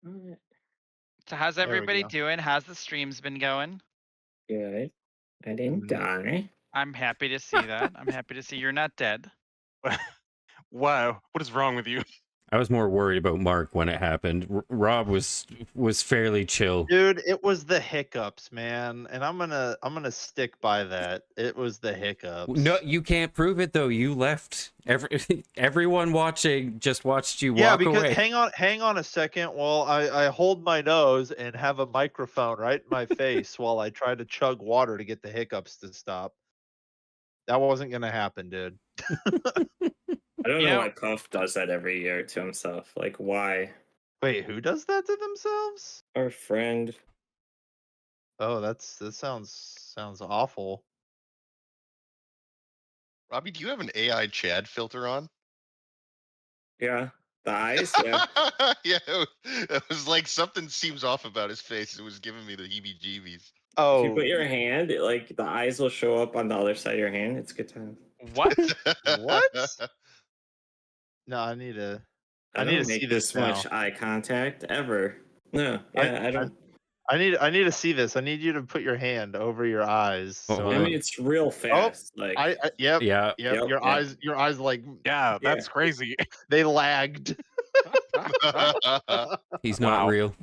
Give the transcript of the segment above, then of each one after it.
Alright. So how's There we everybody go. doing? How's the streams been going? Good. I didn't die. I'm happy to see that. I'm happy to see you're not dead. Wow, what is wrong with you? I was more worried about Mark when it happened. Rob was fairly chill. Dude, it was the hiccups, man, and I'm gonna stick by that. It was the hiccups. No, you can't prove it though. You left. Everyone watching just watched you Yeah, walk because away. hang on a second while I hold my nose and have a microphone right in my face while I try to chug water to get the hiccups to stop. That wasn't gonna happen, dude. I don't You know know- why Puff does that every year to himself. Like, why? Wait, who does that to themselves? Our friend. Oh, that sounds awful. Robbie, do you have an AI Chad filter on? Yeah. The eyes? Yeah. Yeah, it was like something seems off about his face. It was giving me the heebie-jeebies. If Oh, you put your hand, like the eyes will show up on the other side of your hand. It's a good time. What? What? No, I need to. I need to don't see make this this much eye contact ever. No, yeah, I don't. I need to see this. I need you to put your hand over your eyes. So I mean, it's real fast. Like, yep, Yeah. yep. Your eyes like Yeah, that's crazy. they lagged. He's not Wow. real.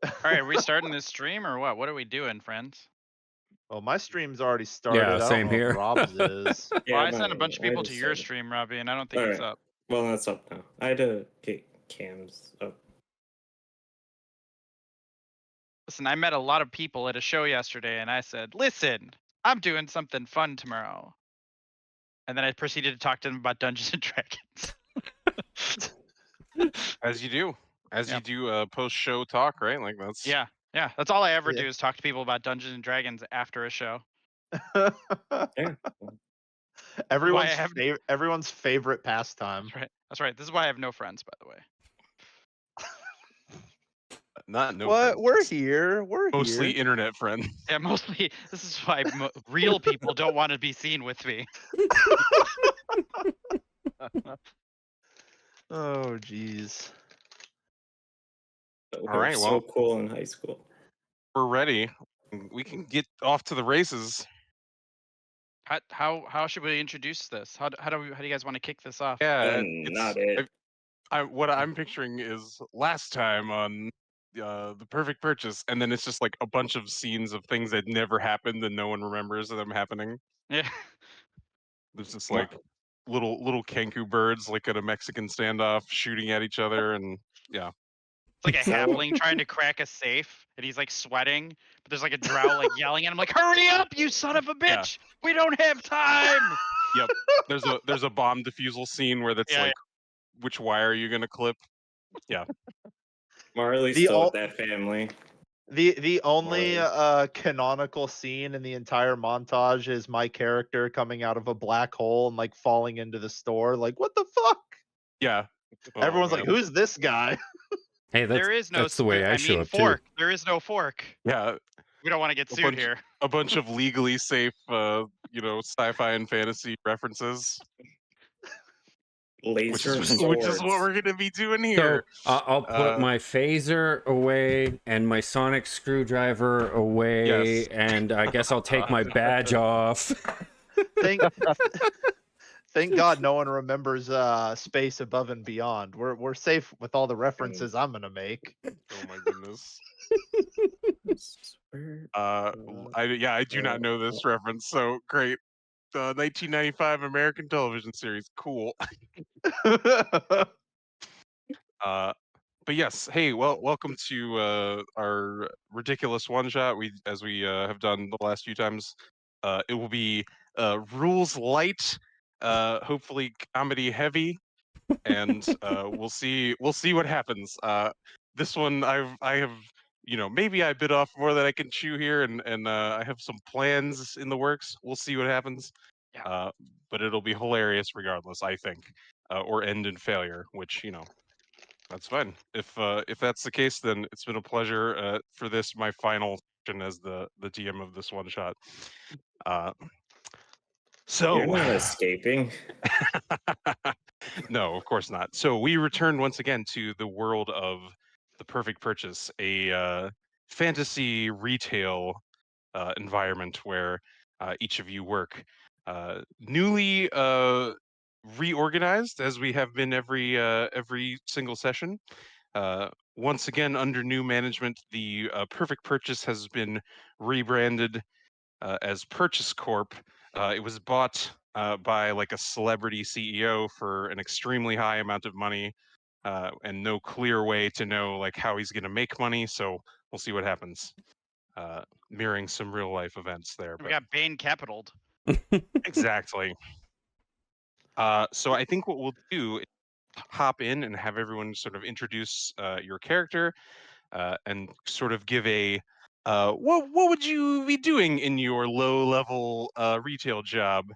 All right, are we starting this stream or what? What are we doing, friends? Well, my stream's already started. Yeah, I don't same know if here. Rob's is. Well, I sent a bunch of people to your stream. stream, Robbie, and I don't think it's Alright. up. Well, that's up now. I had to get cams up. Listen, I met a lot of people at a show yesterday, and I said, "Listen, I'm doing something fun tomorrow." And then I proceeded to talk to them about Dungeons and Dragons. As you do. As Yep. you do post-show talk, right? Like that's Yeah, that's all I ever Yeah. do is talk to people about Dungeons and Dragons after a show. Yeah. everyone's have- everyone's favorite pastime. That's right. That's right. This is why I have no friends, by the way. not no What? friends. We're here. We're Mostly here. internet friends. Yeah, mostly. This is why real people don't want to be seen with me. Oh, jeez. All right, So well. cool in high school. We're ready. We can get off to the races. How should we introduce this? How do you guys want to kick this off? Yeah, Not it. what I'm picturing is last time on the Perfect Purchase, and then it's just like a bunch of scenes of things that never happened and no one remembers them happening. Yeah. There's just like little kenku birds like at a Mexican standoff shooting at each other, and yeah. It's like a halfling trying to crack a safe, and he's like sweating, but there's like a drow like yelling at him, like, "Hurry up, you son of a bitch! We don't have time!" Yep. There's a bomb defusal scene where that's Yeah, like, which wire are you gonna clip? Yeah. Marley's The still ol- with that family. The only canonical scene in the entire montage is my character coming out of a black hole and like falling into the store. Like, what the fuck? Yeah. Oh, Everyone's like, man. "Who's this guy?" Hey, There is no. that's the way I show up fork. too. There is no fork. Yeah. We don't want to get sued bunch- here. A bunch of legally safe, sci-fi and fantasy references, which Laser is what swords. we're gonna be doing So here. I'll put my phaser away and my sonic screwdriver away, Yes. and I guess I'll take my badge off. Thank, thank God no one remembers Space Above and Beyond. We're safe with all the references I'm gonna make. Oh my goodness. Swear- I do not know this reference, so great. 1995 American television series, cool. But yes, hey, welcome to our ridiculous one shot. As we have done the last few times, it will be rules light, hopefully comedy heavy, and we'll see what happens. This one I have, maybe I bit off more than I can chew here, and I have some plans in the works. We'll see what happens. Yeah. But it'll be hilarious regardless, I think, or end in failure, which that's fine. If that's the case, then it's been a pleasure for this my final session as the DM of this one shot. So You're not escaping. no, of course not. So we returned once again to the world of the perfect purchase, a fantasy retail environment where each of you work. Newly reorganized, as we have been every single session. Once again, under new management, the perfect purchase has been rebranded as Purchase Corp. It was bought by like a celebrity CEO for an extremely high amount of money, and no clear way to know like how he's going to make money. So we'll see what happens. Mirroring some real life events there. We But got Bane capitaled. exactly. So I think what we'll do is hop in and have everyone sort of introduce your character and sort of give a what would you be doing in your low level retail job?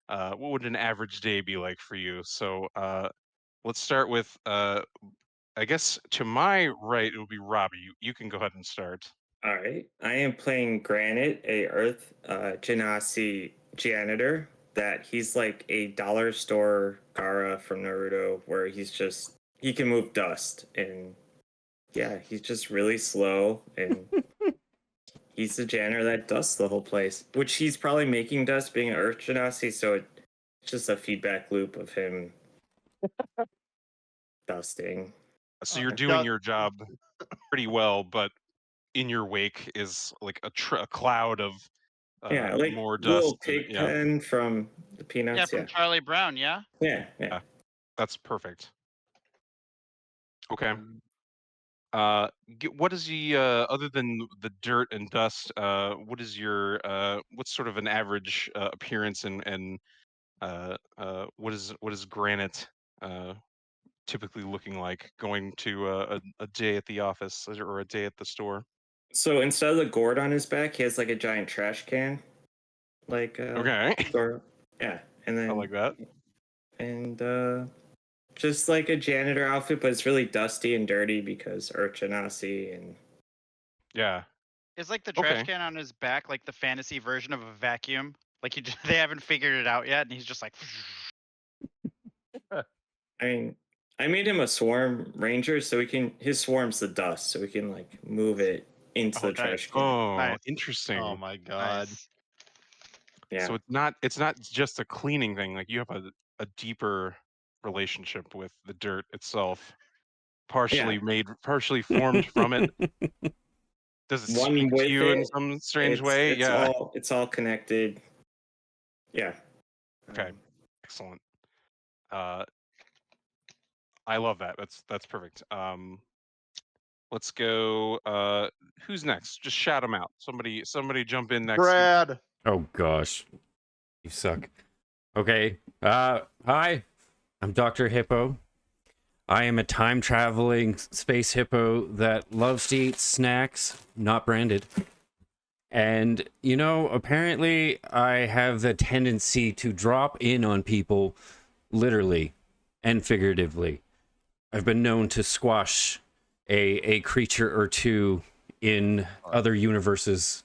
What would an average day be like for you? So let's start with I guess to my right it would be Robbie. You can go ahead and start. All right. I am playing Granite, a Earth Genasi janitor. That he's like a dollar store Gaara from Naruto, where he can move dust, and yeah, he's just really slow, and he's the janitor that dusts the whole place. Which he's probably making dust being an Earth Genasi, so it's just a feedback loop of him dusting. So you're It doing does- your job pretty well, but in your wake is like a cloud of Yeah, like more little dust. And, yeah, Pigpen from the Yeah, Peanuts. from Yeah, Charlie Brown. Yeah. yeah. that's perfect. Okay. Mm. What is the other than the dirt and dust? What is your what's sort of an average appearance and what is Granite typically looking like going to a day at the office or a day at the store? So instead of the gourd on his back, he has like a giant trash can. Like Okay, or yeah, and then I like that. and just like a janitor outfit, but it's really dusty and dirty because Urchinasi and Yeah. Is like the trash Okay. can on his back like the fantasy version of a vacuum? Like they haven't figured it out yet, and he's just like. I mean, I made him a swarm ranger, so his swarm's the dust, so we can like move it into Oh, the trash nice. can. Oh, Nice. interesting. Oh my god. Nice. Yeah, So it's not just a cleaning thing. Like you have a deeper relationship with the dirt itself, partially made, partially formed from it. Does it one speak to with you in it. some strange way? It's Yeah. all connected. Yeah. Okay. Excellent. I love that. That's perfect. Let's go. Who's next? Just shout them out. Somebody jump in next. Brad. Oh gosh, you suck. Okay. Hi, I'm Dr. Hippo. I am a time traveling space hippo that loves to eat snacks, not branded. And you know, apparently, I have the tendency to drop in on people, literally and figuratively. I've been known to squash a creature or two in other universes,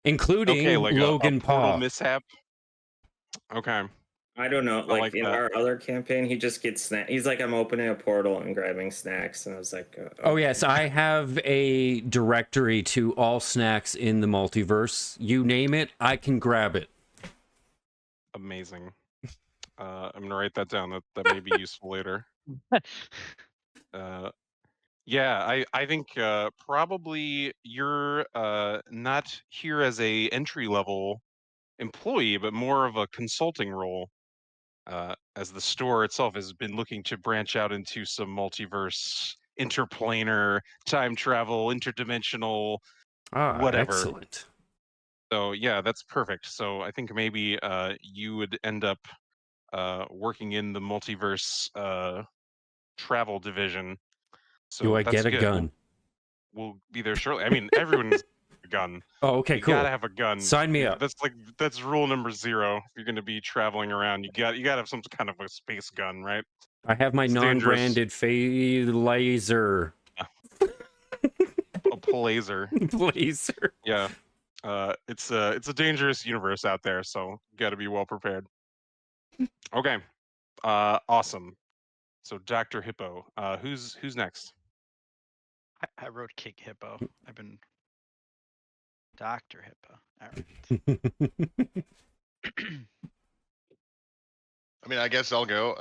including Okay, like Logan a portal Paul. mishap. Okay. I don't know. Like, like in that. our other campaign, he just gets snack. He's like, I'm opening a portal and grabbing snacks, and I was like, Oh yes, I have a directory to all snacks in the multiverse. You name it, I can grab it. Amazing. I'm gonna write that down. That may be useful later. Yeah, I think probably you're not here as a entry level employee, but more of a consulting role. As the store itself has been looking to branch out into some multiverse, interplanar, time travel, interdimensional, Ah, whatever. excellent. So yeah, that's perfect. So I think maybe you would end up working in the multiverse travel division. So Do I that's get a good. gun? We'll be there shortly. I mean, everyone's a gun. Oh, okay, You cool. gotta have a gun. Sign me Yeah, up. that's rule number 0. If you're gonna be traveling around, you gotta have some kind of a space gun, right? I have my It's dangerous. non-branded laser. A blazer. Laser. Yeah. It's a dangerous universe out there, so you gotta be well prepared. Okay. Awesome. So Dr. Hippo, who's next? I wrote King Hippo. I've been Dr. Hippo. All right. I mean, I guess I'll go.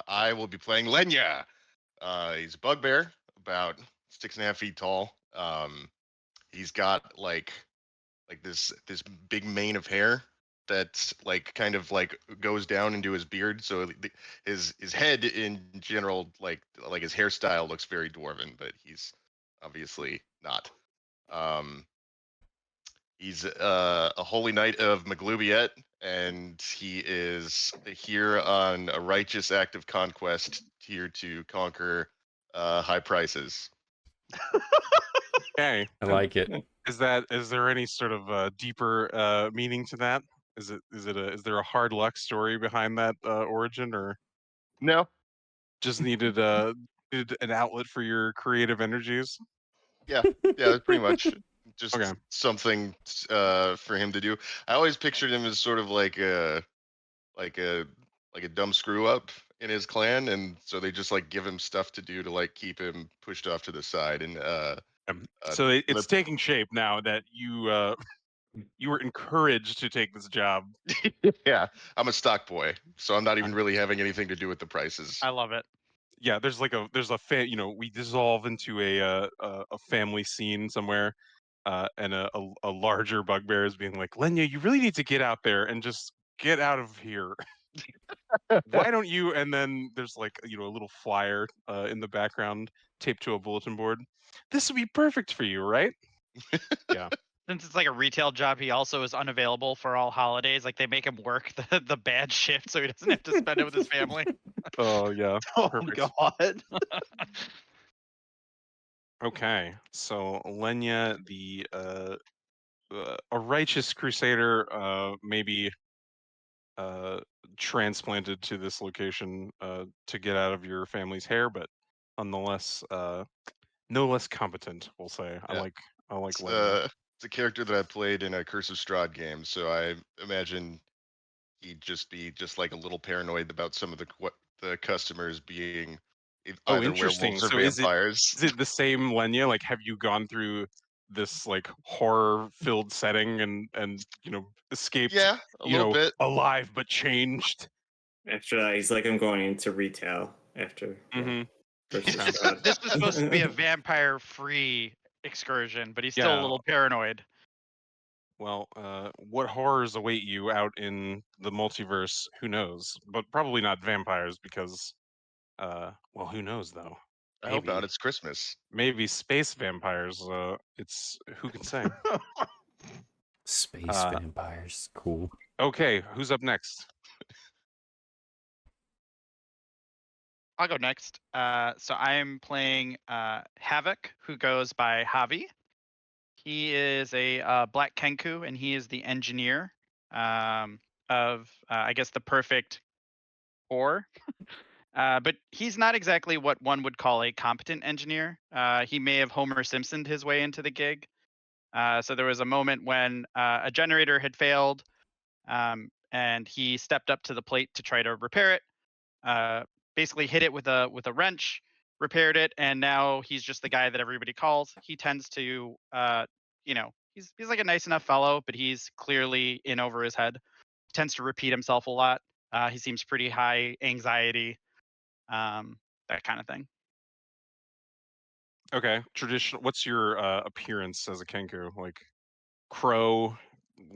I will be playing Lenya. He's a bugbear, about 6.5 feet tall. He's got like this big mane of hair that's like kind of like goes down into his beard. So his head in general, like his hairstyle looks very dwarven, but he's obviously not. He's a holy knight of Maglubiet, and he is here on a righteous act of conquest, here to conquer high prices. Okay. I like it. Is there any sort of deeper meaning to that? Is there a hard luck story behind that origin, or No, just needed an outlet for your creative energies? yeah, that's pretty much just Okay. something for him to do. I always pictured him as sort of like a dumb screw up in his clan, and so they just like give him stuff to do to like keep him pushed off to the side. And So it's taking shape now that you you were encouraged to take this job. yeah, I'm a stock boy, so I'm not even really having anything to do with the prices. I love it. Yeah, there's a we dissolve into a family scene somewhere, and a larger bugbear is being like, Lenya, you really need to get out there and just get out of here. Why don't you? And then there's like a little flyer in the background taped to a bulletin board. This would be perfect for you, right? Yeah. Since it's like a retail job, he also is unavailable for all holidays. Like they make him work the bad shift so he doesn't have to spend it with his family. Oh yeah. Oh Perfect. God. Okay, so Lenya, a righteous crusader, maybe transplanted to this location to get out of your family's hair, but nonetheless, no less competent. We'll say. Yeah. I like It's, Lenya. it's a character that I played in a Curse of Strahd game, so I imagine he'd just be just like a little paranoid about some of the customers being Oh, either interesting. werewolves or So is vampires. it the same Lenya? Like, have you gone through this like horror-filled setting and escaped Yeah, a little bit. alive but changed? After that, he's like, I'm going into retail after. Mm-hmm. Versus Okay. Strahd. This was supposed to be a vampire-free excursion, but he's still a Yeah. little paranoid. Well, what horrors await you out in the multiverse? Who knows? But probably not vampires because, well, who knows though? I hope not. Maybe. It's Christmas. Maybe space vampires. It's who can say? Space vampires. Cool. Okay, who's up next? I'll go next. So I am playing Havoc, who goes by Javi. He is a Black Kenku, and he is the engineer of, I guess, the perfect ore. But he's not exactly what one would call a competent engineer. He may have Homer Simpsoned his way into the gig. So there was a moment when a generator had failed, and he stepped up to the plate to try to repair it. Basically hit it with a wrench, repaired it, and now he's just the guy that everybody calls. He tends to, he's like a nice enough fellow, but he's clearly in over his head. He tends to repeat himself a lot. He seems pretty high anxiety, that kind of thing. Okay, traditional. What's your appearance as a Kenku? Like crow?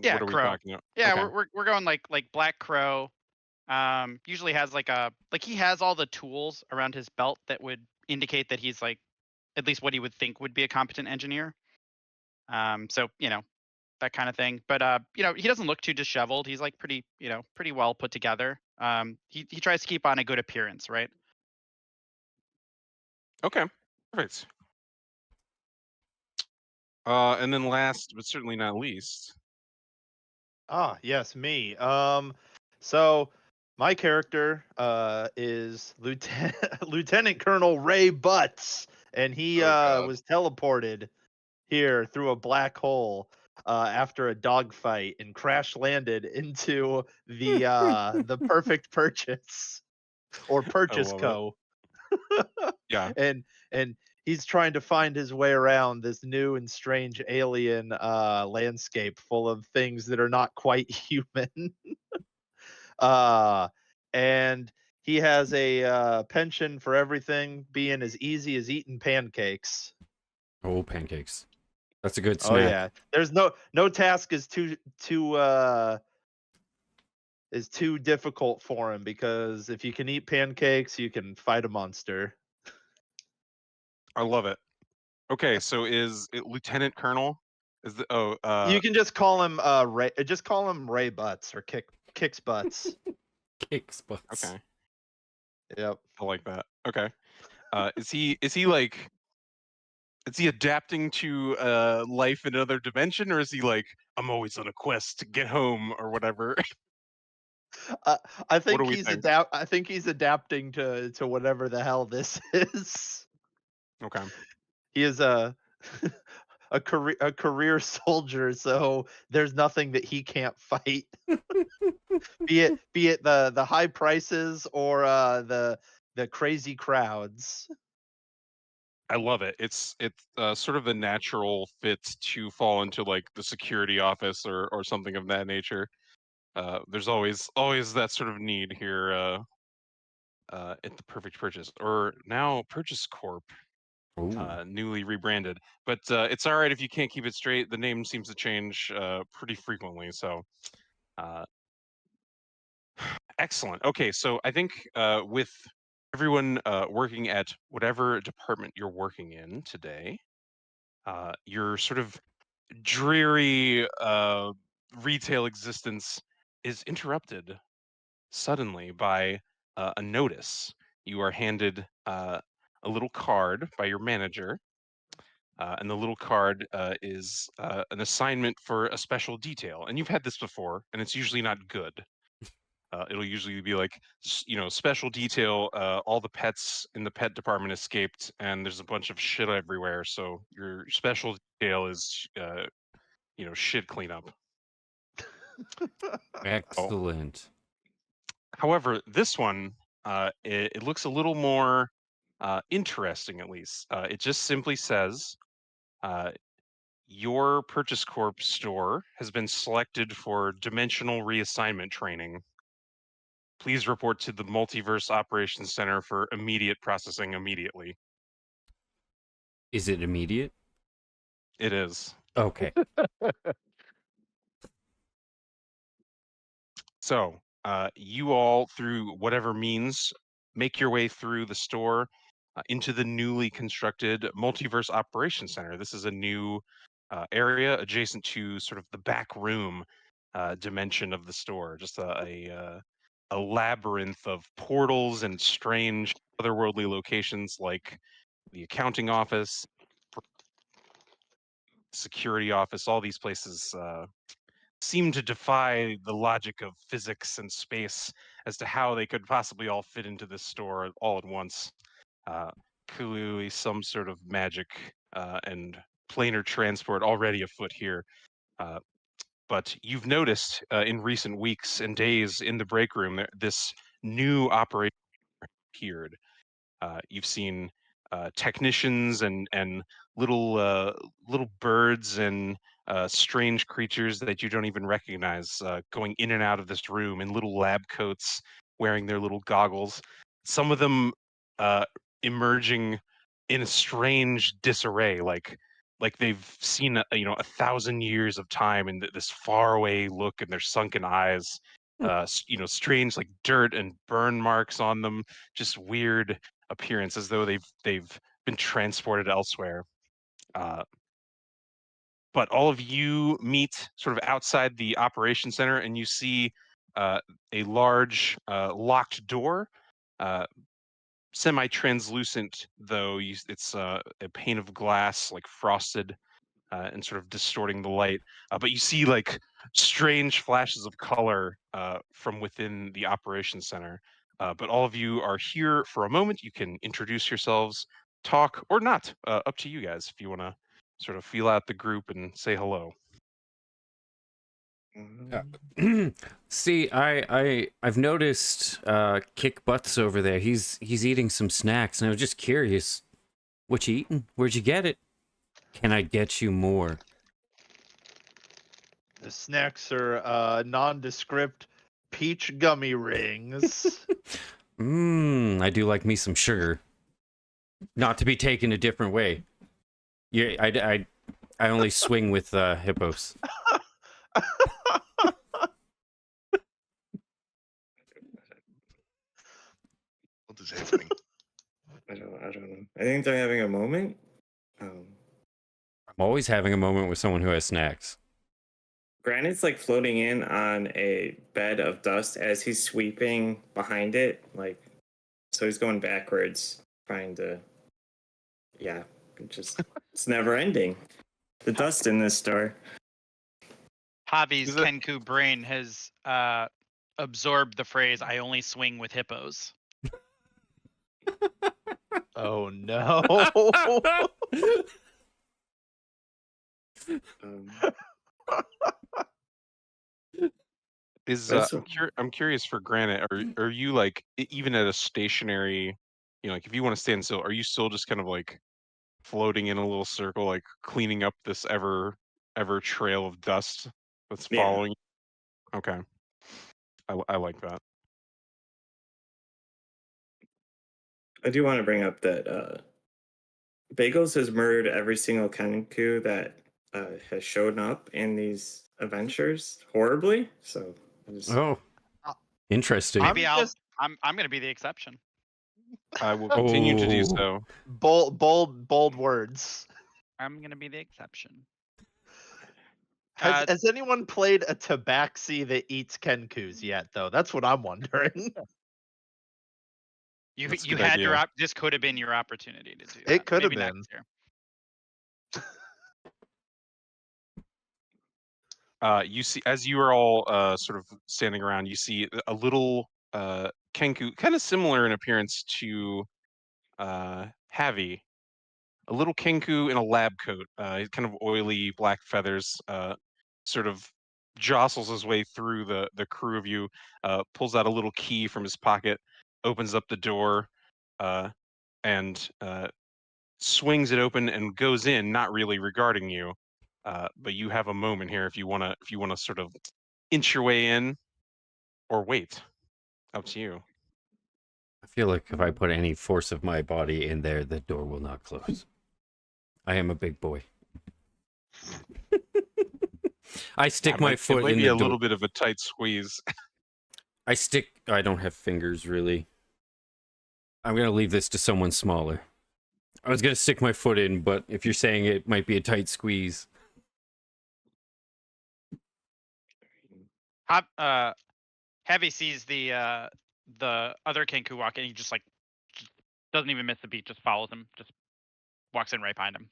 Yeah, what are we crow. talking about? Yeah, Okay. we're going like Black Crow. Usually has he has all the tools around his belt that would indicate that he's like at least what he would think would be a competent engineer. So that kind of thing. But he doesn't look too disheveled. He's like pretty well put together. He tries to keep on a good appearance, right? Okay. Perfect. And then last but certainly not least. Ah, yes, me. So my character is Lieutenant Colonel Ray Butts, and he God. was teleported here through a black hole after a dogfight and crash landed into the Perfect Purchase or Purchase love it. Co. Yeah. and he's trying to find his way around this new and strange alien landscape full of things that are not quite human. And he has a penchant for everything being as easy as eating pancakes. Oh, pancakes. That's a good snack. Oh yeah, there's no task is too difficult for him, because if you can eat pancakes, you can fight a monster. I love it. Okay, so is it Lieutenant Colonel? Is the You can just call him Ray. Just call him Ray Butts or Kicks Butts. Kicks butts. okay. Yep. I like that. Okay. Is he like is he adapting to life in another dimension, or is he like, I'm always on a quest to get home or whatever? I What think do we he's think? I think he's adapting to whatever the hell this is. Okay. He is a career soldier, so there's nothing that he can't fight. be it the high prices or the crazy crowds. I love it. It's sort of a natural fit to fall into like the security office or something of that nature. There's always that sort of need here at the Perfect Purchase, or now Purchase Corp, Ooh. newly rebranded. But it's all right if you can't keep it straight. The name seems to change pretty frequently. So excellent. Okay, so I think with everyone working at whatever department you're working in today, your sort of dreary retail existence is interrupted suddenly by a notice. You are handed a little card by your manager, and the little card is an assignment for a special detail. And you've had this before, and it's usually not good. It'll usually be like, special detail. All the pets in the pet department escaped, and there's a bunch of shit everywhere. So your special detail is, shit cleanup. Excellent. However, this one, it looks a little more interesting, at least. It just simply says, your Purchase Corp store has been selected for dimensional reassignment training. Please report to the Multiverse Operations Center for immediate processing immediately. Is it immediate? It is. Okay. So, you all, through whatever means, make your way through the store into the newly constructed Multiverse Operations Center. This is a new area adjacent to sort of the back room dimension of the store. Just a labyrinth of portals and strange otherworldly locations like the accounting office, security office. All these places seem to defy the logic of physics and space as to how they could possibly all fit into this store all at once. Clearly, some sort of magic and planar transport already afoot here. But you've noticed in recent weeks and days in the break room, this new operation appeared. You've seen technicians and little birds and strange creatures that you don't even recognize going in and out of this room in little lab coats, wearing their little goggles. Some of them emerging in a strange disarray, like they've seen 1,000 years of time in this faraway look in their sunken eyes. Strange like dirt and burn marks on them, just weird appearance as though they've been transported elsewhere. But all of you meet sort of outside the operation center, and you see a large locked door, semi-translucent though. It's a pane of glass, like frosted, and sort of distorting the light. But you see like strange flashes of color from within the operations center. But all of you are here for a moment. You can introduce yourselves, talk or not. Up to you guys if you want to sort of feel out the group and say hello. See, I've noticed Kick Butts over there. He's eating some snacks, and I was just curious. What you eating? Where'd you get it? Can I get you more? The snacks are nondescript peach gummy rings. I do like me some sugar. Not to be taken a different way. Yeah, I only swing with hippos. What is happening? I don't know. I think they're having a moment. I'm always having a moment with someone who has snacks. Granite's like floating in on a bed of dust as he's sweeping behind it, like, so he's going backwards, trying to, yeah, it's never ending. The dust in this store. Javi's Is it- Kenku brain has absorbed the phrase "I only swing with hippos." Oh no. Um, Is That's I'm curious for Granite. Are you like even at a stationary, like if you want to stand still, are you still just kind of like floating in a little circle, like cleaning up this ever trail of dust that's Yeah. following? Okay, I like that. I do want to bring up that Bagels has murdered every single Kenku that has shown up in these adventures horribly. So I just, Oh, interesting. Maybe I'm just- I'm gonna be the exception. I will continue to do Oh. so. bold words. I'm gonna be the exception. Has anyone played a tabaxi that eats kenkus yet, though? That's what I'm wondering. You That's a you good had idea. this could have been your opportunity to do that. It could have Maybe been. next year. You see, as you are all sort of standing around, you see a little Kenku, kind of similar in appearance to Havi. A little Kenku in a lab coat, kind of oily black feathers, sort of jostles his way through the crew of you, pulls out a little key from his pocket, opens up the door, and swings it open and goes in, not really regarding you. But you have a moment here if you wanna sort of inch your way in or wait. Up to you. I feel like if I put any force of my body in there, the door will not close. I am a big boy. I stick my foot It might in be the a door. little bit of a tight squeeze. I don't have fingers, really. I'm going to leave this to someone smaller. I was going to stick my foot in, but if you're saying it might be a tight squeeze. Heavy sees the other Kenku walk in. He just doesn't even miss the beat. Just follows him. Just walks in right behind him.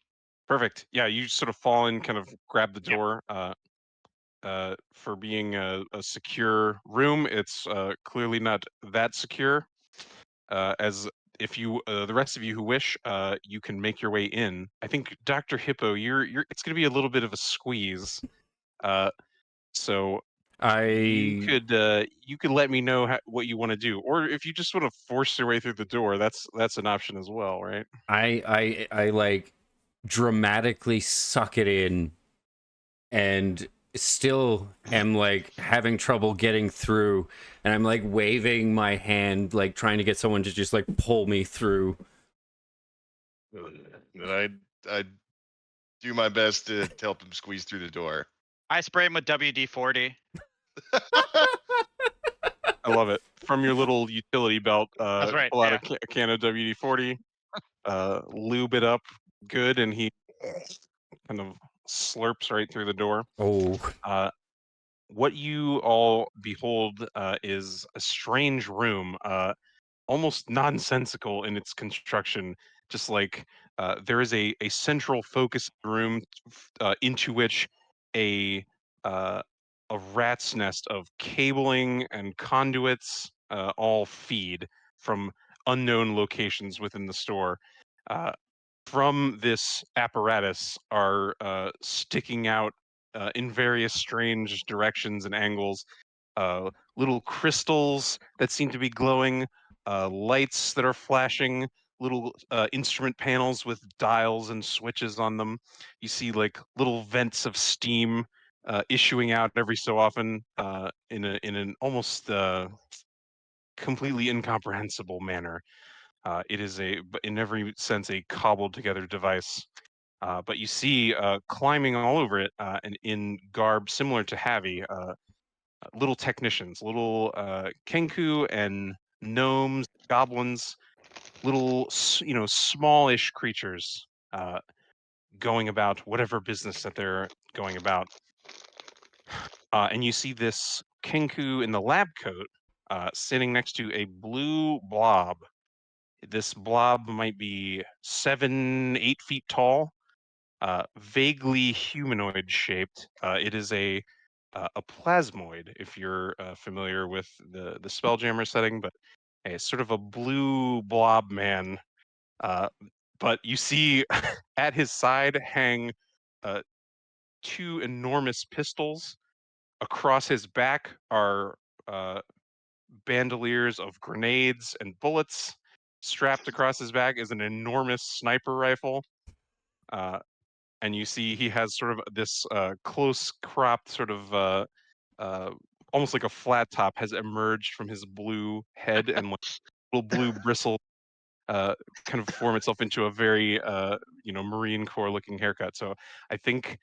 Perfect. Yeah, you sort of fall in, kind of grab the Yep. door. For being a secure room, it's clearly not that secure. As if you, the rest of you who wish, you can make your way in. I think Dr. Hippo, you're. It's going to be a little bit of a squeeze. So you could let me know what you want to do, or if you just want to force your way through the door, that's an option as well, right? I like dramatically suck it in and still am like having trouble getting through, and I'm like waving my hand, like trying to get someone to just like pull me through. And I do my best to help him squeeze through the door. I spray him with WD-40. I love it. From your little utility belt, That's right, pull out yeah. a can of WD-40, lube it up good, and he kind of slurps right through the door. Oh, What you all behold is a strange room, almost nonsensical in its construction. Just like there is a central focus room into which a uh, a rat's nest of cabling and conduits all feed from unknown locations within the store. Uh, from this apparatus are sticking out in various strange directions and angles, little crystals that seem to be glowing, lights that are flashing, little instrument panels with dials and switches on them. You see like little vents of steam issuing out every so often in an almost completely incomprehensible manner. It is in every sense a cobbled together device. But you see climbing all over it and in garb similar to Havi, little technicians, little kenku and gnomes, goblins, little smallish creatures going about whatever business that they're going about. And you see this kenku in the lab coat sitting next to a blue blob. This blob might be 7-8 feet tall, vaguely humanoid shaped. It is a plasmoid, if you're familiar with the Spelljammer setting, but a sort of a blue blob man. But you see at his side hang 2 enormous pistols. Across his back are bandoliers of grenades and bullets. Strapped across his back is an enormous sniper rifle. And you see he has sort of this close cropped sort of almost like a flat top has emerged from his blue head, and like little blue bristle kind of form itself into a very Marine Corps looking haircut. So I think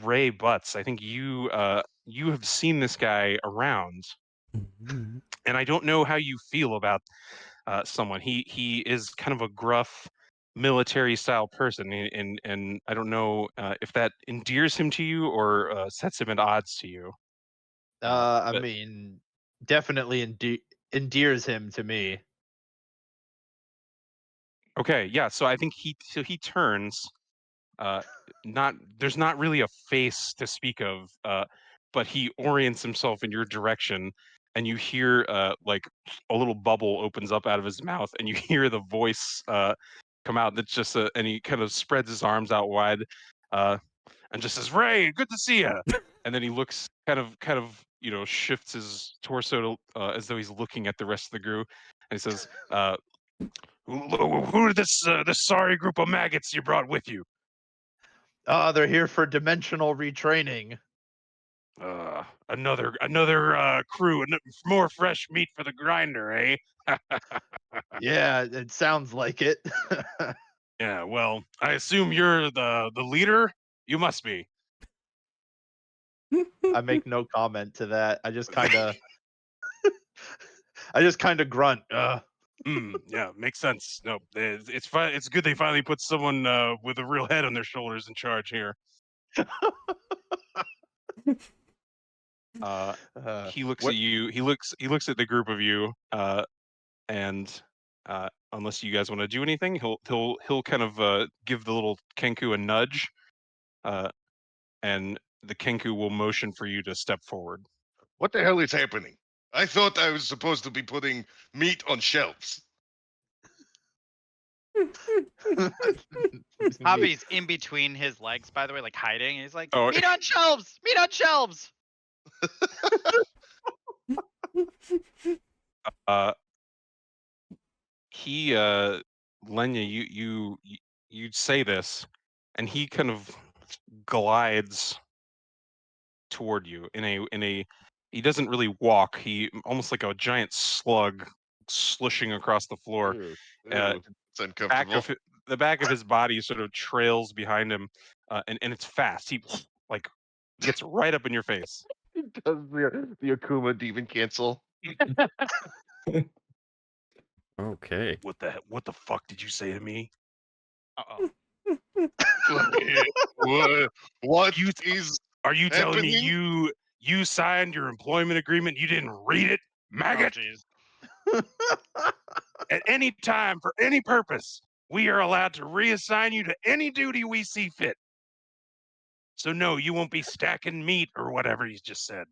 Ray Butts, I think you have seen this guy around, and I don't know how you feel about someone. He is kind of a gruff military style person, and I don't know if that endears him to you or sets him at odds to you. I But- mean, definitely endears him to me. Okay, yeah. So I think he turns. Not there's not really a face to speak of, but he orients himself in your direction, and you hear like a little bubble opens up out of his mouth, and you hear the voice come out. That's just and he kind of spreads his arms out wide, and just says, "Ray, good to see you." And then he looks kind of shifts his torso to, as though he's looking at the rest of the crew, and he says, "Who are this sorry group of maggots you brought with you?" They're here for dimensional retraining. Another crew, more fresh meat for the grinder, eh? Yeah, it sounds like it. Yeah, well, I assume you're the leader. You must be. I make no comment to that. I just kind of grunt. Yeah, makes sense. No, it's fine. It's good they finally put someone with a real head on their shoulders in charge here. He looks what- at you. He looks at the group of you, and unless you guys want to do anything, he'll kind of give the little Kenku a nudge, and the Kenku will motion for you to step forward. What the hell is happening? I thought I was supposed to be putting meat on shelves. Javi's in between his legs, by the way, like hiding. He's like, Oh. meat on shelves! Meat on shelves! Lenya, you say this, and he kind of glides toward you in a he doesn't really walk. He almost like a giant slug slushing across the floor. Ew, Uh, it's uncomfortable. The back of his body sort of trails behind him, and it's fast. He like gets right up in your face. Does the Akuma demon cancel? Okay. What the fuck did you say to me? Uh-oh. What You- is Are you telling me happening? you signed your employment agreement? You didn't read it, Oh, maggot? jeez. At any time, for any purpose, we are allowed to reassign you to any duty we see fit. So no, you won't be stacking meat or whatever you just said.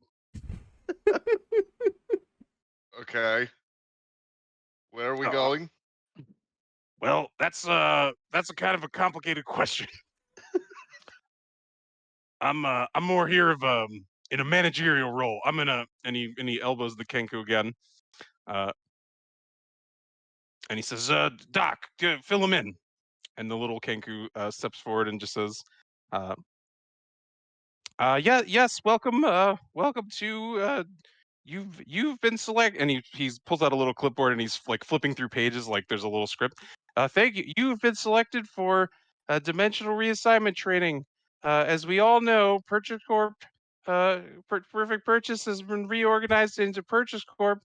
Okay. Where are we Uh, going? Well, that's a kind of a complicated question. I'm more here of in a managerial role. I'm in a and he elbows the Kenku again. and he says, "Doc, fill him in." And the little Kenku steps forward and just says, "Yeah, yes, welcome, welcome to you've been selected." And he pulls out a little clipboard and he's like flipping through pages like there's a little script. Thank you. You've been selected for dimensional reassignment training. As we all know, Purchase Corp, Perfect Purchase has been reorganized into Purchase Corp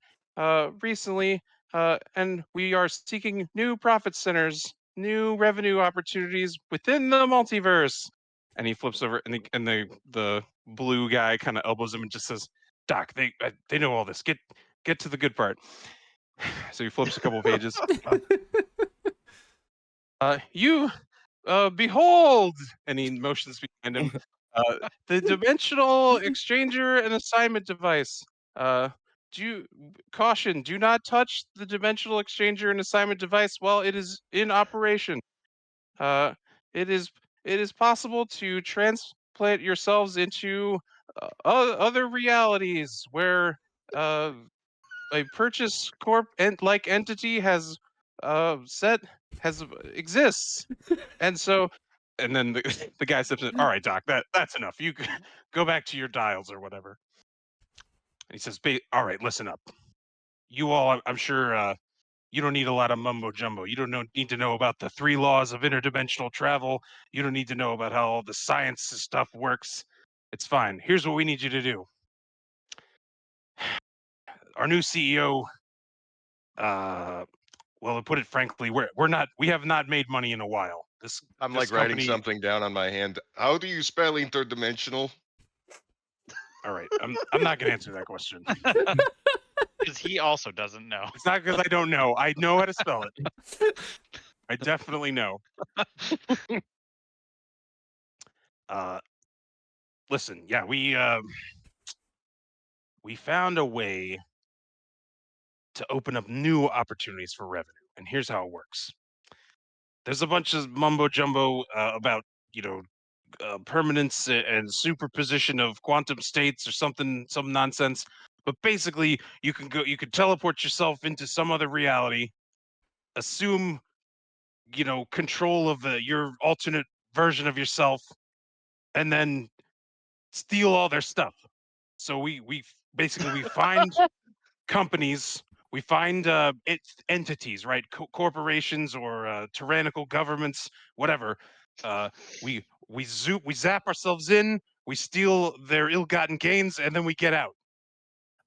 recently, and we are seeking new profit centers, new revenue opportunities within the multiverse. And he flips over, and the blue guy kind of elbows him and just says, "Doc, they know all this. Get to the good part." So he flips a couple of pages. You behold, and he motions behind him. The dimensional exchanger and assignment device. Caution, do not touch the dimensional exchanger and assignment device while it is in operation. Uh, it is possible to transplant yourselves into other realities where a purchase corp like entity has exists, and so. And then the guy steps in. "All right, Doc, that's enough. You go back to your dials or whatever." And he says, "All right, listen up. You all, I'm sure you don't need a lot of mumbo jumbo. You don't need to know about the 3 laws of interdimensional travel. You don't need to know about how all the science stuff works. It's fine. Here's what we need you to do. Our new CEO, well, to put it frankly, we have not made money in a while. I'm this like writing company, something down on my hand. How do you spell interdimensional? all right, I'm not gonna answer that question. Because he also doesn't know. It's not because I don't know. I know how to spell it. I definitely know. Listen, yeah, we found a way to open up new opportunities for revenue, and here's how it works. There's a bunch of mumbo jumbo about permanence and superposition of quantum states or something, some nonsense. But basically, you can teleport yourself into some other reality, assume control of your alternate version of yourself, and then steal all their stuff. So we basically we find companies, we find entities, right? Corporations or tyrannical governments, whatever. We zap ourselves in, we steal their ill-gotten gains, and then we get out.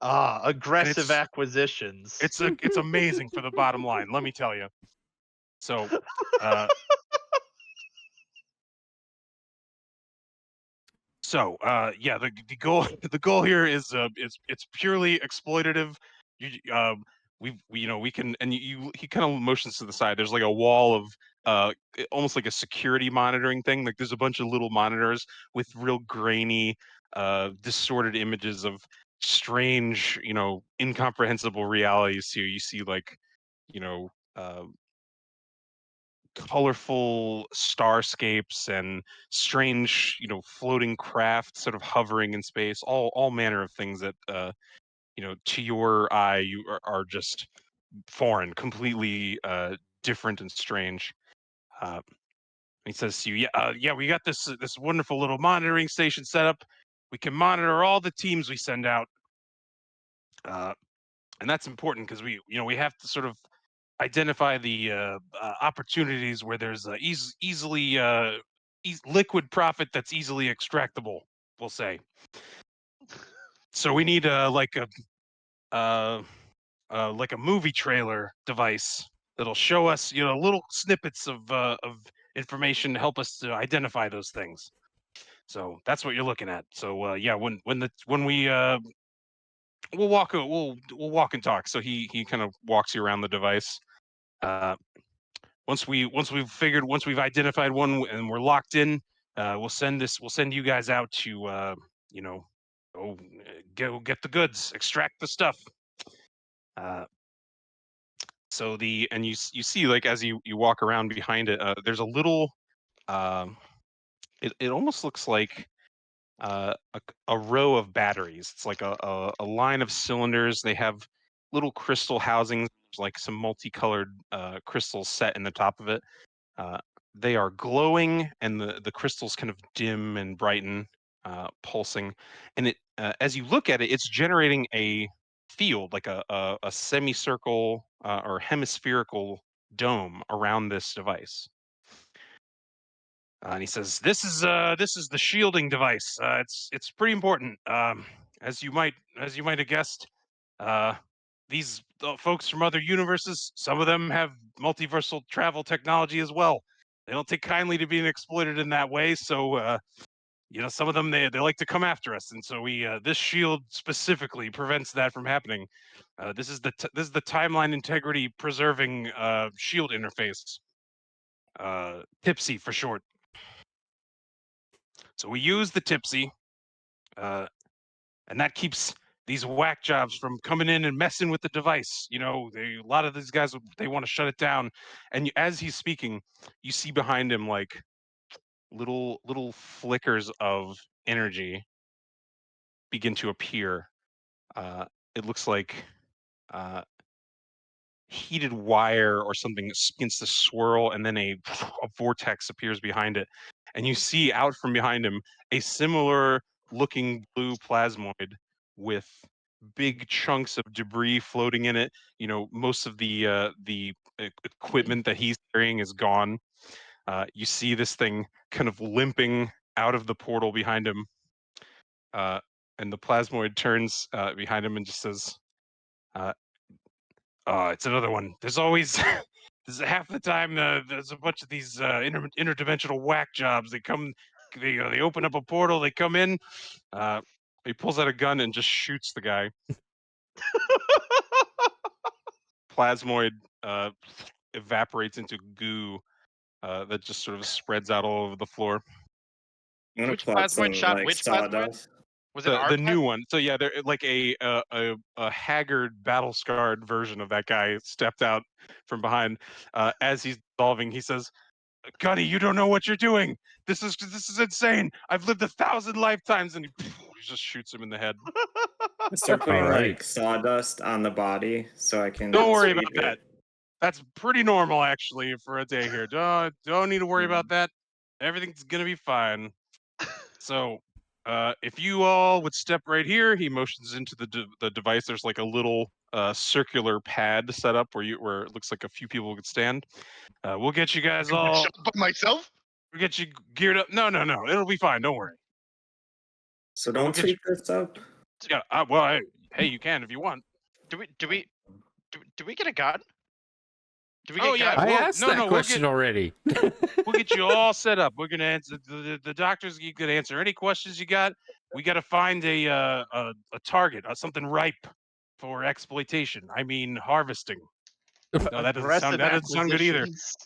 Aggressive acquisitions. It's amazing for the bottom line, let me tell you. So, yeah, the goal here is it's purely exploitative. We can, and he kind of motions to the side. There's like a wall of almost like a security monitoring thing. Like there's a bunch of little monitors with real grainy, distorted images of strange, incomprehensible realities. So you see like, uh, colorful starscapes and strange, floating craft sort of hovering in space, all manner of things that to your eye you are just foreign, completely different and strange. He says to you, yeah, we got this wonderful little monitoring station set up. We can monitor all the teams we send out, and that's important because we have to sort of identify the opportunities where there's easily liquid profit that's easily extractable, we'll say. So we need like a movie trailer device that'll show us little snippets of information to help us to identify those things. So that's what you're looking at. So yeah, when we we'll walk and talk. So he kind of walks you around the device. Once we've identified one and we're locked in, we'll send you guys out to go get the goods, extract the stuff. So you see, like, as you walk around behind it, there's a little it almost looks like a row of batteries. It's like a line of cylinders. They have little crystal housings, like some multicolored crystals set in the top of it. They are glowing, and the crystals kind of dim and brighten, pulsing. And it, as you look at it, it's generating a field, like a semicircle or hemispherical dome around this device. And he says, "This is the shielding device. It's pretty important. As you might have guessed, these folks from other universes, some of them have multiversal travel technology as well. They don't take kindly to being exploited in that way. So some of them they like to come after us, and so we this shield specifically prevents that from happening. This is the timeline integrity preserving shield interface, TIPSY for short. So we use the TIPSY, and that keeps these whack jobs from coming in and messing with the device. A lot of these guys, they want to shut it down. And as he's speaking, you see behind him like little flickers of energy begin to appear. It looks like heated wire or something begins to swirl, and then a vortex appears behind it. And you see out from behind him a similar looking blue plasmoid with big chunks of debris floating in it. Most of the equipment that he's carrying is gone. You see this thing kind of limping out of the portal behind him. And the plasmoid turns behind him and just says, it's another one. There's always, there's half the time there's a bunch of these interdimensional whack jobs. They come, they open up a portal, they come in. He pulls out a gun and just shoots the guy. Plasmoid evaporates into goo that just sort of spreads out all over the floor. I'm gonna Which plot plasmoid some, shot like, which plasmoid? sawdust. Was it our The new plas- one. So yeah, they're like a haggard, battle scarred version of that guy stepped out from behind. As he's dissolving, he says, "Gunny, you don't know what you're doing. This is insane. I've lived 1,000 lifetimes," and he just shoots him in the head. Start putting Alright. like sawdust on the body so I can. Don't worry sweep about that. it. That's pretty normal actually for a day here. Don't need to worry about that. Everything's gonna be fine. So, if you all would step right here, he motions into the device. There's like a little circular pad set up where it looks like a few people could stand. We'll get you guys all. Shut up by myself. We'll get you geared up. No, it'll be fine. Don't worry. So We'll don't get sweep this up. Yeah. Hey, you can if you want. Do we get a gun? Do we get Oh, yeah, guns? I well, asked no, that no, we'll question already. We'll get you all set up. We're gonna answer the doctors. You could answer any questions you got. We got to find a target, something ripe for exploitation. I mean, harvesting. No, that doesn't sound good either. acquisitions.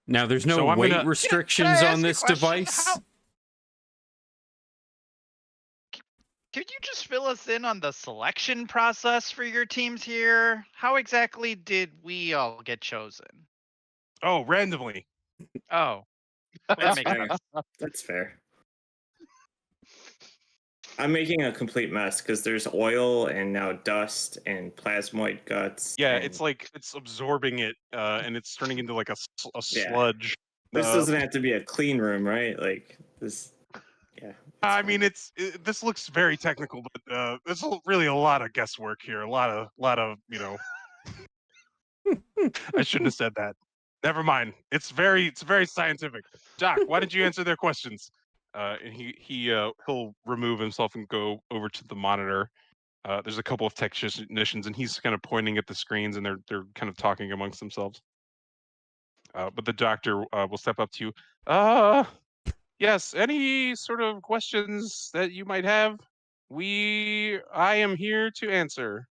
Now, there's no So I'm weight gonna- restrictions Can I on ask a this question? device. Could you just fill us in on the selection process for your teams here? How exactly did we all get chosen? Oh, randomly. Oh, that That's makes fair. sense. That's fair. I'm making a complete mess because there's oil and now dust and plasmoid guts. Yeah, and it's like it's absorbing it, and it's turning into like a Yeah. sludge. this doesn't have to be a clean room, right? Like this. Yeah. I mean, this looks very technical, but there's really a lot of guesswork here. A lot of I shouldn't have said that. Never mind. It's very scientific. Doc, why did you answer their questions? And he'll remove himself and go over to the monitor. There's a couple of technicians, and he's kind of pointing at the screens, and they're kind of talking amongst themselves. But the doctor will step up to you. Yes, any sort of questions that you might have, I am here to answer.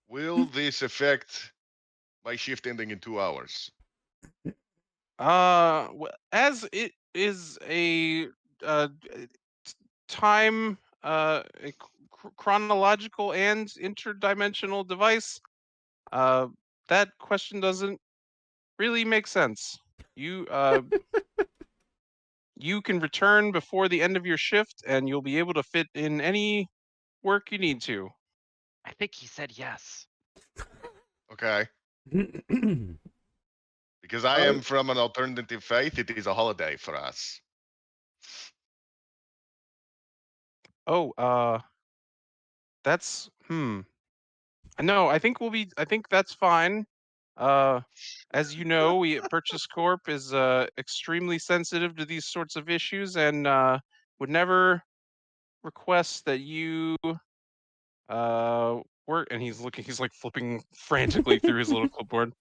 Will this affect my shift ending in 2 hours? As it is a time, a chronological and interdimensional device, that question doesn't really make sense. You you can return before the end of your shift, and you'll be able to fit in any work you need to. I think he said yes. Okay. Because I am from an alternative faith, it is a holiday for us. Oh, that's no, I think that's fine. As you know, we at Purchase Corp is extremely sensitive to these sorts of issues and would never request that you work. And he's like flipping frantically through his little clipboard.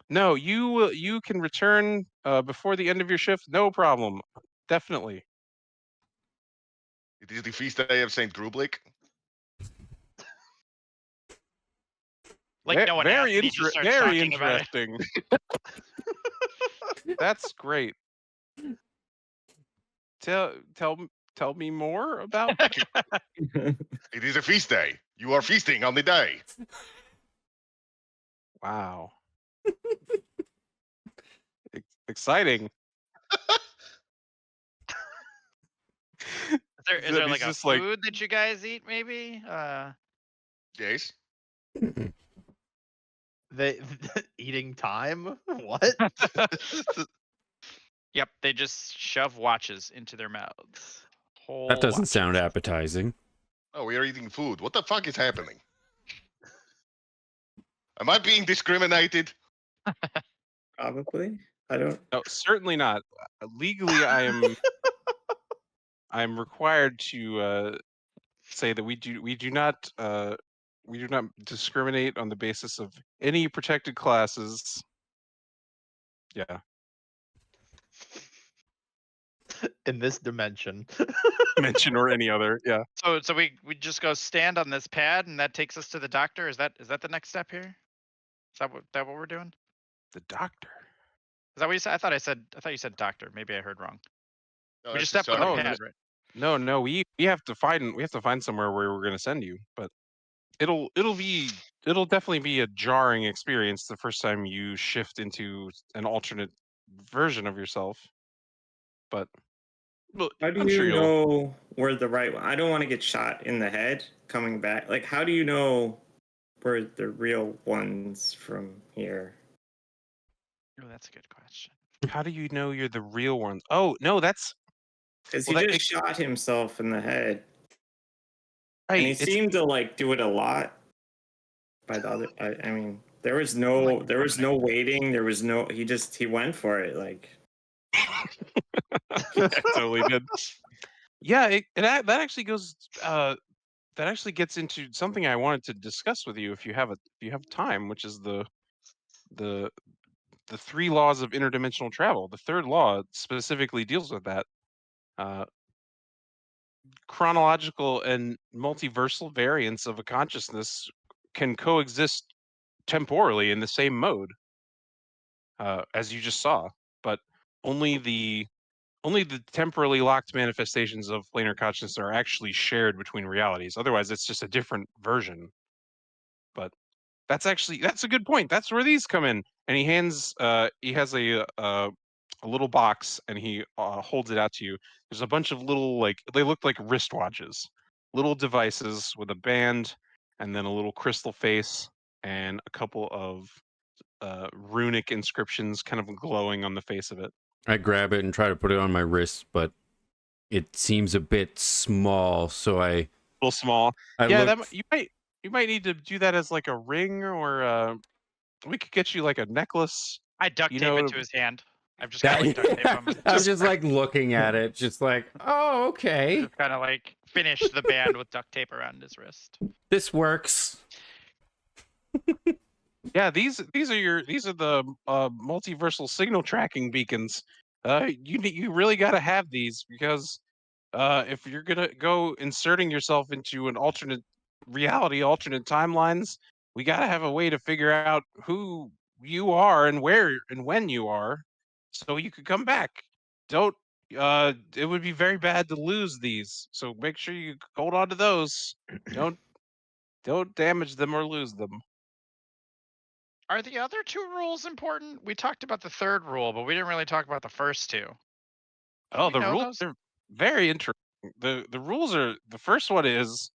No, you can return before the end of your shift, no problem. Definitely. It is the feast day of Saint Grublik. Like no one asked, Very and he just starts very talking about it. interesting. That's great. Tell me more about It is a feast day. You are feasting on the day. Wow. Exciting. Is there like He's a just like, food that you guys eat? Maybe. Yes. They eating time? What? Yep, they just shove watches into their mouths. Whole That doesn't watches. sound appetizing. Oh, we are eating food. What the fuck is happening? Am I being discriminated? Probably. I don't. no, certainly not. Legally, I am required to say that we do not discriminate on the basis of any protected classes. Yeah. In this dimension. Mention or any other. Yeah. So we just go stand on this pad, and that takes us to the doctor. Is that the next step here? Is that what we're doing? The doctor. Is that what you said? I thought you said doctor. Maybe I heard wrong. No, We that's just the stepped on a sergeant. pad, right? No, we have to find somewhere where we're gonna send you, but it'll definitely be a jarring experience the first time you shift into an alternate version of yourself. But How do I'm you sure you'll know where the right one? I don't want to get shot in the head coming back. Like, how do you know where the real ones from here? Oh, that's a good question. How do you know you're the real one? Oh, no, that's Because Well, he that- just shot himself in the head, right. and he It's seemed to like do it a lot. By the other, I mean, there was no waiting. There was no. He went for it. Like, yeah, totally did. Yeah, that actually goes that actually gets into something I wanted to discuss with you if you have time, which is the 3 laws of interdimensional travel. The third law specifically deals with that. Chronological and multiversal variants of a consciousness can coexist temporally in the same mode, as you just saw, but only the temporally locked manifestations of planar consciousness are actually shared between realities. Otherwise, it's just a different version. But that's a good point. That's where these come in. And he has a little box, and he holds it out to you. There's a bunch of little, like, they look like wristwatches, little devices with a band, and then a little crystal face, and a couple of runic inscriptions kind of glowing on the face of it. I grab it and try to put it on my wrist, but it seems a bit small, so I A little small. I Yeah, look, you might need to do that as like a ring, or we could get you like a necklace. I duct You tape know, it to his hand. I've just got like duct tape on him. I'm just like looking at it, just like, oh, okay, Just kind of like finish the band with duct tape around his wrist. this works. Yeah, these are the multiversal signal tracking beacons. You really got to have these, because if you're gonna go inserting yourself into an alternate reality, alternate timelines, we got to have a way to figure out who you are and where and when you are, so you could come back. Don't. It would be very bad to lose these. So make sure you hold on to those. Don't damage them or lose them. Are the other 2 rules important? We talked about the 3rd rule, but we didn't really talk about the first 2. Oh, we the know rules those? are very interesting. The rules are, the first one is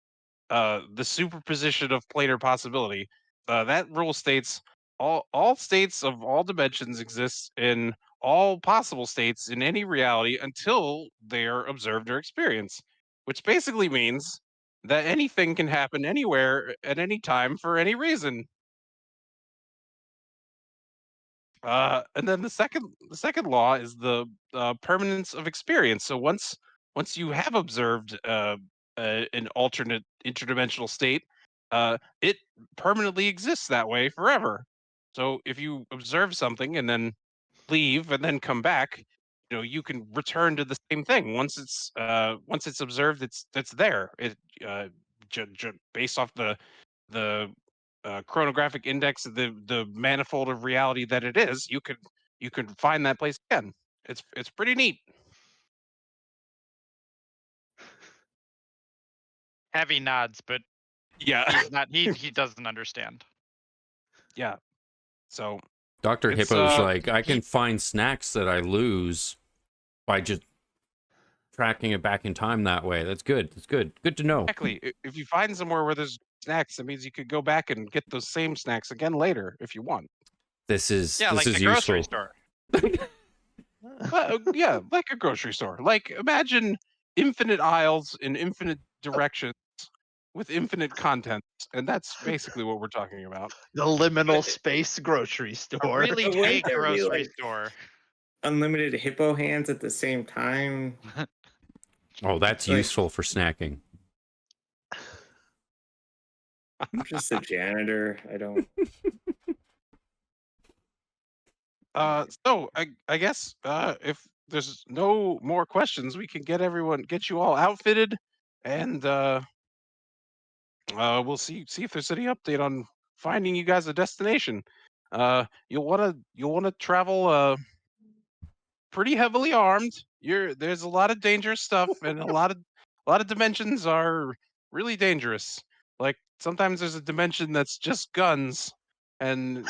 the superposition of planar possibility. That rule states all states of all dimensions exist in all possible states in any reality until they are observed or experienced, which basically means that anything can happen anywhere at any time for any reason. And then the second law is the permanence of experience. So once you have observed an alternate interdimensional state, it permanently exists that way forever. So if you observe something and then leave and then come back, you can return to the same thing. Once it's observed, it's there. It based off the chronographic index of the manifold of reality that it is, you could find that place again. It's pretty neat. Heavy nods, but Yeah. he's not. He doesn't understand. Yeah. So Dr. It's, Hippo's like, I he- can find snacks that I lose by just tracking it back in time that way. That's good. That's good. Good to know. exactly, if you find somewhere where there's snacks, that means you could go back and get those same snacks again later if you want. This is Yeah, like this is the grocery useful. store. Yeah, like a grocery store. Like imagine infinite aisles in infinite directions with infinite contents, and that's basically what we're talking about. The liminal But- space grocery A store. really But wouldn't big there be, grocery like- store. Unlimited hippo hands at the same time. Oh, that's Like- useful for snacking. I'm just a janitor. I don't. So I guess if there's no more questions, we can get you all outfitted, and we'll see if there's any update on finding you guys a destination. You'll wanna travel pretty heavily armed. There's a lot of dangerous stuff, and a lot of dimensions are really dangerous. Like sometimes there's a dimension that's just guns, and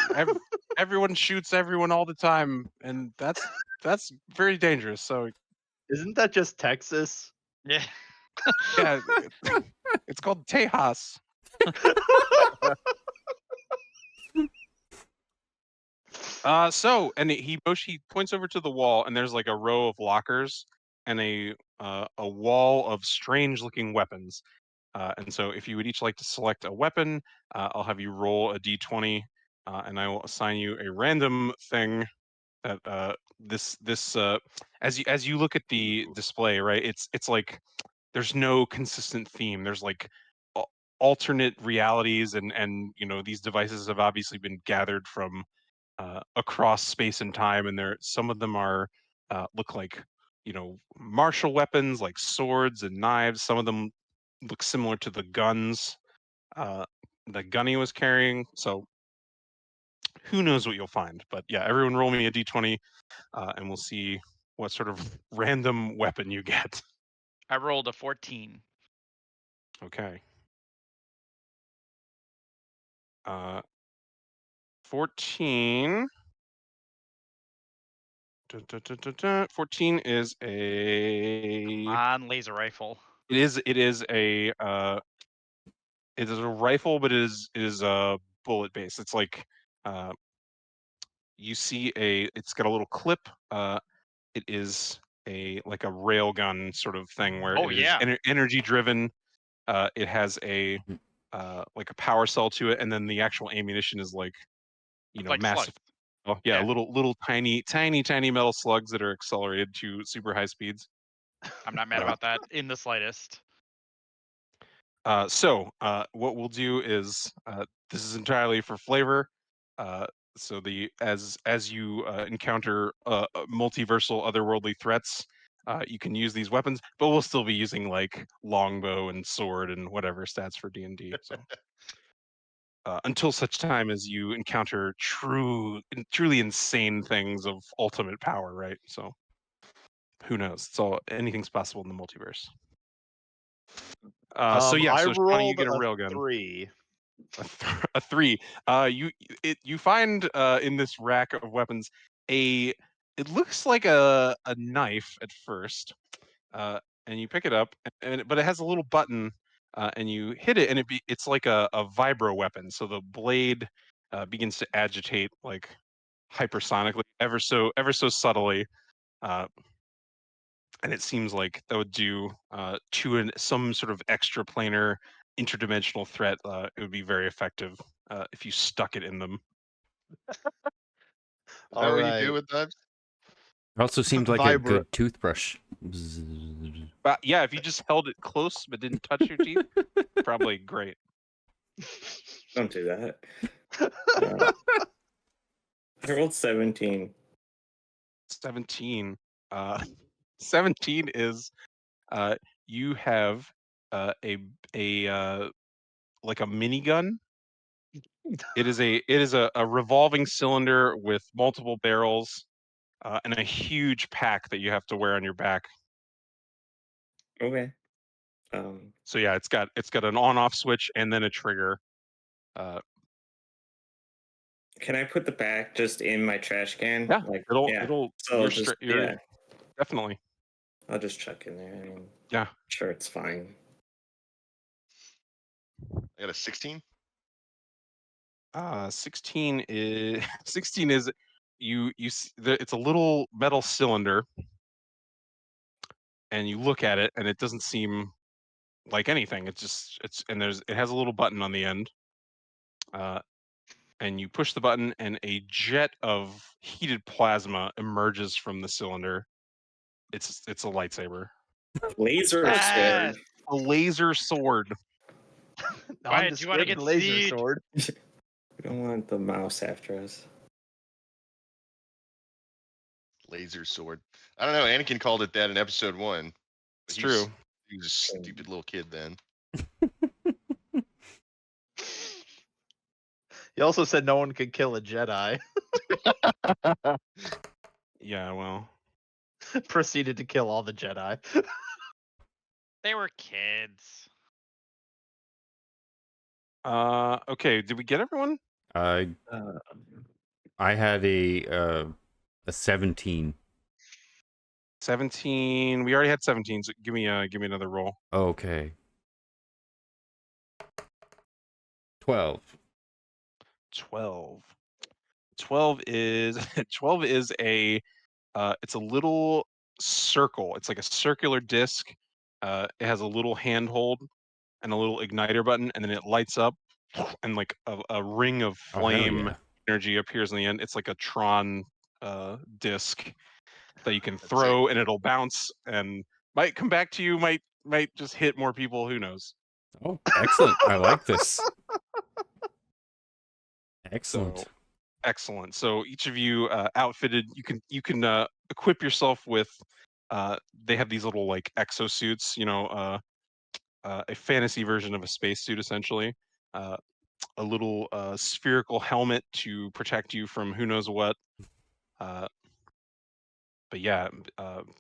everyone shoots everyone all the time, and that's very dangerous. So Isn't that just Texas? Yeah. yeah, it's called Tejas. So and he points over to the wall, and there's like a row of lockers and a wall of strange looking weapons. And so if you would each like to select a weapon, I'll have you roll a d20, and I will assign you a random thing that as you look at the display, right? It's like there's no consistent theme. There's like alternate realities, and these devices have obviously been gathered from across space and time, and some of them are look like martial weapons like swords and knives. Some of them look similar to the guns that Gunny was carrying. So who knows what you'll find? But yeah, everyone roll me a d20, and we'll see what sort of random weapon you get. I rolled a 14. Okay. 14. 14 is Come on, laser rifle. it is a rifle, but it is bullet based. It's like you see it's got a little clip. It is like a rail gun sort of thing where Oh, it is yeah. energy driven. It has a like a power cell to it, and then the actual ammunition is like Like massive. slugs. Oh yeah, Yeah. little tiny metal slugs that are accelerated to super high speeds. I'm not mad about that in the slightest. So what we'll do is this is entirely for flavor. So as you encounter multiversal otherworldly threats, you can use these weapons, but we'll still be using like longbow and sword and whatever stats for D&D. So until such time as you encounter truly insane things of ultimate power, right? So who knows? So anything's possible in the multiverse. So yeah, I so Shawnee, you rolled get a a railgun. 3. A 3. You find in this rack of weapons it looks like a knife at first, and you pick it up, but it has a little button and you hit it, and it's like a vibro weapon. So the blade begins to agitate like hypersonically, ever so subtly, and it seems like that would do to some sort of extraplanar interdimensional threat. It would be very effective if you stuck it in them. Is that All what you right. do with that? It also seemed like a Vibra- good toothbrush. But yeah, if you just held it close but didn't touch your teeth, probably great. Don't do that. I rolled 17. 17. 17 is you have a like a minigun. It is a revolving cylinder with multiple barrels and a huge pack that you have to wear on your back. Okay. So yeah, it's got an on-off switch and then a trigger. Can I put the back just in my trash can? Yeah, Like, it'll So you're just, you're definitely. I'll just chuck in there. I mean, Yeah. sure, it's fine. I got a 16. 16 is 16 is it's a little metal cylinder, and you look at it and it doesn't seem like anything. It has a little button on the end, and you push the button and a jet of heated plasma emerges from the cylinder. It's a lightsaber, Laser Yes! sword. a laser sword. Wyatt, do you want to Nondescript get laser siege? sword. We don't want the mouse after us. Laser sword. I don't know. Anakin called it that in episode 1. It's He true. was- He was a stupid little kid then. He also said no one could kill a Jedi. Yeah, well, Proceeded to kill all the Jedi. They were kids. okay. Did we get everyone? I had a 17. 17. We already had 17. So give me another roll. Okay. 12. 12. 12 is 12 is a it's a little circle. It's like a circular disc. It has a little handhold and a little igniter button, and then it lights up, and like a ring of Oh, hell flame yeah. energy appears in the end. It's like a Tron disc that you can That's throw, and it'll bounce and might come back to you. Might just hit more people. Who knows? Oh, excellent. I like this. Excellent. So, excellent. So each of you outfitted. You can equip yourself with. They have these little like exosuits. A fantasy version of a spacesuit, essentially. A little spherical helmet to protect you from who knows what. But yeah,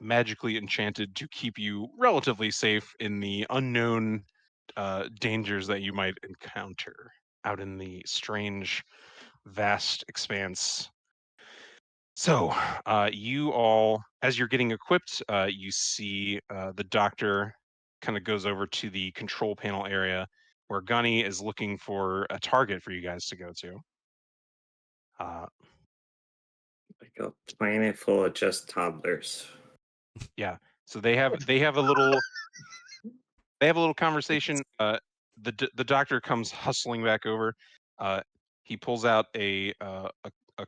magically enchanted to keep you relatively safe in the unknown dangers that you might encounter out in the strange, vast expanse. So, you all, as you're getting equipped, you see the doctor kind of goes over to the control panel area where Gunny is looking for a target for you guys to go to. Like a planet full of just toddlers. Yeah. So they have a little conversation. The doctor comes hustling back over. He pulls out a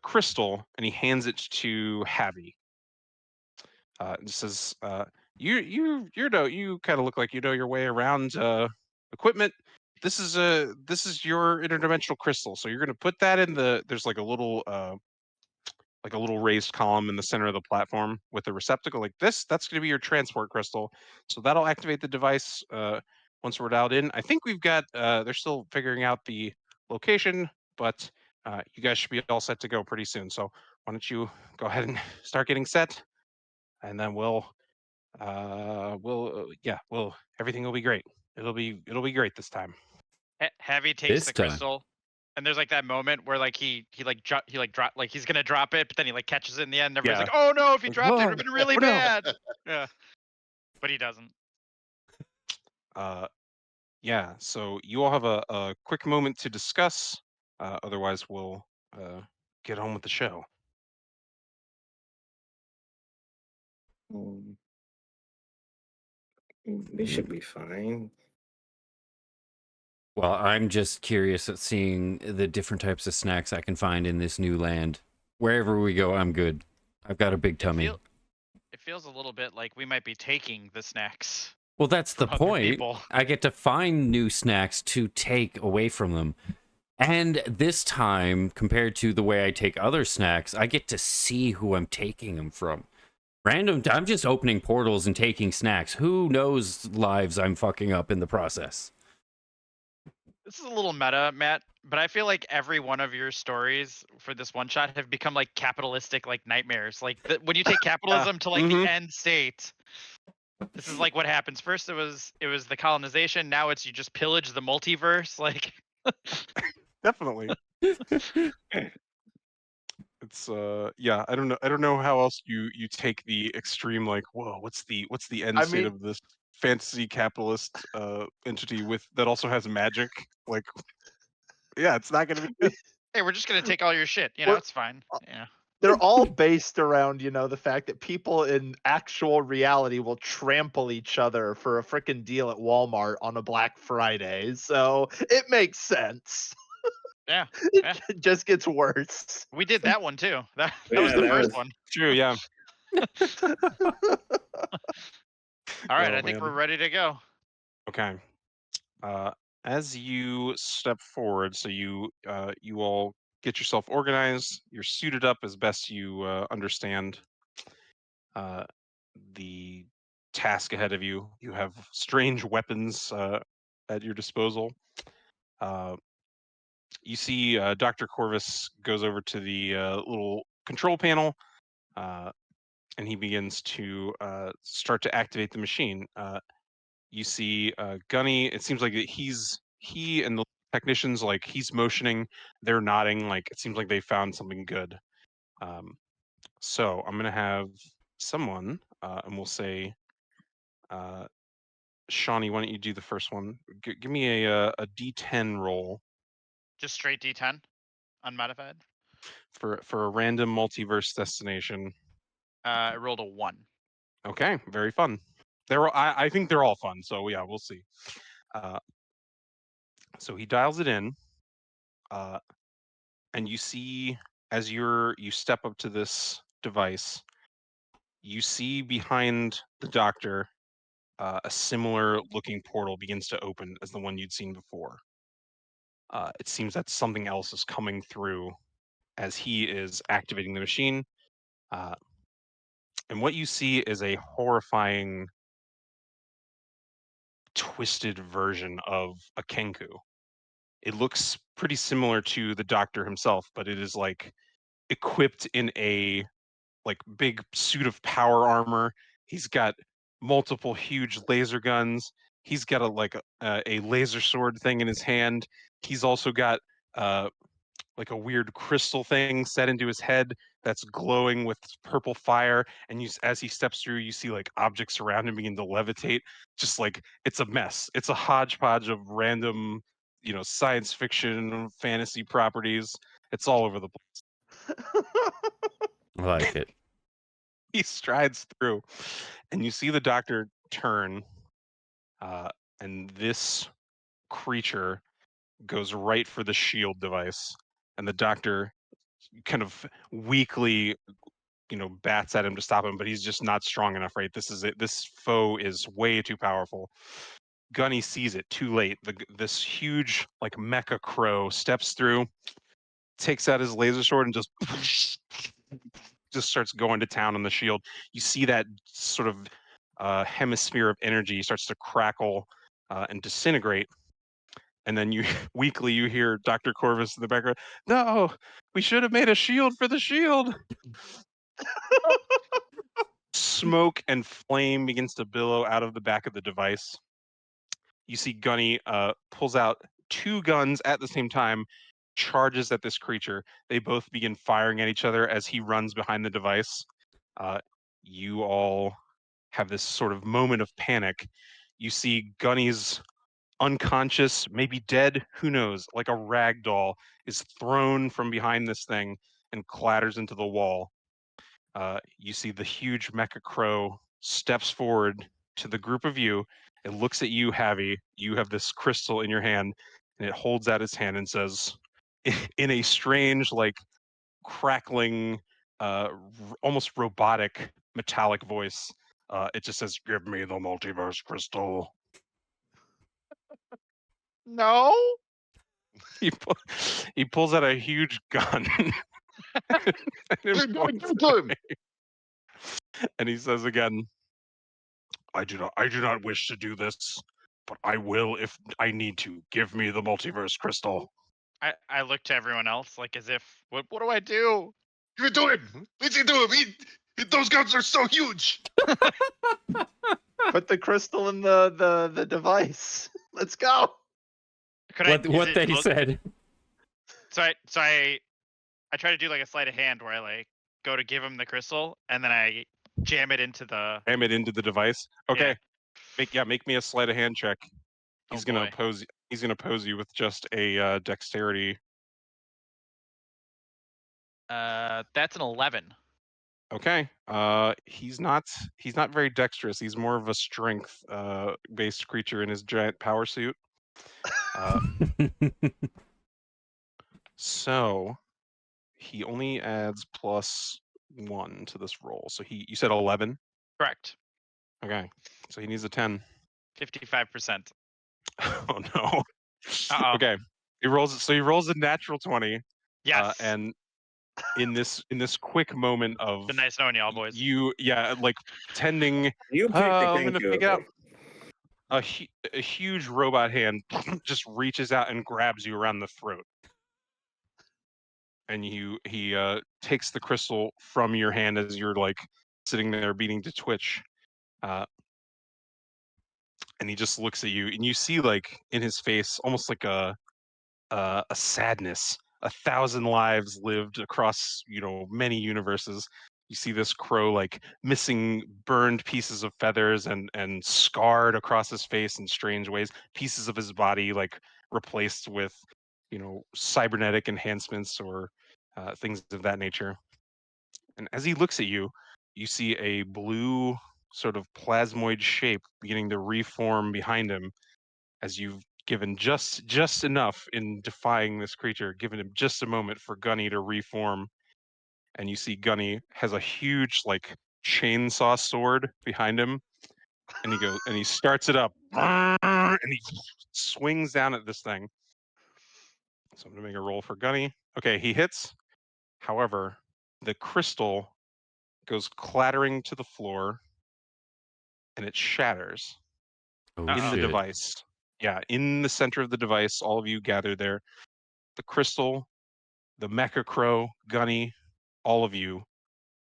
crystal and he hands it to Javi. And says, you kind of look like you know your way around equipment. This is your interdimensional crystal. So you're going to put that in there's like a little raised column in the center of the platform with a receptacle like this. That's going to be your transport crystal. So that'll activate the device once we're dialed in. I think we've got. They're still figuring out the location, but you guys should be all set to go pretty soon. So why don't you go ahead and start getting set, and then everything will be great. It'll be great this time. Heavy takes This the time. crystal, and there's like that moment where like he drop like he's gonna drop it, but then he like catches it in the end. And everybody's like, "Oh no! If he Like, dropped it, it whoa, would have been really oh, no." bad." Yeah, but he doesn't. Yeah, so you all have a quick moment to discuss. Otherwise, we'll get on with the show. Um, we should be fine. Well, I'm just curious at seeing the different types of snacks I can find in this new land. Wherever we go, I'm good. I've got a big tummy. It feels a little bit like we might be taking the snacks. Well, that's the from other point. people. I get to find new snacks to take away from them. And this time, compared to the way I take other snacks, I get to see who I'm taking them from. I'm just opening portals and taking snacks. Who knows lives I'm fucking up in the process? This is a little meta, Matt, but I feel like every one of your stories for this one shot have become like capitalistic like nightmares. Like when you take capitalism to like the end state, this is like what happens. First it was the colonization, now it's you just pillage the multiverse. Like Definitely. It's yeah, I don't know how else you take the extreme, like, whoa, what's the end state of this fantasy capitalist entity with that also has magic? Like, yeah, it's not gonna be good. hey, we're just gonna take all your shit, you know, it's fine. Yeah. They're all based around, the fact that people in actual reality will trample each other for a freaking deal at Walmart on a Black Friday. So it makes sense. Yeah. It just gets worse. We did that one too. That Yeah, was the that first was- one. True, yeah. All right, Oh, I think man. we're ready to go. Okay. As you step forward, so you all get yourself organized. You're suited up as best you understand the task ahead of you. You have strange weapons at your disposal. You see Dr. Corvus goes over to the little control panel, and he begins to start to activate the machine. You see Gunny. It seems like he and the technicians, like, he's motioning, they're nodding, like it seems like they found something good. So I'm gonna have someone, and we'll say, Shawnee, why don't you do the first one? Give me a D10 roll Just straight D10, unmodified. for a random multiverse destination. I rolled a 1. Okay, very fun. I think they're all fun. So yeah, we'll see. So he dials it in, and you see as you step up to this device, you see behind the doctor a similar looking portal begins to open as the one you'd seen before. It seems that something else is coming through as he is activating the machine. And what you see is a horrifying, twisted version of a Kenku. It looks pretty similar to the doctor himself, but it is like equipped in a like big suit of power armor. He's got multiple huge laser guns. He's got a laser sword thing in his hand. He's also got like a weird crystal thing set into his head that's glowing with purple fire. And as he steps through, you see like objects around him begin to levitate. Just like it's a mess. It's a hodgepodge of random, science fiction, fantasy properties. It's all over the place. I like it. He strides through, and you see the doctor turn, and this creature goes right for the shield device, and the doctor kind of weakly, bats at him to stop him, but he's just not strong enough, right? This is it. This foe is way too powerful. Gunny sees it too late. This huge, like, mecha crow steps through, takes out his laser sword, and just starts going to town on the shield. You see that sort of hemisphere of energy starts to crackle and disintegrate. And then you weakly you hear Dr. Corvus in the background, "No, we should have made a shield for the shield." Smoke and flame begins to billow out of the back of the device. You see Gunny pulls out 2 guns at the same time, charges at this creature. They both begin firing at each other as he runs behind the device. You all have this sort of moment of panic. You see Gunny's unconscious, maybe dead, who knows, like a rag doll, is thrown from behind this thing and clatters into the wall. You see the huge mecha crow steps forward to the group of you. It looks at you, Javi. You have this crystal in your hand, and it holds out its hand and says, in a strange, like crackling, almost robotic, metallic voice, it just says, "Give me the multiverse crystal." No. He, pu- he pulls out a huge gun and it points Give it to him. and he says again, I do not wish to do this, but I will if I need to. Give me the multiverse crystal. I look to everyone else like as if what do I do? Give it to him. What's he doing? Those guns are so huge. Put the crystal in the device. Let's go. Could What is they it look- said. So I try to do like a sleight of hand where I like go to give him the crystal and then I jam it into the. Ram it into the device. Okay. Make me a sleight of hand check. He's Oh, gonna boy. oppose. He's gonna oppose you with just a dexterity. That's an 11. Okay. He's not very dexterous. He's more of a strength based creature in his giant power suit. So he only adds +1 to this roll. So you said 11. Correct. Okay. So he needs a 10. 55%. Oh no. Uh-oh. Okay. He rolls a natural 20. Yes. And in this quick moment of Been nice knowing y'all, boys. like pretending You picked I'm the gonna pick it up. A huge robot hand just reaches out and grabs you around the throat, and he takes the crystal from your hand as you're like sitting there beating to twitch, and he just looks at you, and you see like in his face almost like a sadness. 1,000 lives lived across many universes. You see this crow like missing burned pieces of feathers and scarred across his face in strange ways. Pieces of his body like replaced with cybernetic enhancements or things of that nature. And as he looks at you, you see a blue sort of plasmoid shape beginning to reform behind him as you've given just enough in defying this creature, given him just a moment for Gunny to reform. And you see Gunny has a huge like chainsaw sword behind him, and he starts it up, and he swings down at this thing. So I'm gonna make a roll for Gunny. Okay, he hits. However, the crystal goes clattering to the floor, and it shatters Oh, in the shit. device. Yeah, in the center of the device, all of you gather there. The crystal, the mecha crow, Gunny, all of you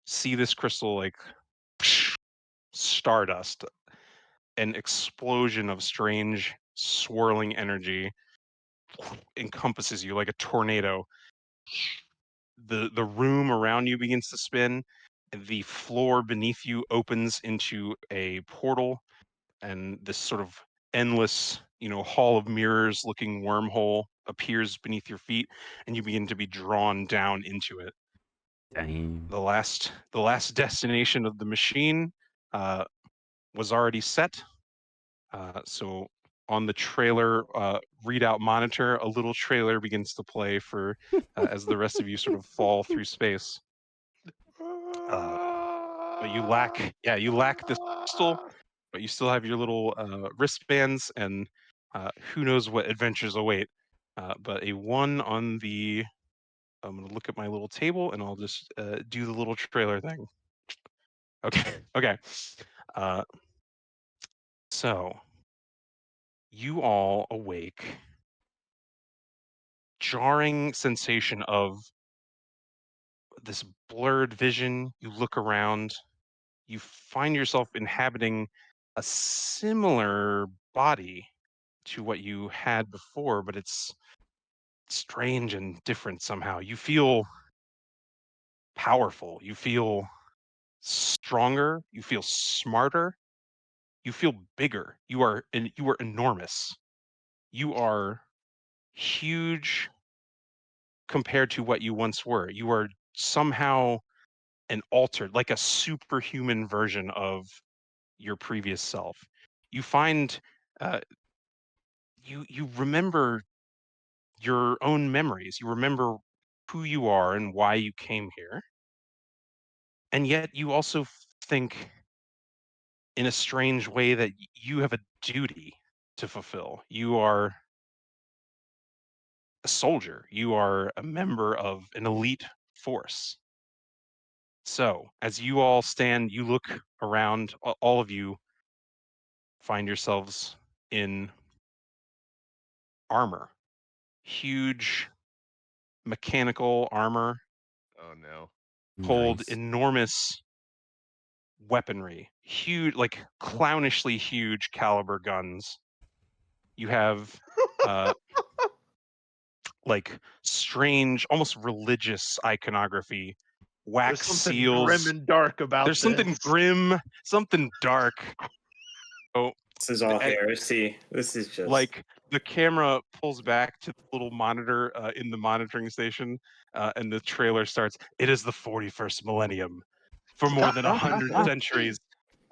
see this crystal like stardust, an explosion of strange swirling energy encompasses you like a tornado. The room around you begins to spin. The floor beneath you opens into a portal, and this sort of endless, hall of mirrors looking wormhole appears beneath your feet, and you begin to be drawn down into it. Dang. The last destination of the machine was already set. So on the trailer readout monitor, a little trailer begins to play for as the rest of you sort of fall through space. But you lack this crystal, but you still have your little wristbands, and who knows what adventures await. But a 1 on the. I'm gonna look at my little table, and I'll just do the little trailer thing. Okay. Okay. So you all awake. Jarring sensation of this blurred vision. You look around. You find yourself inhabiting a similar body to what you had before, but it's strange and different somehow. You feel powerful. You feel stronger. You feel smarter. You feel bigger. You are enormous. you are huge compared to what you once were. You are somehow an altered, like a superhuman version of your previous self. You find uh, you remember your own memories. You remember who you are and why you came here. And yet you also think in a strange way that you have a duty to fulfill. You are a soldier. You are a member of an elite force. So, as you all stand, you look around, all of you find yourselves in armor. Huge mechanical armor, Oh no. hold Nice. enormous weaponry, huge, like clownishly huge caliber guns. You have like strange, almost religious iconography, There's wax something grim seals. and dark about There's something this. grim, something dark. Oh, This is all I- heresy. This is just like the camera pulls back to the little monitor in the monitoring station, and the trailer starts. It is the 41st millennium. For more than 100 centuries,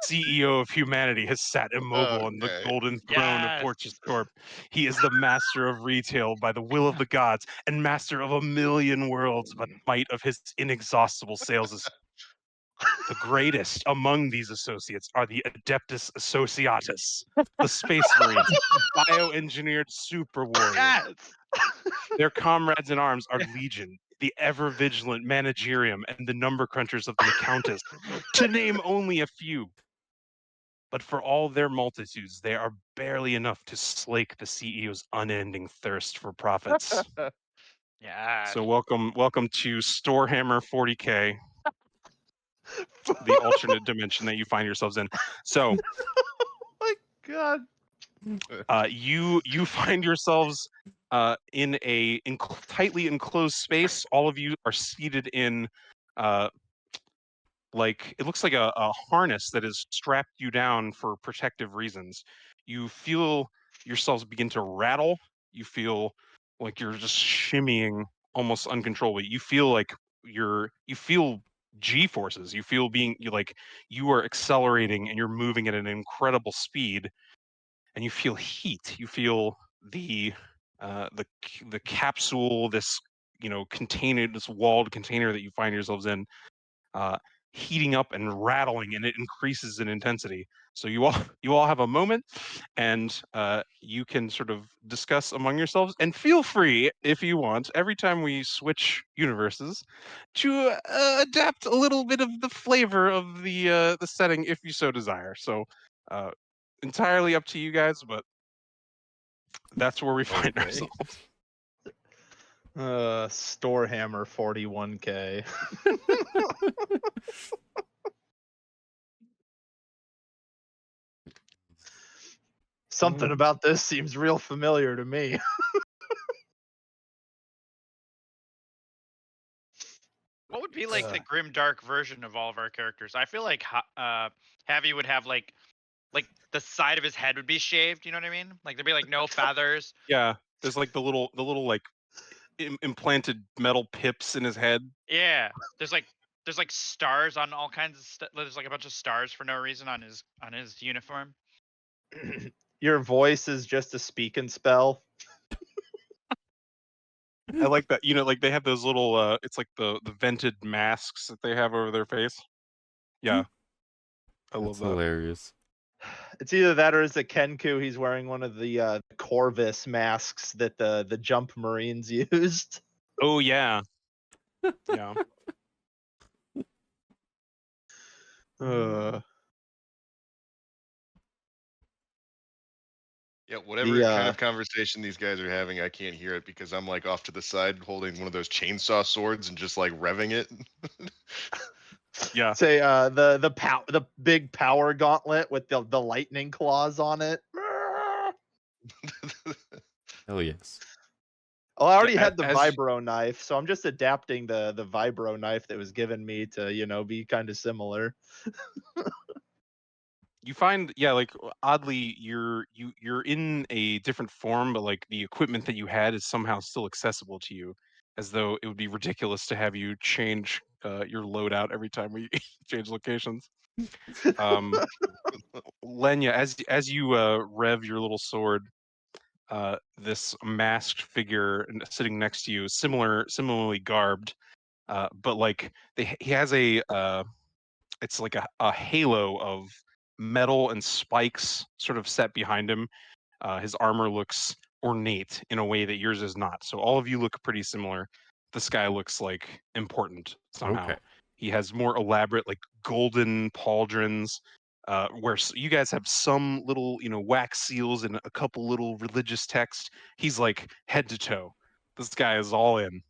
CEO of humanity has sat immobile on the Okay. golden throne of Yes. Portius Corp. He is the master of retail by the will of the gods and master of a million worlds by the might of his inexhaustible sales. The greatest among these associates are the Adeptus Associatus, the Space Marines, bioengineered super warriors. Yes. Their comrades in arms are Legion, the ever vigilant Managerium, and the number crunchers of the Accountus, to name only a few. But for all their multitudes, they are barely enough to slake the CEO's unending thirst for profits. Yeah. So welcome to Storehammer 40K, the alternate dimension that you find yourselves in. So My God. you find yourselves in a tightly enclosed space. All of you are seated in like it looks like a harness that has strapped you down for protective reasons. You feel yourselves begin to rattle. You feel like you're just shimmying almost uncontrollably. You feel like you feel G forces. You feel you are accelerating and you're moving at an incredible speed, and you feel heat. You feel the the capsule, this container, this walled container that you find yourselves in, uh, heating up and rattling, and it increases in intensity. So you all you all have a moment, and you can sort of discuss among yourselves. And feel free, if you want, every time we switch universes, to adapt a little bit of the flavor of the setting if you so desire. So uh, entirely up to you guys, but that's where we find Okay. ourselves. Storehammer 41K. Something about this seems real familiar to me. What would be like the grim dark version of all of our characters? I feel like Javi would have like the side of his head would be shaved. You know what I mean? Like there'd be like no feathers. Yeah, there's like the little like implanted metal pips in his head. Yeah. There's like stars on all kinds of stuff. There's like a bunch of stars for no reason on his uniform. Your voice is just a speak and spell. I like that. Like they have those little it's like the vented masks that they have over their face. Yeah. I love That's that. hilarious. It's either that or is it Kenku? He's wearing one of the Corvus masks that the Jump Marines used. Oh yeah. Yeah. Yeah, whatever kind of conversation these guys are having, I can't hear it because I'm like off to the side holding one of those chainsaw swords and just like revving it. Yeah. Say the big power gauntlet with the lightning claws on it. Hell yes. Oh, I already had the as- vibro knife, so I'm just adapting the vibro knife that was given me to be kind of similar. you find, yeah, like oddly, you're in a different form, but like the equipment that you had is somehow still accessible to you, as though it would be ridiculous to have you change your loadout every time we change locations. Um, Lenya, as you rev your little sword, this masked figure sitting next to you, similarly garbed, but like he has a it's like a halo of metal and spikes sort of set behind him. His armor looks ornate in a way that yours is not. So all of you look pretty similar. This guy looks like important somehow. Okay. He has more elaborate, like golden pauldrons, where you guys have some little, wax seals and a couple little religious texts. He's like head to toe. This guy is all in.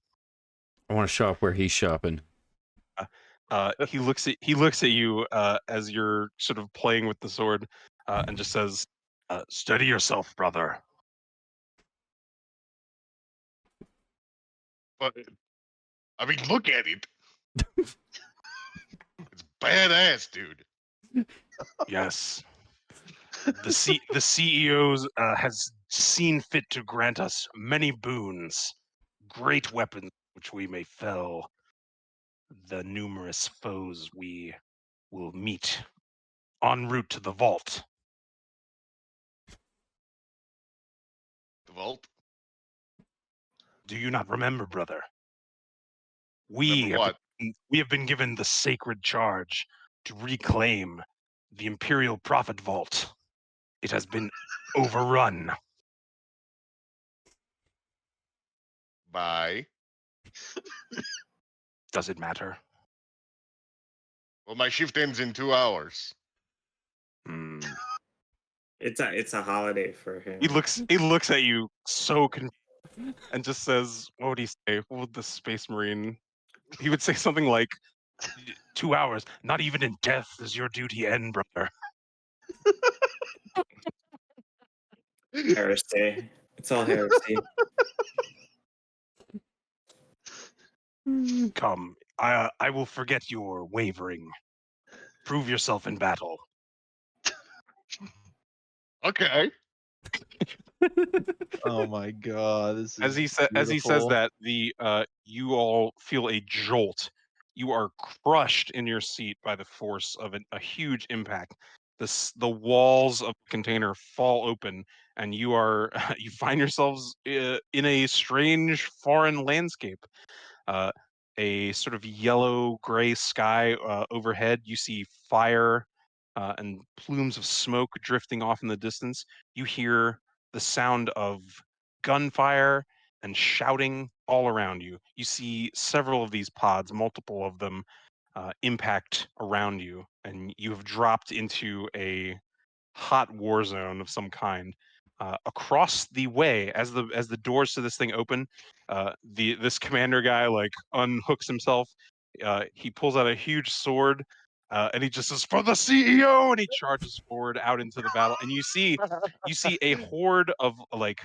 I want to shop where he's shopping. He looks at you as you're sort of playing with the sword, and just says, "Steady yourself, brother." But I mean, look at it. It's badass, dude. Yes, the CEOs has seen fit to grant us many boons, great weapons which we may fell the numerous foes we will meet en route to the vault. The vault. Do you not remember, brother? Remember what? We have been given the sacred charge to reclaim the Imperial Profit Vault. It has been overrun. By. Does it matter? Well, my shift ends in 2 hours. Hmm. It's a holiday for him. He looks at you so confused and just says, "What would he say? What would the Space Marine?" He would say something like, 2 hours. Not even in death does your duty end, brother. Heresy. It's all heresy. Come, I will forget your wavering. Prove yourself in battle. Okay. Oh my god, this is As he says beautiful. that, you all feel a jolt. You are crushed in your seat by the force of a huge impact. The walls of the container fall open, and you are you find yourselves in a strange foreign landscape. Uh, a sort of yellow gray sky overhead. You see fire and plumes of smoke drifting off in the distance. You hear the sound of gunfire and shouting all around you. You see several of these pods, multiple of them, impact around you, and you have dropped into a hot war zone of some kind. Across the way, as the doors to this thing open, this commander guy like unhooks himself. He pulls out a huge sword, and he just says, "For the CEO!" and he charges forward out into the battle. And you see a horde of like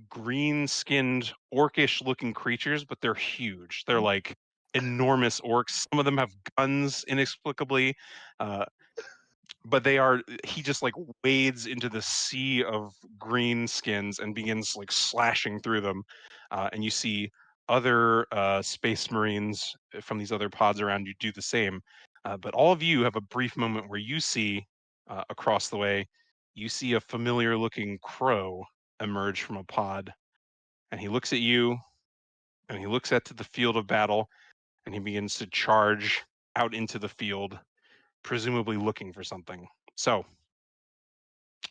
green-skinned, orcish-looking creatures, but they're huge. They're like enormous orcs. Some of them have guns inexplicably. But he just like wades into the sea of green skins and begins like slashing through them, and you see other space marines from these other pods around you do the same, but all of you have a brief moment where you see across the way, you see a familiar looking crow emerge from a pod, and he looks at you, and he looks at the field of battle, and he begins to charge out into the field, presumably looking for something. So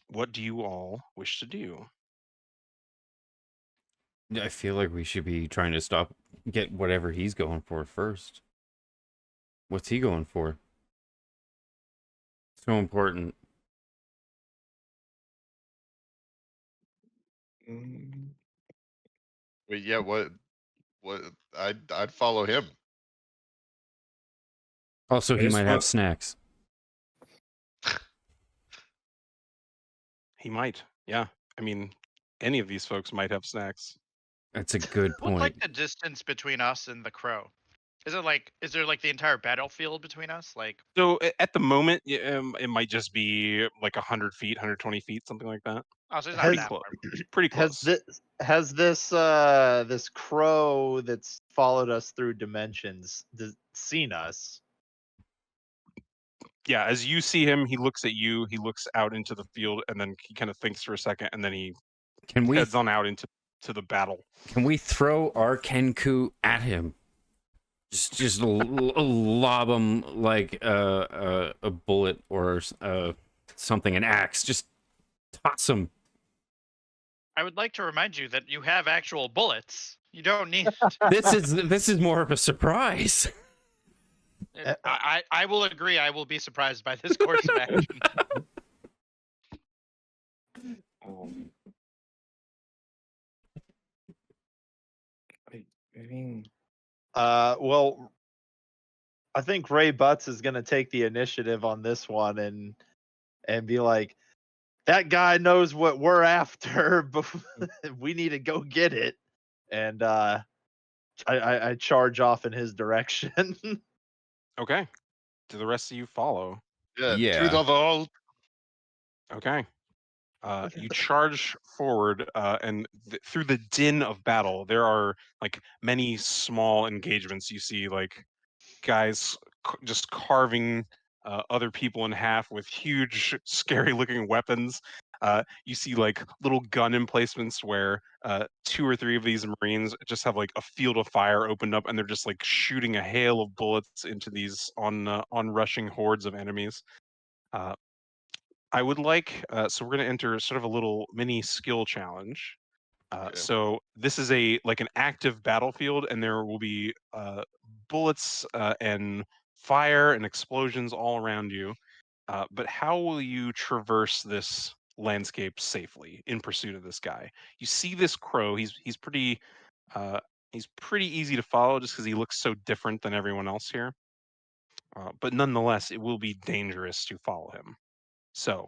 what do you all wish to do? I feel like we should be trying to get whatever he's going for first. What's he going for? So important. Mm, Wait, yeah. What? I'd follow him. Also, I he just might have want- snacks. He might. Yeah. I mean, any of these folks might have snacks. That's a good What's like point. the distance between us and the crow? Is there like the entire battlefield between us? Like, So at the moment, it might just be like 100 feet, 120 feet, something like that. oh, so it's not Pretty Has- that close. far. Pretty Has close. this crow that's followed us through dimensions seen us? Yeah, as you see him, he looks at you, he looks out into the field, and then he kind of thinks for a second, and then he Can we heads on out into the battle. throw our Kenku at him? Just lob him like a bullet or something, an axe. Just toss him. I would like to remind you that you have actual bullets. You don't need. This is more of a surprise. I will agree. I will be surprised by this course of action. I mean, Well, I think Ray Butts is going to take the initiative on this one and be like, that guy knows what we're after, but we need to go get it. And I charge off in his direction. Okay. Do the rest of you follow? To Yeah. the vault. Okay. You charge forward, and through the din of battle, there are like many small engagements. You see, like guys just carving other people in half with huge, scary-looking weapons. You see like little gun emplacements where 2 or 3 of these Marines just have like a field of fire opened up, and they're just like shooting a hail of bullets into these onrushing hordes of enemies. I would like, so we're going to enter sort of a little mini skill challenge. Okay. So this is like an active battlefield, and there will be bullets and fire and explosions all around you. But how will you traverse this landscape safely in pursuit of this guy? You see this crow. He's pretty easy to follow just because he looks so different than everyone else here. But nonetheless, it will be dangerous to follow him. So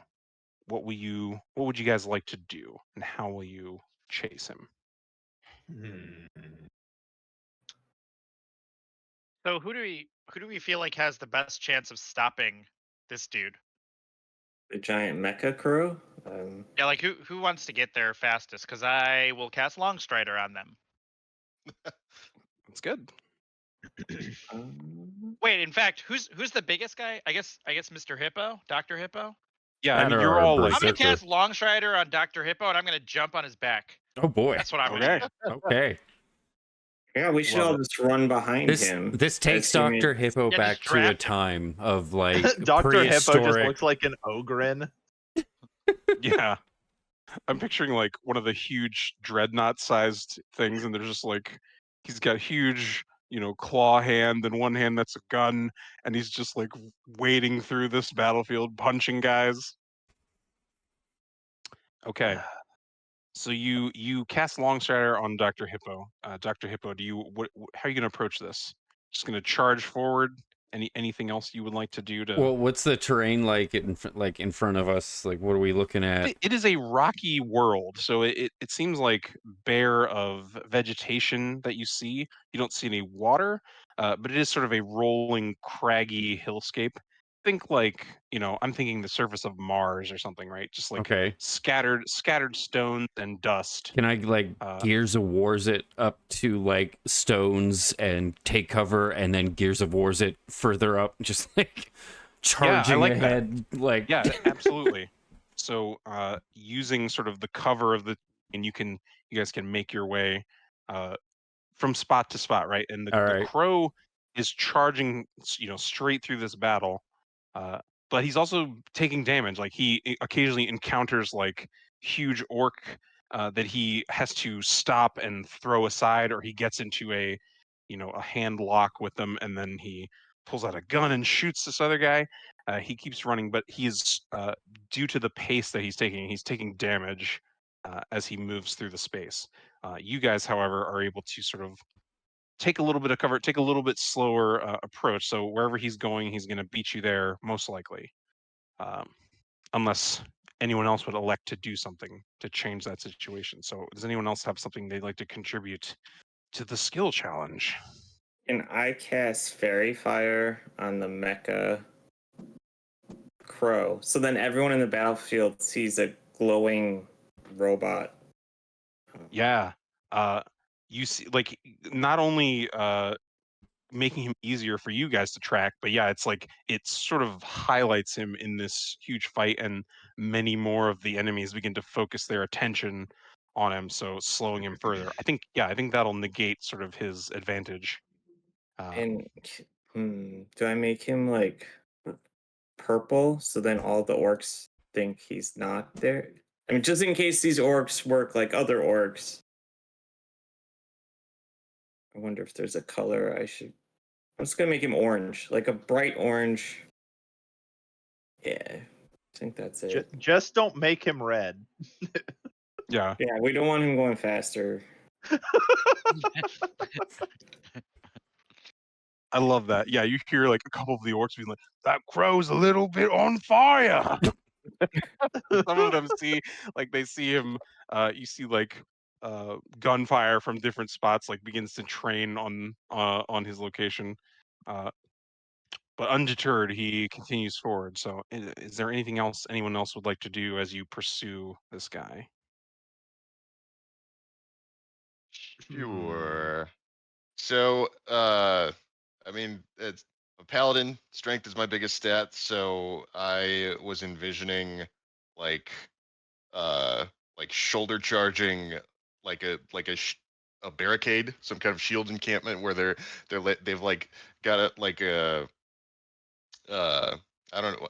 what would you guys like to do, and how will you chase him? So who do we feel like has the best chance of stopping this dude? the giant mecha crew. Yeah, like who wants to get there fastest? Because I will cast Longstrider on them. That's good. Wait, in fact, who's the biggest guy? I guess Mr. Hippo, Dr. Hippo. Yeah, I That mean or you're our all like I'm gonna Berserker. cast Longstrider on Dr. Hippo, and I'm gonna jump on his back. Oh boy. That's what I'm okay. gonna do. Okay. Yeah, we should Love all it. just run behind This him. takes as he made- Dr. Hippo Yeah, back just to a draft him. time of like Dr. Hippo just prehistoric. looks like an ogre. Yeah. I'm picturing like one of the huge dreadnought-sized things, and they're just like he's got huge, claw hand, and one hand that's a gun, and he's just like wading through this battlefield, punching guys. Okay. So you cast Longstrider on Dr. Hippo. Dr. Hippo, how are you gonna approach this? Just gonna charge forward? Anything else you would like to do to? Well, what's the terrain like in front of us? Like, what are we looking at? It is a rocky world, so it seems like bare of vegetation that you see. You don't see any water, but it is sort of a rolling, craggy hillscape. Think like, I'm thinking the surface of Mars or something, right? Just like Okay. scattered stones and dust. Can I like Gears of Wars it up to like stones and take cover, and then Gears of Wars it further up, just like charging like that. ahead? Like Yeah, absolutely. So using sort of the cover of and you guys can make your way from spot to spot, right? And All the right. crow is charging, straight through this battle, but he's also taking damage. Like he occasionally encounters like huge orc that he has to stop and throw aside, or he gets into a hand lock with them, and then he pulls out a gun and shoots this other guy. He keeps running, but he's due to the pace that he's taking damage as he moves through the space. You guys, however, are able to sort of take a little bit of cover, take a little bit slower approach. So wherever he's going, he's going to beat you there, most likely, unless anyone else would elect to do something to change that situation. So does anyone else have something they'd like to contribute to the skill challenge? And I cast Fairy Fire on the Mecha Crow. So then everyone in the battlefield sees a glowing robot. Yeah. You see, like, not only making him easier for you guys to track, but yeah, it's like it sort of highlights him in this huge fight, and many more of the enemies begin to focus their attention on him, so slowing him further. I think that'll negate sort of his advantage. And do I make him like purple so then all the orcs think he's not there? I mean, just in case these orcs work like other orcs. I wonder if there's a color I should. I'm just gonna make him orange, like a bright orange. Yeah, I think that's it. Just don't make him red. Yeah. Yeah, we don't want him going faster. I love that. Yeah, you hear like a couple of the orcs being like, "That crow's a little bit on fire." Some of them see they see him. You see like gunfire from different spots, like begins to train on his location. But undeterred, he continues forward. So, is there anything else anyone else would like to do as you pursue this guy? Sure. So, I mean, it's a paladin. Strength is my biggest stat, so I was envisioning like, uh, like shoulder charging, a barricade, some kind of shield encampment where they've like got a like a I don't know.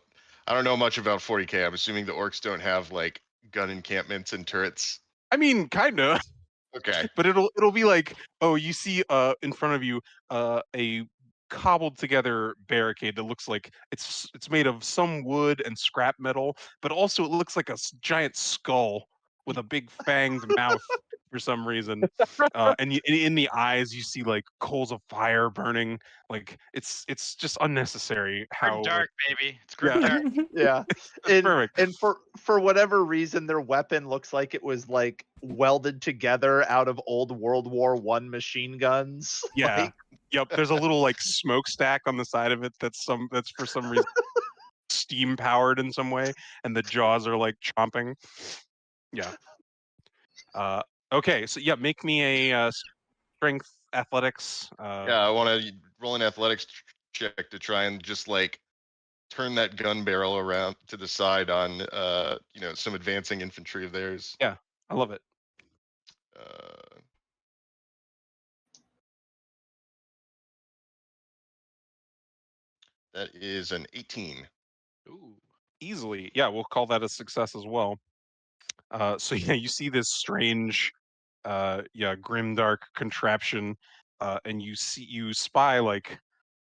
I don't know much about 40K. I'm assuming the orcs don't have like gun encampments and turrets. I mean, kind of. Okay. But it'll be like, oh, you see in front of you a cobbled together barricade that looks like it's made of some wood and scrap metal, but also it looks like a giant skull with a big fanged mouth for some reason. And in the eyes you see like coals of fire burning. Like it's just unnecessary Grim how dark, baby. It's grim yeah. dark. Yeah. It's perfect. And for whatever reason, their weapon looks like it was like welded together out of old World War One machine guns. Yeah. Like, Yep. There's a little like smokestack on the side of it that's for some reason steam powered in some way, and the jaws are like chomping. Yeah. Okay. So yeah, make me a strength athletics. Yeah, I want to roll an athletics check to try and just like turn that gun barrel around to the side on some advancing infantry of theirs. Yeah, I love it. That is an 18. Ooh, easily. Yeah, we'll call that a success as well. So yeah, you see this strange, grim dark contraption, and you spy like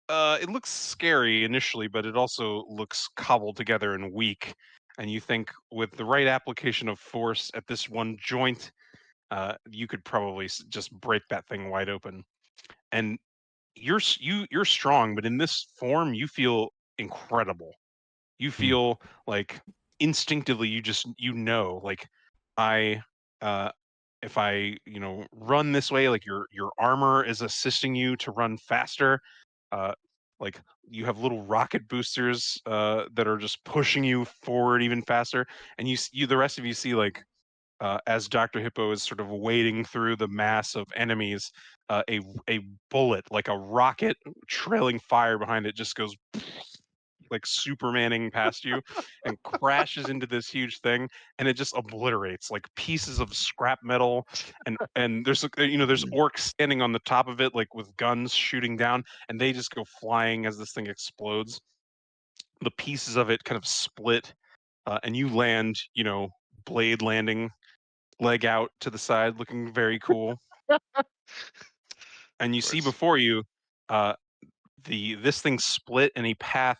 it looks scary initially, but it also looks cobbled together and weak. And you think with the right application of force at this one joint, you could probably just break that thing wide open. And you're strong, but in this form, you feel incredible. You feel like instinctively, like I, uh, if I run this way, like your armor is assisting you to run faster. Uh, like you have little rocket boosters that are just pushing you forward even faster, and the rest of you see like as Dr. Hippo is sort of wading through the mass of enemies, a bullet, like a rocket trailing fire behind it, just goes like Supermaning past you and crashes into this huge thing, and it just obliterates like pieces of scrap metal, and there's orcs standing on the top of it like with guns shooting down, and they just go flying as this thing explodes. The pieces of it kind of split, and you land, blade landing, leg out to the side, looking very cool. And you see before you, this thing split in a path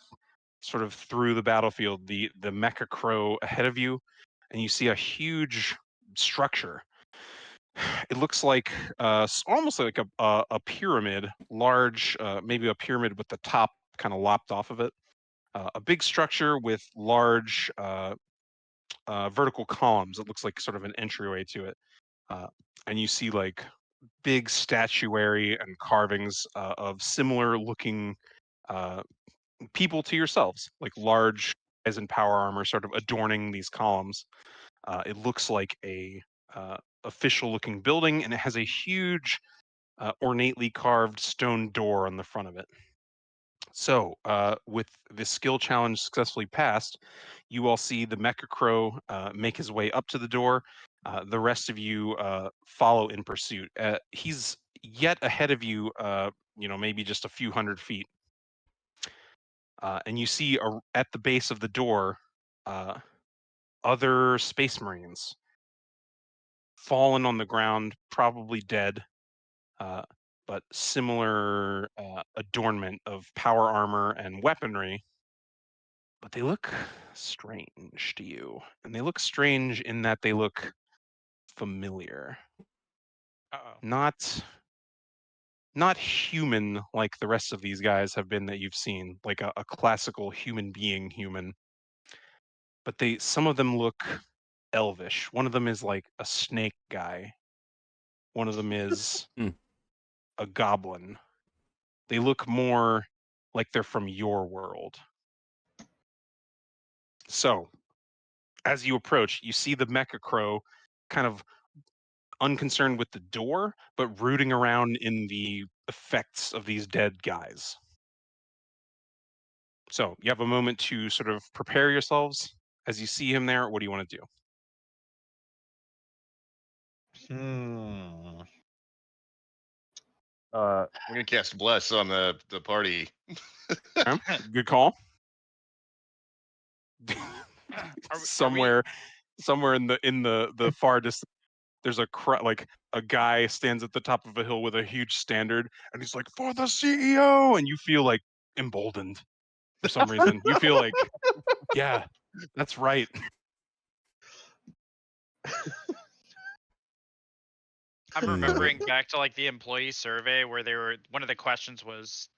sort of through the battlefield. The Mecha Crow ahead of you, and you see a huge structure. It looks like almost like a pyramid, large, maybe a pyramid with the top kind of lopped off of it. A big structure with large vertical columns. It looks like sort of an entryway to it. And you see like big statuary and carvings of similar looking people to yourselves, like large guys in power armor sort of adorning these columns. It looks like a official looking building, and it has a huge ornately carved stone door on the front of it. So, with the skill challenge successfully passed, you all see the Mecha Crow make his way up to the door. The rest of you follow in pursuit. He's yet ahead of you, maybe just a few hundred feet. And you see at the base of the door other Space Marines fallen on the ground, probably dead. But similar adornment of power armor and weaponry. But they look strange to you. And they look strange in that they look familiar. Uh-oh. Not human like the rest of these guys have been that you've seen, like a classical human being human. But some of them look elvish. One of them is like a snake guy. One of them is a goblin. They look more like they're from your world. So, as you approach, you see the Mecha Crow kind of unconcerned with the door, but rooting around in the effects of these dead guys. So, you have a moment to sort of prepare yourselves as you see him there. What do you want to do? I'm gonna cast Bless on the party. Good call. Are somewhere in the far distance, there's like a guy stands at the top of a hill with a huge standard, and he's like, "For the CEO," and you feel like emboldened for some reason. You feel like, yeah, that's right. I'm remembering back to like the employee survey where one of the questions was,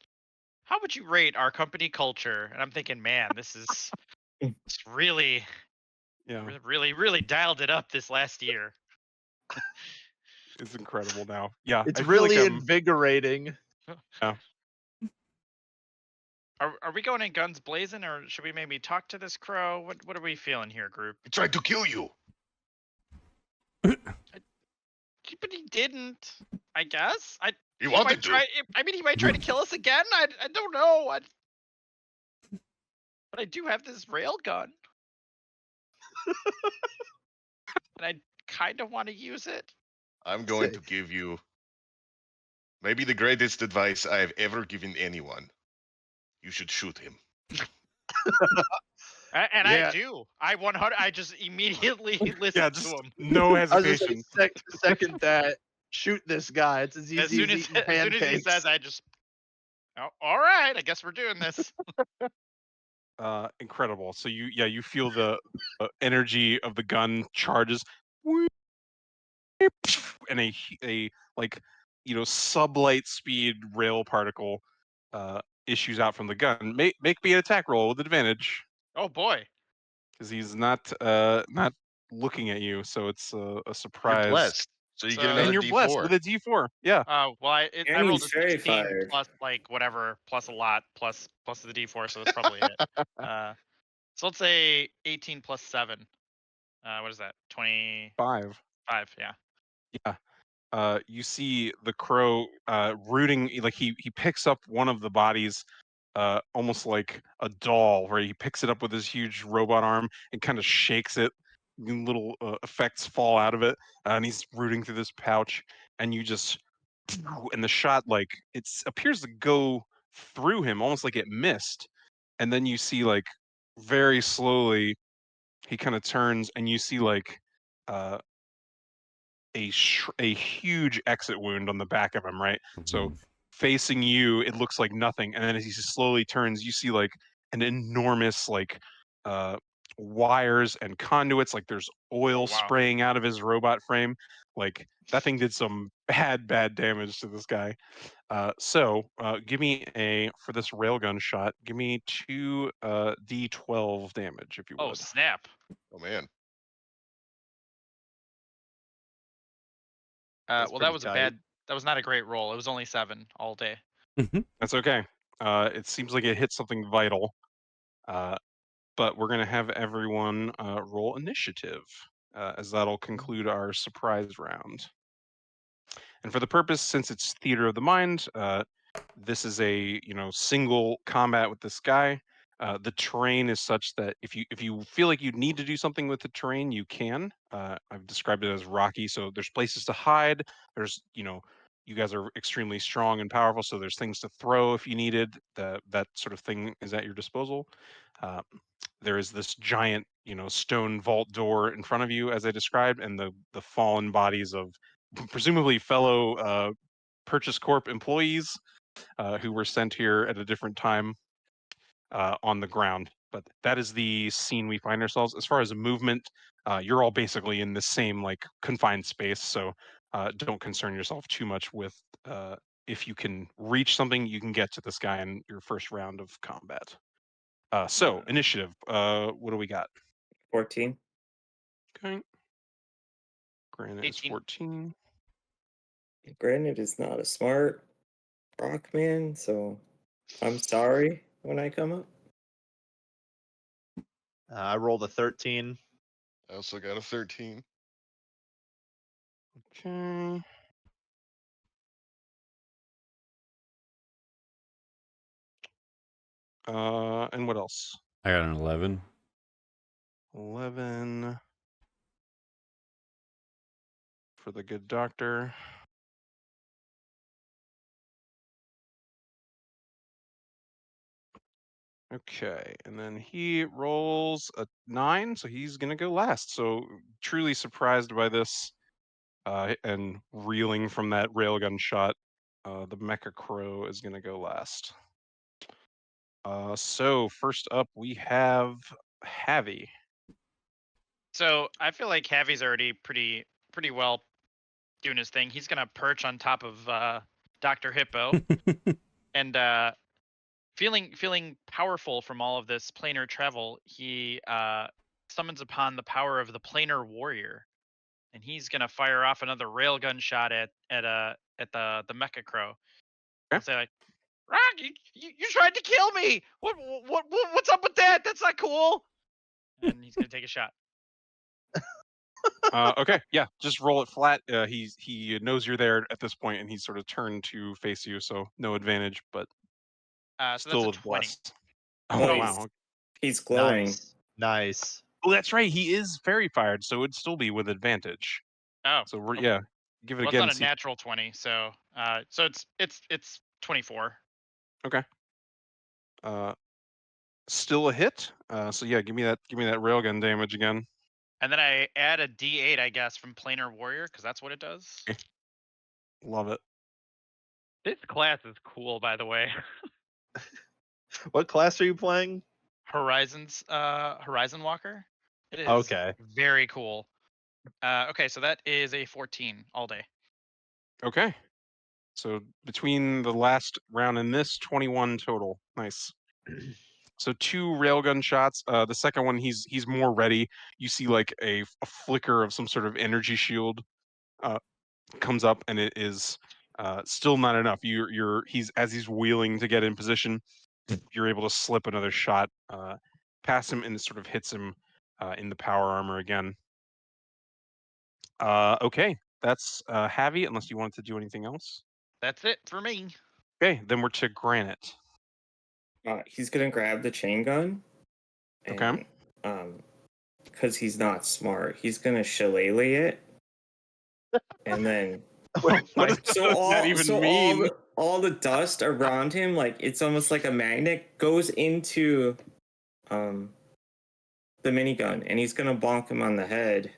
how would you rate our company culture? And I'm thinking, man, this is it's really, really dialed it up this last year. It's incredible now. Yeah, It's I feel really like invigorating. yeah. Are we going in guns blazing, or should we maybe talk to this crow? What are we feeling here, group? He tried to kill you. But he didn't. I guess. He wanted to. He might try to kill us again. I don't know. But I do have this rail gun, and I kind of want to use it. I'm going to give you maybe the greatest advice I have ever given anyone. You should shoot him. And I do. I just immediately listen to him. No I was just hesitation. second that. Shoot this guy. It's as easy As soon as he says, I just. Oh, all right. I guess we're doing this. Incredible. So you feel the energy of the gun charges, and a like sublight speed rail particle issues out from the gun. Make me an attack roll with advantage. Oh boy. Because he's not looking at you, so it's a surprise. You're blessed. So you get So- another And you're D4. blessed with a D4. Yeah. Well, I And rolled a he's very 16 fired. plus like whatever plus a lot plus the D4, so that's probably it. So let's say 18 plus 7. What is that? 25. 5. Yeah. Yeah. You see the crow rooting, like he picks up one of the bodies, almost like a doll, where he picks it up with his huge robot arm and kind of shakes it. Little effects fall out of it, and he's rooting through this pouch, and you just, and the shot appears to go through him, almost like it missed, and then you see very slowly he kind of turns, and you see a huge exit wound on the back of him, right? So facing you, it looks like nothing, and then as he slowly turns, you see an enormous wires and conduits, there's oil spraying out of his robot frame. That thing did some bad damage to this guy. So give me for this railgun shot, give me 2 D12 damage, if you would. Oh snap. Oh man. That's Well, that pretty was tight. a was not a great roll. It was only 7 all day. That's okay. It seems like it hit something vital. But we're going to have everyone roll initiative, as that'll conclude our surprise round. And for the purpose, since it's theater of the mind, this is a single combat with this guy. The terrain is such that if you feel like you need to do something with the terrain, you can. I've described it as rocky, so there's places to hide. There's you guys are extremely strong and powerful, so there's things to throw if you needed. That sort of thing is at your disposal. There is this giant stone vault door in front of you, as I described, and the fallen bodies of presumably fellow Purchase Corp employees who were sent here at a different time on the ground. But that is the scene we find ourselves. As far as movement, you're all basically in the same confined space, so don't concern yourself too much with if you can reach something, you can get to this guy in your first round of combat. So initiative, what do we got? 14. Okay. Granite is 18. 14. Granted, is not a smart rock man, so I'm sorry when I come up. I rolled a 13. I also got a 13. Okay. And what else? I got an 11. 11 for the good doctor. Okay, and then he rolls a 9, so he's gonna go last. So truly surprised by this, and reeling from that railgun shot, the Mecha Crow is gonna go last. So first up we have Javi. So I feel like Javi's already pretty well doing his thing. He's gonna perch on top of Dr. Hippo and feeling powerful from all of this planar travel, he summons upon the power of the planar warrior, and he's gonna fire off another railgun shot at the Mecha Crow. And say like, Rock, you tried to kill me. What's up with that? That's not cool. And he's gonna take a shot. Okay, yeah, just roll it flat. He knows you're there at this point, and he's sort of turned to face you, so no advantage, but So still that's a 20. blessed. Oh Well, wow! He's glowing. Nice. Oh, that's right. He is fairy fired, so it'd still be with advantage. Oh, So we're okay. yeah, give it Well, again. it's not a natural 20, so it's 24. Okay. Still a hit. So yeah, give me that railgun damage again. And then I add a D8, I guess, from Planar Warrior, because that's what it does. Love it. This class is cool, by the way. What class are you playing? Horizon Walker. It is Okay. very cool. Okay, so that is a 14 all day. Okay. So between the last round and this, 21 total. Nice. So 2 railgun shots. The second one, he's more ready. You see like a flicker of some sort of energy shield comes up, and it is still not enough. He's wheeling to get in position. You're able to slip another shot past him, and it sort of hits him in the power armor again. Okay, that's Javi, unless you wanted to do anything else. That's it for me. Okay, then we're to Granite. He's gonna grab the chain gun. Okay. And, because he's not smart, he's gonna shillelagh it, and then What does that even mean? all the dust around him, like it's almost like a magnet, goes into the minigun, and he's gonna bonk him on the head.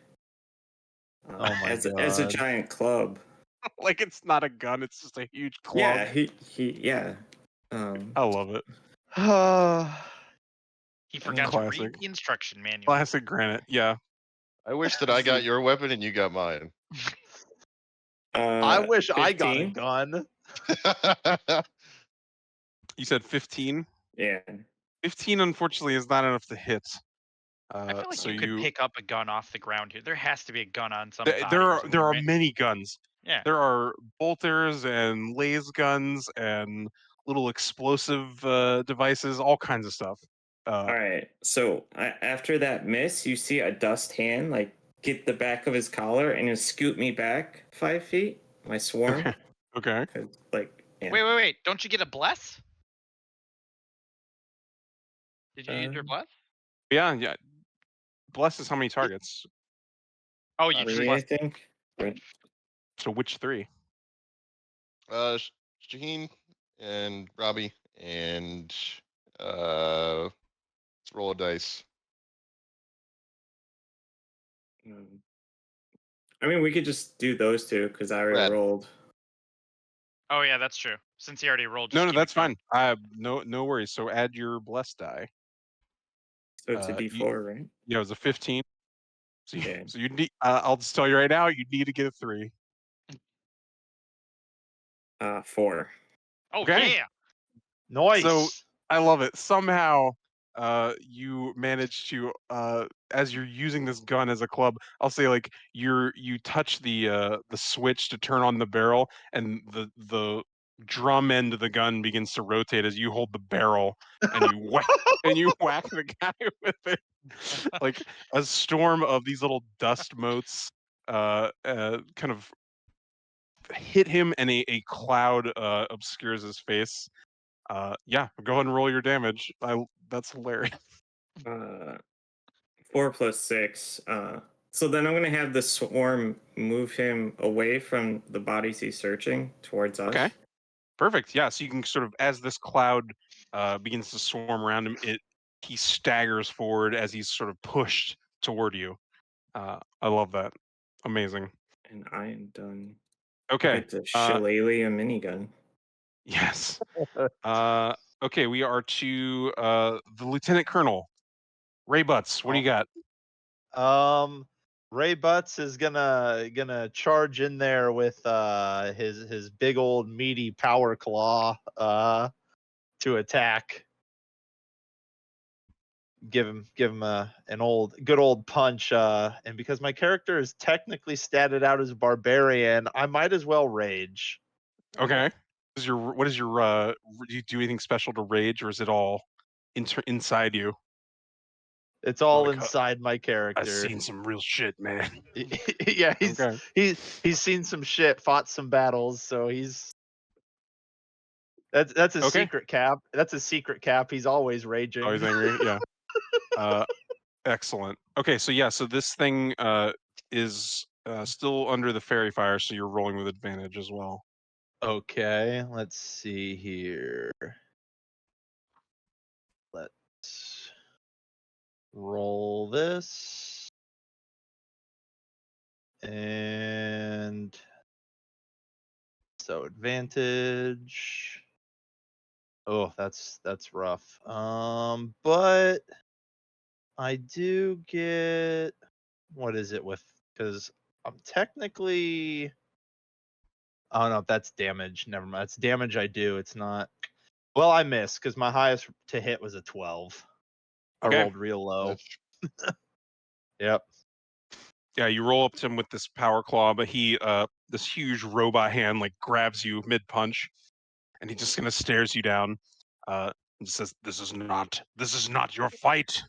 Oh my as a God. giant club. Like it's not a gun; it's just a huge club. Yeah, yeah. I love it. He forgot to read Classic. the instruction manual. Classic Granite. Yeah. I wish that I got your weapon and you got mine. I wish I got a 15? gun. You said 15. Yeah. 15, unfortunately, is not enough to hit. I feel like so you could pick up a gun off the ground here. There has to be a gun on some. There are many guns. Yeah. There are bolters and laser guns and little explosive devices, all kinds of stuff. All right. So after that miss, you see a dust hand like get the back of his collar and just scoot me back 5 feet. My swarm. Okay. Okay. 'Cause, like, yeah. Wait. Don't you get a bless? Did you use your bless? Yeah. Bless is how many targets? Oh, you just 3, I blessed. think. Right. So which 3? Shaheen and Robbie and let's roll a dice. I mean, we could just do those two because I already Brad. rolled. Oh yeah, that's true. Since he already rolled. No, just no, keep it that's going. fine. No worries. So add your blessed die. So it's a D4, right? Yeah, it was a 15. So you, Yeah. so you need. I'll just tell you right now, you need to get a 3. 4. Oh Okay. yeah. Nice. So I love it. Somehow, you manage to, as you're using this gun as a club, I'll say like you touch the switch to turn on the barrel, and the drum end of the gun begins to rotate as you hold the barrel, and you whack the guy with it, like a storm of these little dust motes, kind of hit him, and a cloud obscures his face. Yeah, go ahead and roll your damage. That's hilarious. 4 plus 6. So then I'm gonna have the swarm move him away from the bodies he's searching towards us. Okay. Perfect. Yeah, so you can sort of, as this cloud begins to swarm around him, he staggers forward as he's sort of pushed toward you. I love that. Amazing. And I am done. Okay. Get the shillelagh minigun. Yes. Okay, we are to the Lieutenant Colonel. Ray Butts, what do you got? Ray Butts is gonna charge in there with his big old meaty power claw to attack. Give him an good old punch, and because my character is technically statted out as a barbarian, I might as well rage. Okay. What is your do you do anything special to rage, or is it all inside you? It's all Like, inside my I've character. seen some real shit, man. Yeah, Okay. he's seen some shit, fought some battles, so that's a Okay. secret cap. That's a secret cap. He's always raging. Always angry. Yeah. Excellent. Okay, so yeah, so this thing is still under the fairy fire, so you're rolling with advantage as well. Okay, let's see here. Let's roll this. And so advantage. Oh, that's rough. But I do get, what is it with, because I'm technically, oh no, that's damage. Never mind. It's damage I do. It's not. Well, I missed because my highest to hit was a 12. Okay. I rolled real low. Yep. Yeah, you roll up to him with this power claw, but he this huge robot hand like grabs you mid punch, and he just kind of stares you down. And says, "This is not your fight.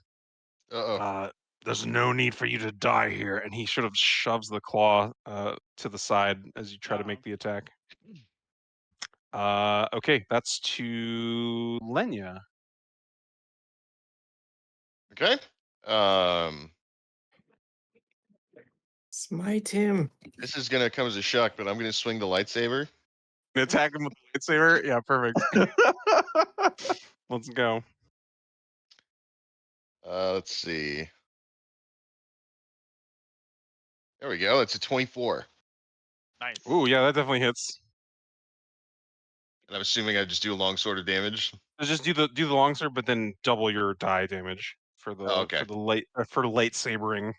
Uh-oh. There's no need for you to die here." And he sort of shoves the claw to the side as you try to make the attack. Okay, that's to Lenya. Okay. Smite him. This is gonna come as a shock, but I'm gonna swing the lightsaber. Attack him with the lightsaber. Yeah, perfect. Let's go. Let's see. There we go. It's a 24. Nice. Ooh, yeah, that definitely hits. And I'm assuming I just do a long sword of damage. Just do the longsword, but then double your die damage for the okay. for lightsabering.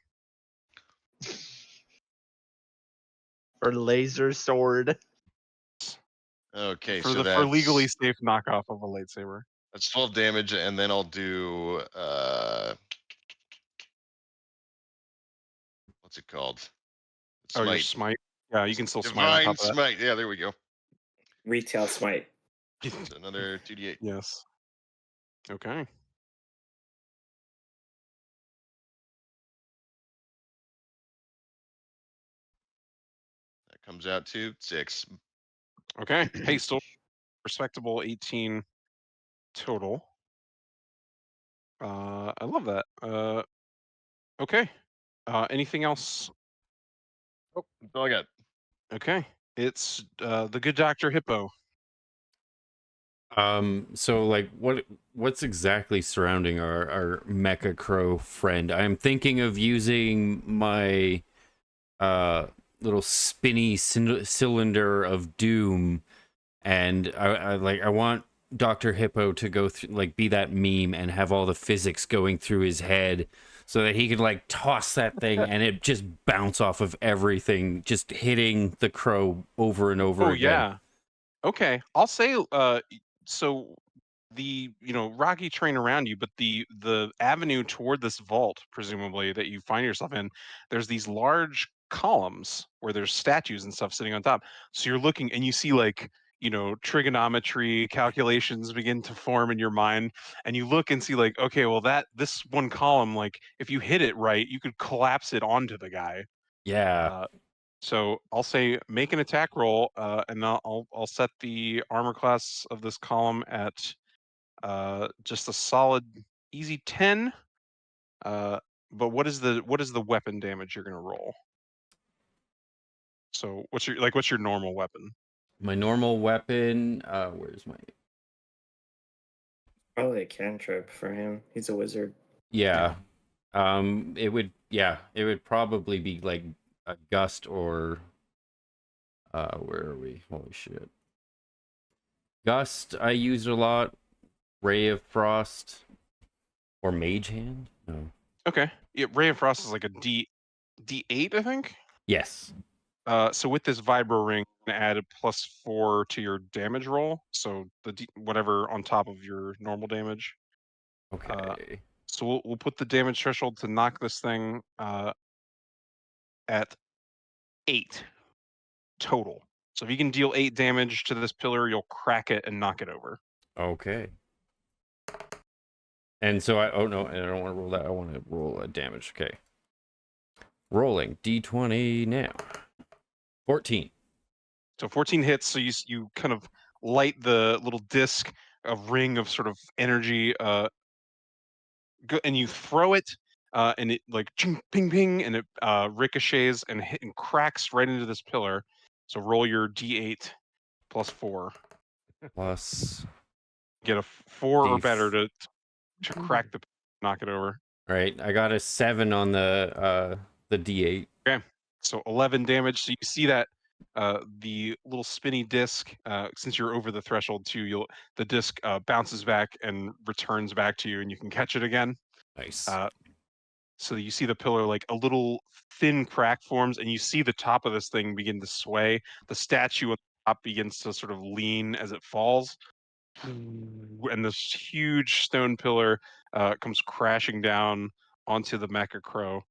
For laser sword. Okay, For so for legally that's safe knockoff of a lightsaber. 12 damage, and then I'll do what's it called? Oh, your smite. Yeah, you can still smite on Divine top of that. smite. Yeah, there we go. Retail smite. It's another 2d8. Yes. Okay. That comes out to 6. Okay. Hey, still respectable 18 total. I love that. Okay. Anything else? Oh, that's all I got. Okay. It's the good Dr. Hippo. So like what's exactly surrounding our Mecha Crow friend? I'm thinking of using my little spinny cylinder of doom, and I want Dr. Hippo to go through, like, be that meme and have all the physics going through his head so that he could like toss that thing and it just bounce off of everything, just hitting the crow over and over again. Yeah. Okay. I'll say so the rocky terrain around you, but the avenue toward this vault, presumably, that you find yourself in, there's these large columns where there's statues and stuff sitting on top. So you're looking and you see, like, trigonometry calculations begin to form in your mind, and you look and see, like, okay, well, this one column, like, if you hit it right, you could collapse it onto the guy. Yeah. So I'll say make an attack roll, and I'll set the armor class of this column at just a solid easy 10. But what is the weapon damage you're gonna roll? So what's your normal weapon? My normal weapon, where's my... Probably a cantrip for him. He's a wizard. Yeah. It would probably be like a gust or where are we? Holy shit. Gust I use a lot. Ray of Frost or Mage Hand? No. Okay. Yeah, Ray of Frost is like a D8, I think. Yes. So with this vibro ring, I'm gonna add a +4 to your damage roll. So whatever on top of your normal damage. Okay. So we'll put the damage threshold to knock this thing at 8 total. So if you can deal 8 damage to this pillar, you'll crack it and knock it over. Okay. And so I don't want to roll that. I want to roll a damage. Okay. Rolling D20 now. 14. So 14 hits. So you kind of light the little disc, a ring of sort of energy, and you throw it, and it like ching, ping ping, and it ricochets and cracks right into this pillar. So roll your D8 +4. Plus. Get a 4 or better to crack the knock it over. All right, I got a 7 on the D8. Okay, so 11 damage. So you see that the little spinny disc, since you're over the threshold too, the disc bounces back and returns back to you, and you can catch it again. Nice. So you see the pillar, like a little thin crack forms, and you see the top of this thing begin to sway. The statue on the top begins to sort of lean as it falls, and this huge stone pillar comes crashing down onto the Mecha Crow.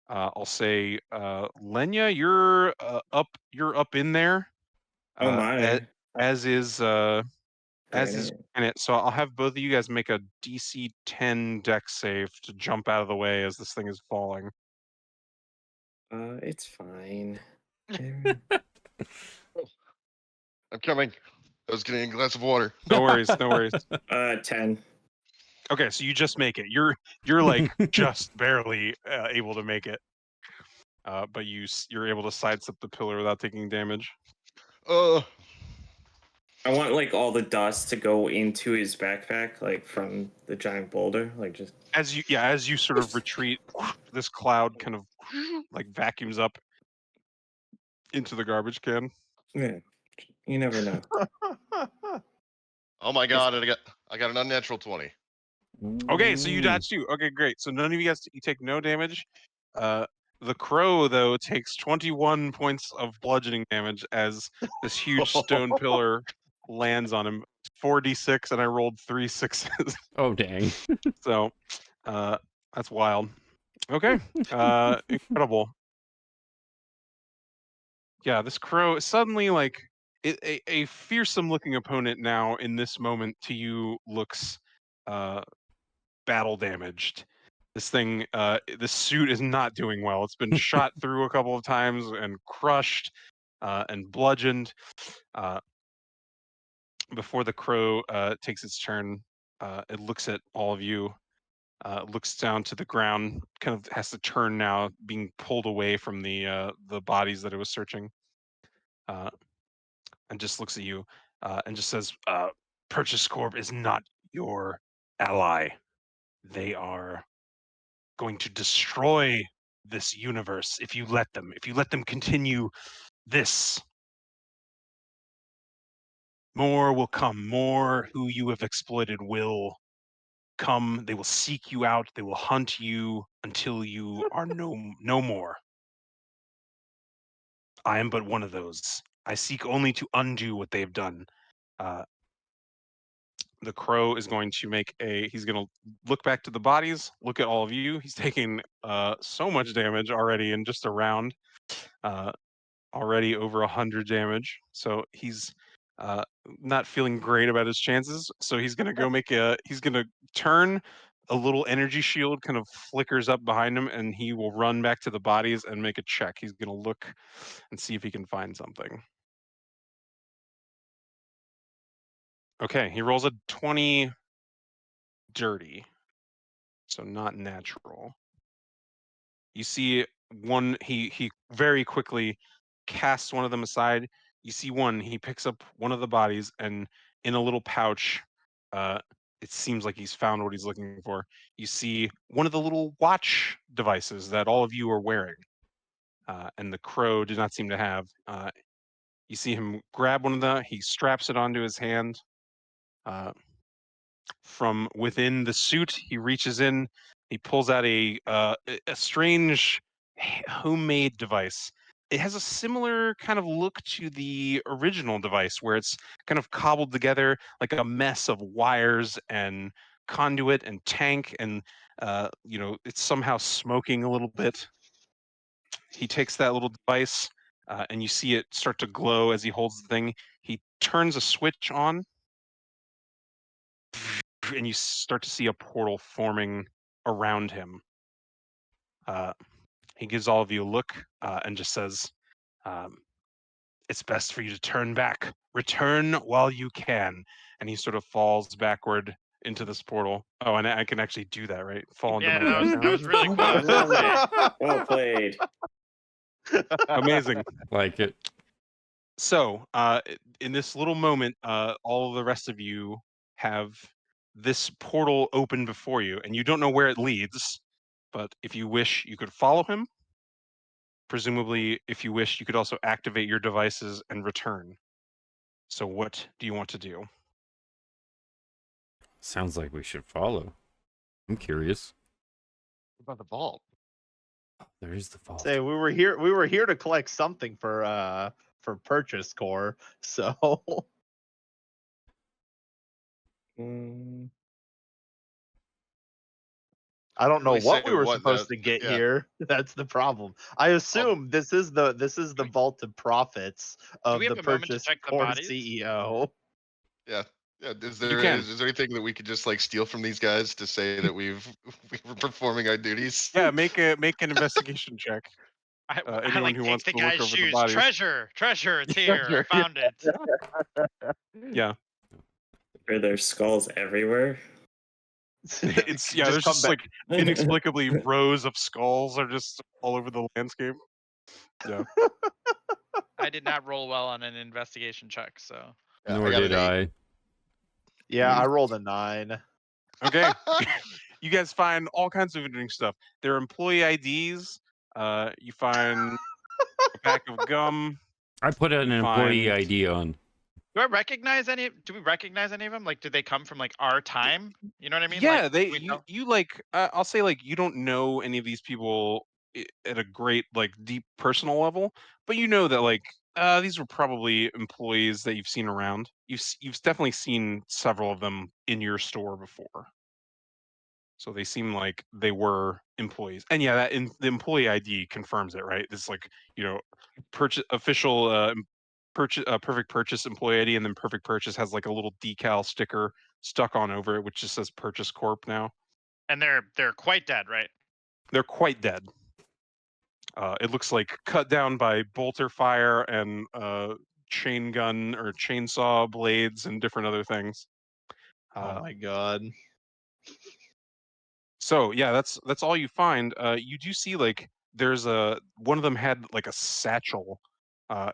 I'll say, Lenya, you're up in there. Oh my. As is Granite. Granite. So I'll have both of you guys make a DC 10 dex save to jump out of the way as this thing is falling. It's fine. I'm coming. I was getting a glass of water. No worries, no worries. 10. Okay, so you just make it. You're like just barely able to make it, but you're able to sidestep the pillar without taking damage. I want like all the dust to go into his backpack, like from the giant boulder, like just as you sort of retreat, this cloud kind of like vacuums up into the garbage can. yeah. You never know. Oh my god! I got an unnatural 20. Okay, so you dodge too. Okay, great. So none of you guys, you take no damage. The crow though takes 21 points of bludgeoning damage as this huge stone pillar lands on him. 4d6, and I rolled 3 6s. Oh dang. So that's wild. Okay. Incredible. Yeah, this crow suddenly like a fearsome looking opponent now in this moment to you looks battle damaged. This thing, this suit is not doing well. It's been shot through a couple of times and crushed and bludgeoned. Before the crow takes its turn, it looks at all of you, looks down to the ground, kind of has to turn now, being pulled away from the bodies that it was searching, and just looks at you and just says, "Purchase Corp is not your ally. They are going to destroy this universe if you let them. If you let them continue this, more will come. More who you have exploited will come. They will seek you out. They will hunt you until you are no more. I am but one of those. I seek only to undo what they have done." The crow is going to he's going to look back to the bodies, look at all of you. He's taking so much damage already in just a round. Already over 100 damage. So he's not feeling great about his chances. So he's gonna go he's gonna turn. A little energy shield kind of flickers up behind him, and he will run back to the bodies and make a check. He's gonna look and see if he can find something. Okay, he rolls a 20 dirty, so not natural. You see one, he very quickly casts one of them aside. You see one, he picks up one of the bodies, and in a little pouch, it seems like he's found what he's looking for. You see one of the little watch devices that all of you are wearing, and the crow did not seem to have. You see him grab one of them, he straps it onto his hand. From within the suit, he reaches in, he pulls out a strange homemade device. It has a similar kind of look to the original device, where it's kind of cobbled together like a mess of wires and conduit and tank, and it's somehow smoking a little bit. He takes that little device, and you see it start to glow as he holds the thing. He turns a switch on, and you start to see a portal forming around him. He gives all of you a look and just says, "It's best for you to turn back. Return while you can." And he sort of falls backward into this portal. Oh, and I can actually do that, right? Fall into Yeah, my that was, death that was really cool. I was gonna say. Well played. Amazing. Like it. So, in this little moment, all of the rest of you have this portal open before you, and you don't know where it leads. But if you wish, you could follow him. Presumably, if you wish, you could also activate your devices and return. So, what do you want to do? Sounds like we should follow. I'm curious. What about the vault? There is the vault. Say we were here to collect something for Purchase Core. So Mm, I don't know Really what say we were what supposed the- to get yeah. here. That's the problem. I assume this is the vaulted profits of we have the a moment to Purchase check the Core bodies? CEO. Yeah. Yeah. Is You there can. is there anything that we could just like steal from these guys to say that we were performing our duties? Yeah, make an investigation check. I Anyone like who take wants the to look guy's over the shoes. bodies. Treasure, it's here. I found it. Yeah, are there skulls everywhere? it's Just there's come just back. like inexplicably rows of skulls are just all over the landscape. Yeah. I did not roll well on an investigation check, so. Yeah, Nor got did an I. Yeah, I rolled a 9. Okay. You guys find all kinds of interesting stuff. There are employee IDs. You find a pack of gum. I put an You employee find- ID on. Do we recognize any of them? Like, did they come from like our time? You know what I mean? Yeah, like, we know- you like I'll say like you don't know any of these people at a great like deep personal level, but you know that like these were probably employees that you've seen around. You've definitely seen several of them in your store before. So they seem like they were employees. And yeah, the employee ID confirms it, right? It's like, purchase official perfect purchase employee ID, and then perfect purchase has like a little decal sticker stuck on over it, which just says Purchase Corp now. And they're quite dead, right? They're quite dead. It looks like cut down by bolter fire and chain gun or chainsaw blades and different other things. Oh my god. So yeah, that's all you find. You do see like there's one of them had like a satchel.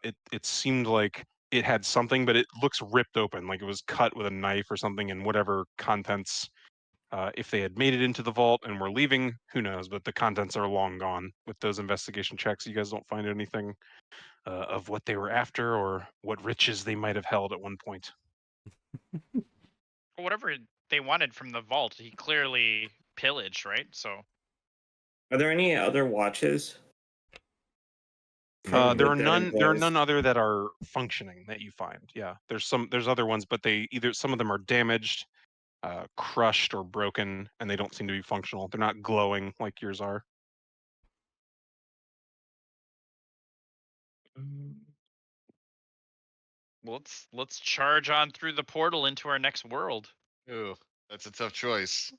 It seemed like it had something, but it looks ripped open, like it was cut with a knife or something, and whatever contents. If they had made it into the vault and were leaving, who knows? But the contents are long gone with those investigation checks. You guys don't find anything of what they were after or what riches they might have held at one point. Whatever they wanted from the vault, he clearly pillaged, right? So Are there any other watches? There are with that none. There are employees? none other that are functioning that you find. Yeah, there's other ones, but some of them are damaged, crushed, or broken, and they don't seem to be functional. They're not glowing like yours are. well, let's charge on through the portal into our next world. Ooh, that's a tough choice.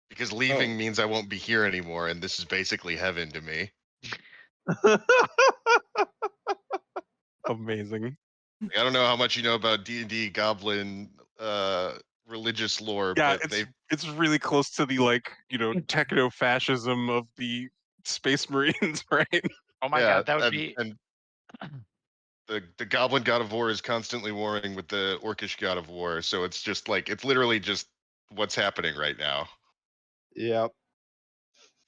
Because leaving means I won't be here anymore, and this is basically heaven to me. Amazing. Like, I don't know how much you know about D&D Goblin religious lore, Yeah, but it's really close to the techno-fascism of the Space Marines, right? Oh my god, that would be. And the Goblin God of War is constantly warring with the Orcish God of War, so it's just like it's literally just what's happening right now. Yep.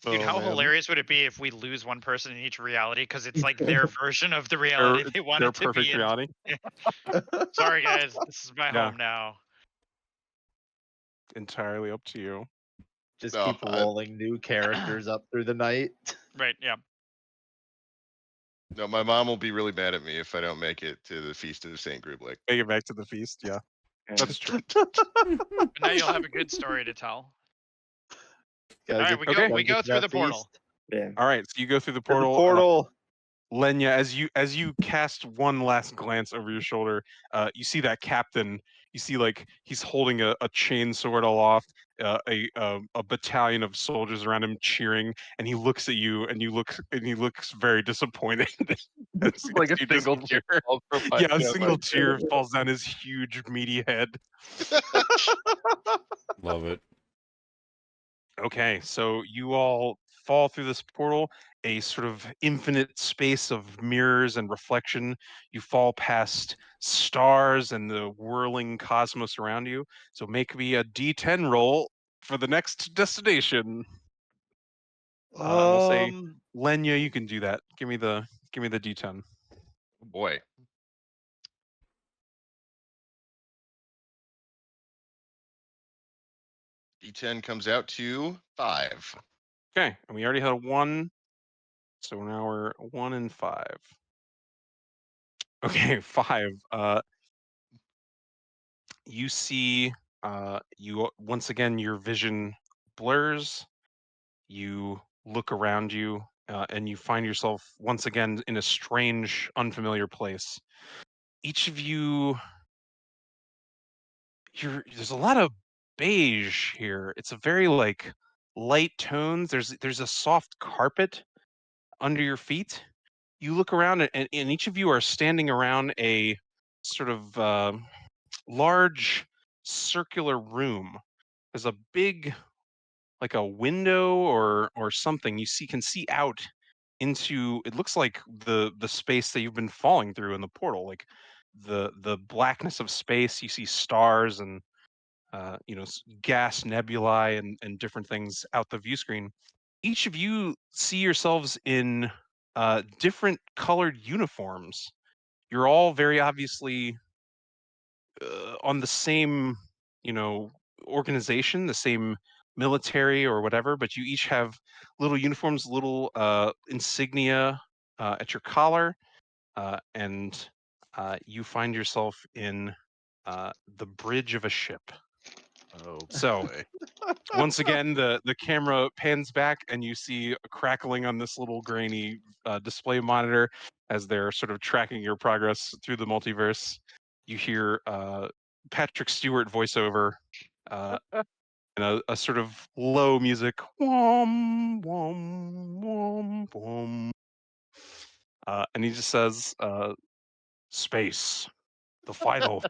Dude, Oh, how man. hilarious would it be if we lose one person in each reality because it's like their version of the reality they Their wanted to perfect be in? reality. Sorry, guys, this is my Yeah. home now. Entirely up to you. Just No, keep rolling new characters up through the night. Right? Yeah. No, my mom will be really mad at me if I don't make it to the Feast of Saint Grublik. Make it back to the feast. Yeah, that's true. But now you'll have a good story to tell. Gotta All right, get- we Okay. go. We gotta go get through that the portal. feast. Yeah. All right, so you go through the To the portal. portal. Lenya, as you cast one last glance over your shoulder, you see that captain. You see like he's holding a chain sword aloft, a battalion of soldiers around him cheering, and he looks at you, and he looks very disappointed. as Like a you single disappear. tear falls from my- Yeah, a yeah, single my- tear falls down his huge meaty head. Love it. Okay, so you all fall through this portal, a sort of infinite space of mirrors and reflection. You fall past stars and the whirling cosmos around you. So make me a D10 roll for the next destination. And we'll say, Lenya, you can do that. Give me the D10. Oh boy. D10 comes out to 5. Okay, and we already had a 1, so now we're 1 and 5. Okay, 5. You see, you once again your vision blurs. You look around you, and you find yourself once again in a strange, unfamiliar place. Each of you, there's a lot of beige here. It's a very like light tones. There's a soft carpet under your feet. You look around, and each of you are standing around a sort of large circular room. There's a big like a window or something. You can see out into, it looks like the space that you've been falling through in the portal, like the blackness of space. You see stars and gas nebulae and different things out the view screen. Each of you see yourselves in different colored uniforms. You're all very obviously on the same, organization, the same military or whatever, but you each have little uniforms, little insignia at your collar, and you find yourself in the bridge of a ship. Oh, So boy. once again, the camera pans back and you see a crackling on this little grainy display monitor as they're sort of tracking your progress through the multiverse. You hear Patrick Stewart voiceover and a sort of low music. Wom, wom, wom, wom. And he just says, space, the final.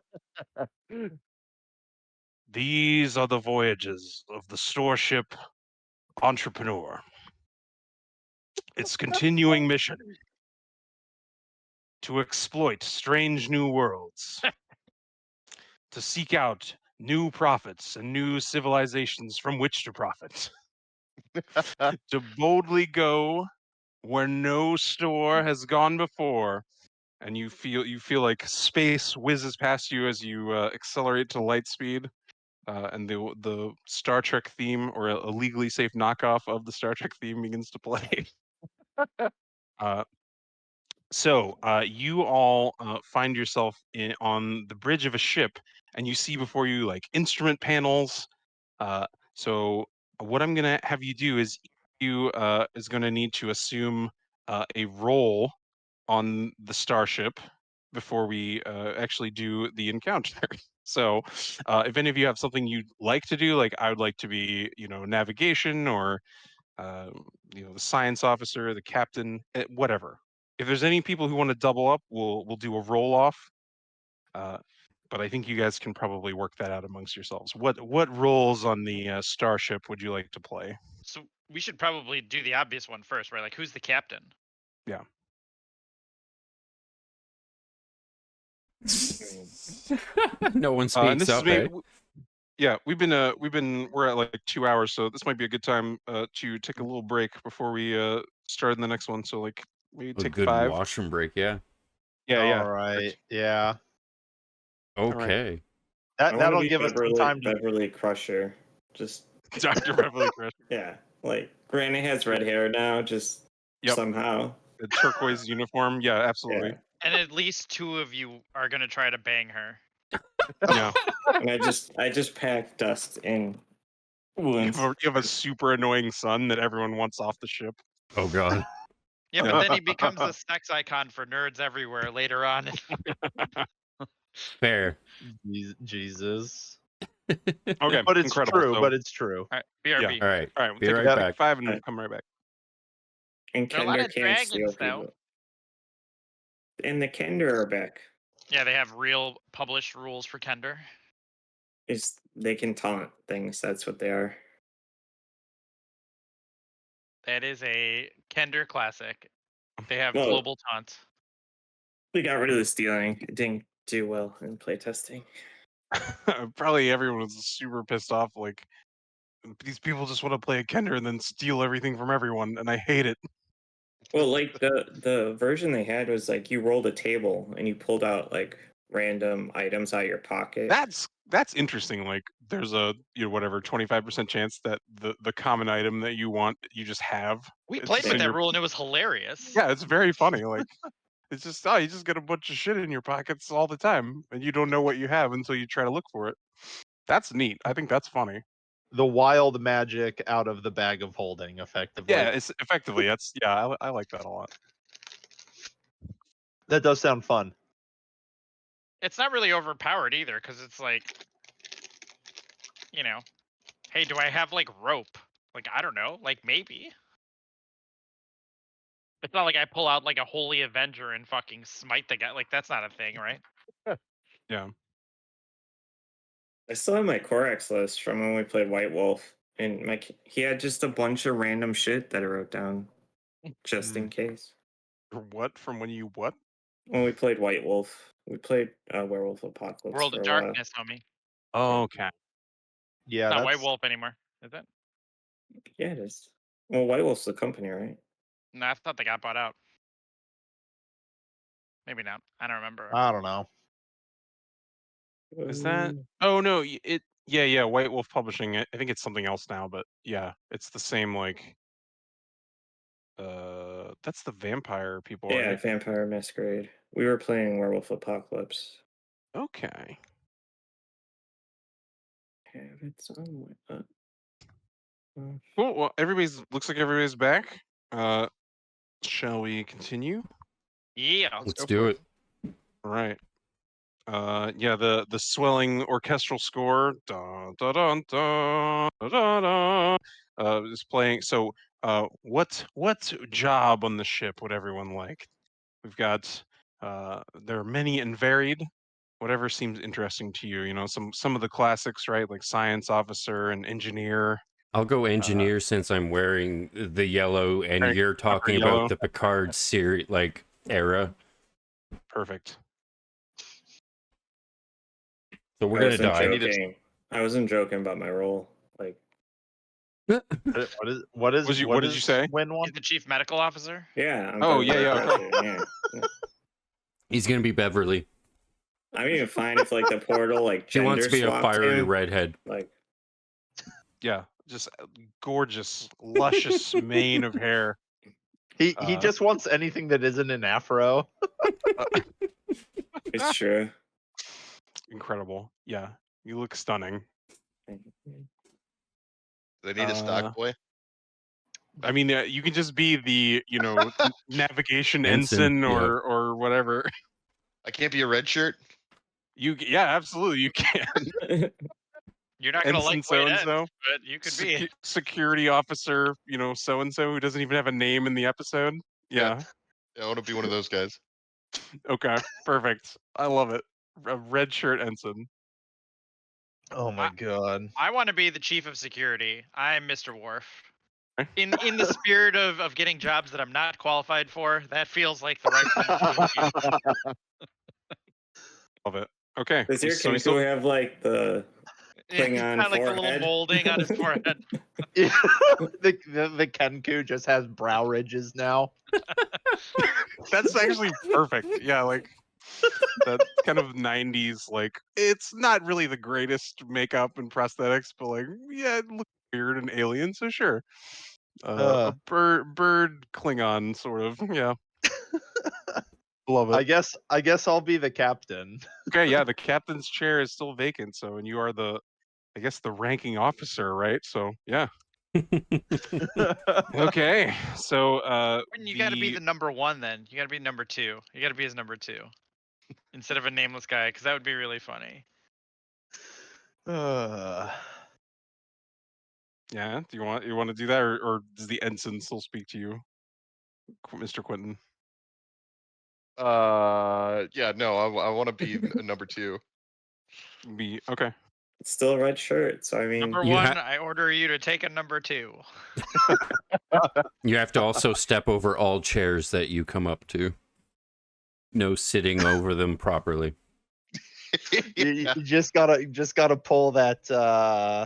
These are the voyages of the store ship Entrepreneur. Its continuing mission to exploit strange new worlds, to seek out new prophets and new civilizations from which to profit, to boldly go where no store has gone before, and you feel like space whizzes past you as you accelerate to light speed. And the Star Trek theme, or a legally safe knockoff of the Star Trek theme, begins to play. So you all find yourself on the bridge of a ship, and you see before you like instrument panels. So what I'm gonna have you do is you is gonna need to assume a role on the starship before we actually do the encounter. So if any of you have something you'd like to do, like I would like to be, navigation or uh, the science officer, the captain, whatever. If there's any people who want to double up, we'll do a roll off. But I think you guys can probably work that out amongst yourselves. What roles on the starship would you like to play? So we should probably do the obvious one first, right? Like, who's the captain? Yeah. No one And speaks this is up, eh? yeah, we're at like 2 hours, so this might be a good time to take a little break before we start in the next one. So like maybe A take good 5. washroom break, yeah. Yeah. All right. Yeah. Okay. I want to That'll be give us some time to. Beverly Crusher. Just Dr. Beverly Crush. yeah, like Granny has red hair now. Just Yep. somehow. The turquoise uniform. Yeah, absolutely. Yeah. And at least 2 of you are gonna try to bang her. Yeah. And I just pack dust in You wounds. have a super annoying son that everyone wants off the ship. Oh god. Yeah, but then he becomes a sex icon for nerds everywhere later on. Fair. Jesus. Okay, But it's incredible. true. So, But it's true. All right, BRB. All right. all right, we'll Be take right a back. 5 and Alright. come right back. And There are a lot Kender of can't steal dragons, though. people. And the Kender are back. Yeah, they have real published rules for Kender. They can taunt things. That's what they are. That is a Kender classic. They have Well- global taunt. We got rid of the stealing. It didn't do well in playtesting. Probably everyone was super pissed off. Like, these people just want to play a Kender and then steal everything from everyone, and I hate it. Well, like the version they had was like you rolled a table and you pulled out like random items out of your pocket. That's interesting. Like, there's a 25% chance that the common item that you want you just have. We It's played just with in that your- rule and it was hilarious. Yeah, it's very funny. Like, it's just you just get a bunch of shit in your pockets all the time, and you don't know what you have until you try to look for it. That's neat. I think that's funny. The wild magic out of the bag of holding, effectively. Yeah, it's effectively. I like that a lot. That does sound fun. It's not really overpowered either, because it's like, hey, do I have like rope? Like, I don't know, like maybe. It's not like I pull out like a holy avenger and fucking smite the guy. Like, that's not a thing, right? Yeah. I still have my Corax list from when we played White Wolf, and he had just a bunch of random shit that I wrote down, just in case. What from when you what? When we played White Wolf, we played Werewolf Apocalypse. World for of a while. Darkness, homie. Oh, okay. Yeah, Not that's White Wolf anymore, is it? Yeah, it is. Well, White Wolf's the company, right? No, I thought they got bought out. Maybe not. I don't remember. I don't know. Is that? Oh no, yeah. White Wolf Publishing. I think it's something else now, but yeah, it's the same. Like, that's the vampire people. Yeah, Right? Vampire Masquerade. We were playing Werewolf Apocalypse. Okay. have it somewhere. Cool. Well, looks like everybody's back. Shall we continue? Yeah. Let's go do for it. All right. Yeah, the swelling orchestral score, dun, dun, dun, dun, dun, dun, dun, is playing. So, what job on the ship would everyone like? We've got there are many and varied. Whatever seems interesting to you. You know, some of the classics, right? Like science officer and engineer. I'll go engineer since I'm wearing the yellow, and Right, you're talking yellow. about the Picard series, like era. Perfect. So we're I gonna wasn't die. joking. I wasn't joking about my role. Like, What did you say? Win one? He's the chief medical officer. yeah. I'm Oh, better yeah, than yeah, that shit, yeah. He's gonna be Beverly. I'm even fine if like the portal like She gender wants to be a swapped fiery him. redhead. Like, Yeah, just gorgeous, luscious mane of hair. He Uh, just wants anything that isn't an afro. it's true. Incredible. Yeah, you look stunning. They need a stock boy. I mean, you can just be the, navigation Ensign, ensign yeah. or whatever. I can't be a red shirt. Yeah, absolutely, you can. You're not gonna Ensign like what it ends, so-and-so. but you could be. Security officer, so and so who doesn't even have a name in the episode. Yeah. Yeah, I want to be one of those guys. Okay. Perfect. I love it. A red shirt ensign. Oh my god. I want to be the chief of security. I'm Mr. Worf. Okay. In the spirit of getting jobs that I'm not qualified for, that feels like the right thing to do. Love it. Okay. Does your So we Kenku still have like the Yeah, he's Klingon got like a little forehead? molding on his forehead. the Kenku just has brow ridges now. That's actually perfect. Yeah, like that kind of 90s, like it's not really the greatest makeup and prosthetics, but like, yeah, it looks weird and alien, so sure. A bird Klingon sort of, yeah. Love it. I guess I'll be the captain. Okay, yeah, the captain's chair is still vacant, so and you are the ranking officer, right? So yeah. Okay. So You got to be the number one then. You got to be number two. You got to be his number two instead of a nameless guy, because that would be really funny. yeah, do you want to do that, or does the ensign still speak to you, Mr. Quentin? Yeah, no, I want to be number two. Be okay. It's still a red shirt, so I mean, Number one, I order you to take a number two. You have to also step over all chairs that you come up to. No sitting over them properly. You just gotta pull that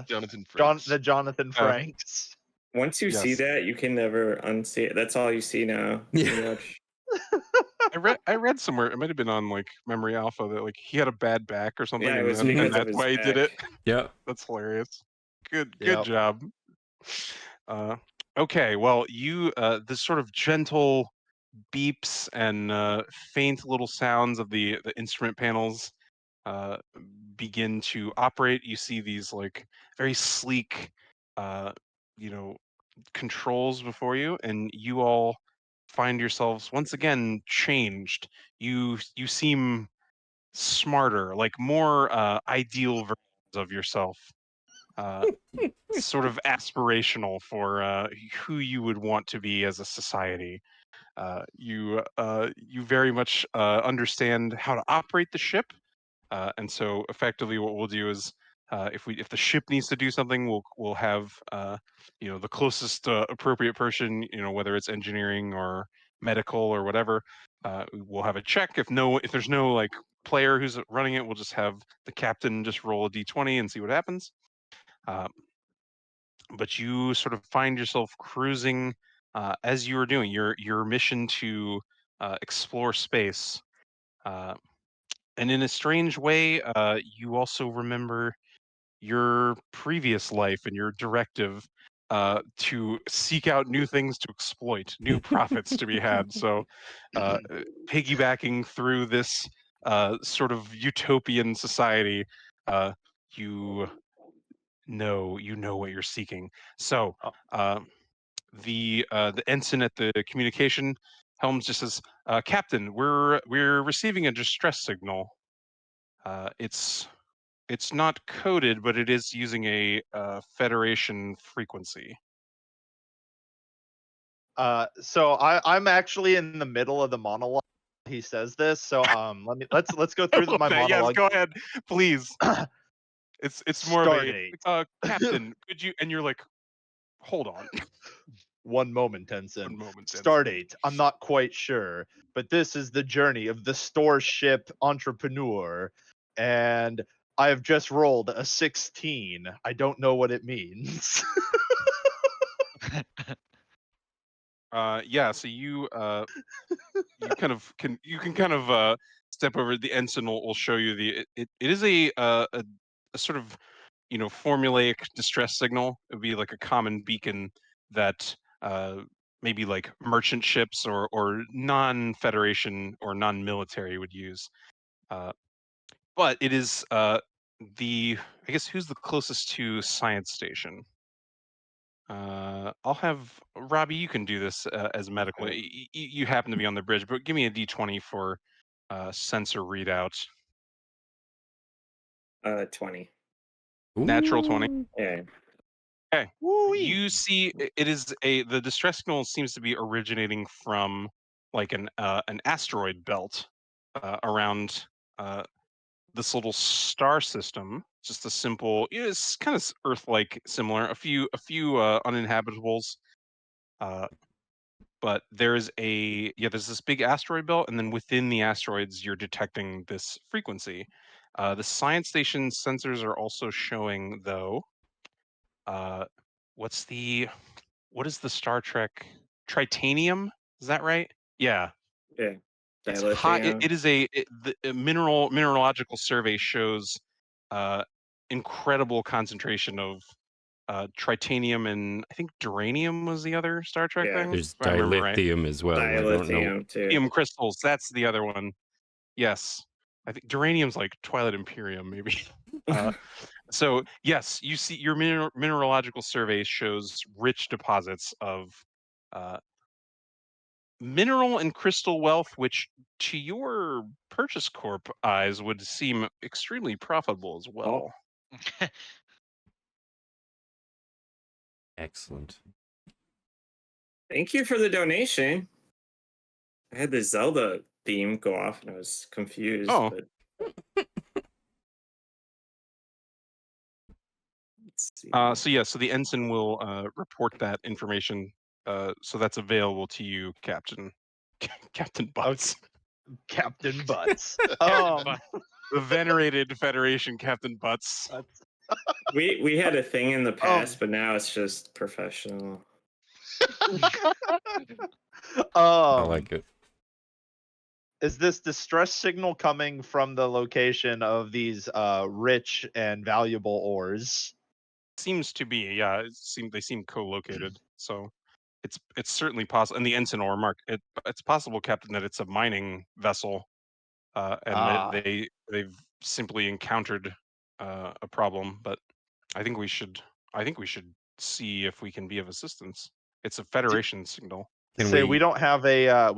Jonathan Frakes. the Jonathan Franks. once you see Yes. that, you can never unsee it. That's all you see now. pretty much. I read somewhere, it might have been on like Memory Alpha, that like he had a bad back or something, Yeah, it was and because of that's his why he did it. back. Yeah. That's hilarious. Good Yep. job. Okay, well, you this sort of gentle beeps and faint little sounds of the instrument panels begin to operate. You see these like very sleek, controls before you, and you all find yourselves once again changed. You seem smarter, like more ideal versions of yourself. Sort of aspirational for who you would want to be as a society. You very much understand how to operate the ship, and so effectively, what we'll do is, if the ship needs to do something, we'll have the closest appropriate person, whether it's engineering or medical or whatever. We'll have a check. If there's no like player who's running it, we'll just have the captain just roll a d20 and see what happens. But you sort of find yourself cruising as you are doing your mission to explore space. And in a strange way, you also remember your previous life and your directive to seek out new things to exploit, new profits to be had. So, piggybacking through this sort of utopian society, you No, you know what you're seeking. So, Oh. the ensign at the communication helm just says, "Captain, we're receiving a distress signal. It's not coded, but it is using a Federation frequency." So I'm actually in the middle of the monologue. He says this, so let's go I through love my that. Yes, monologue. go ahead, please. It's more of a Stardate. Captain, could you? And you're like, hold on, 1 moment, Tenson. one moment. Ensign." Stardate. I'm not quite sure, but this is the journey of the store ship entrepreneur, and I have just rolled a 16. I don't know what it means. Yeah. So you you can kind of step over. The ensign will show you it is a sort of formulaic distress signal. It would be like a common beacon that maybe like merchant ships or non-federation or non-military would use. But it is I guess who's the closest to science station? I'll have Robbie. You can do this as medical. Okay. You happen to be on the bridge, but give me a D20 for sensor readout. 20. Natural 20. Ooh. Yeah. Okay. Woo-wee. You see, it is the distress signal seems to be originating from like an asteroid belt around this little star system. Just a simple, it's kind of Earth-like, similar. A few uninhabitables. But there's there's this big asteroid belt, and then within the asteroids, you're detecting this frequency. The science station sensors are also showing, though. What's what is the Star Trek Tritanium? Is that right? Yeah, Yeah. it's high. Dilithium. It is the mineralogical survey shows incredible concentration of tritanium, and I think duranium was the other Star Trek Yeah. thing, There's if I remember right. dilithium as well. I don't know. Dilithium too. Duranium crystals, that's the other one. Yes, I think duranium's like Twilight Imperium, maybe. So yes, you see your mineralogical survey shows rich deposits of mineral and crystal wealth, which to your purchase corp eyes would seem extremely profitable as well. Excellent. Thank you for the donation. I had the Zelda theme go off and I was confused. Oh. But let's see. So the ensign will report that information. So that's available to you, Captain Butts. Captain Butts. Butts. The venerated Federation Captain Butts. We had a thing in the past, but now it's just professional. I like it. Is this distress signal coming from the location of these rich and valuable ores? Seems to be, yeah. They seem co-located, so it's certainly possible. And the ensign will remark, it's possible, Captain, that it's a mining vessel, and they've simply encountered a problem. But I think we should see if we can be of assistance. It's a Federation signal. We don't have a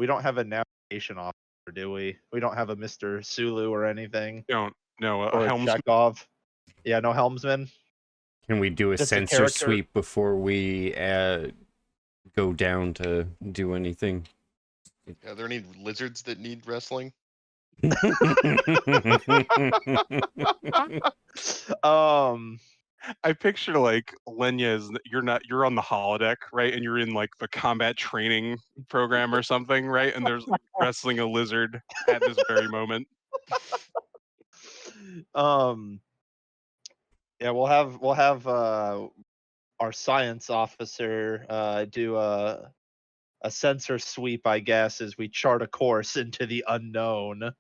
navigation officer, do we? We don't have a Mr. Sulu or anything. No, Or a a helmsman. Chekhov. Yeah, no helmsman. Can we do a Just a sensor character. sweep before we go down to do anything? Are there any lizards that need wrestling? I picture like Lenya is you're on the holodeck, right? And you're in like the combat training program or something, right? And there's wrestling a lizard at this very moment. Yeah, we'll have our science officer do a sensor sweep, I guess, as we chart a course into the unknown.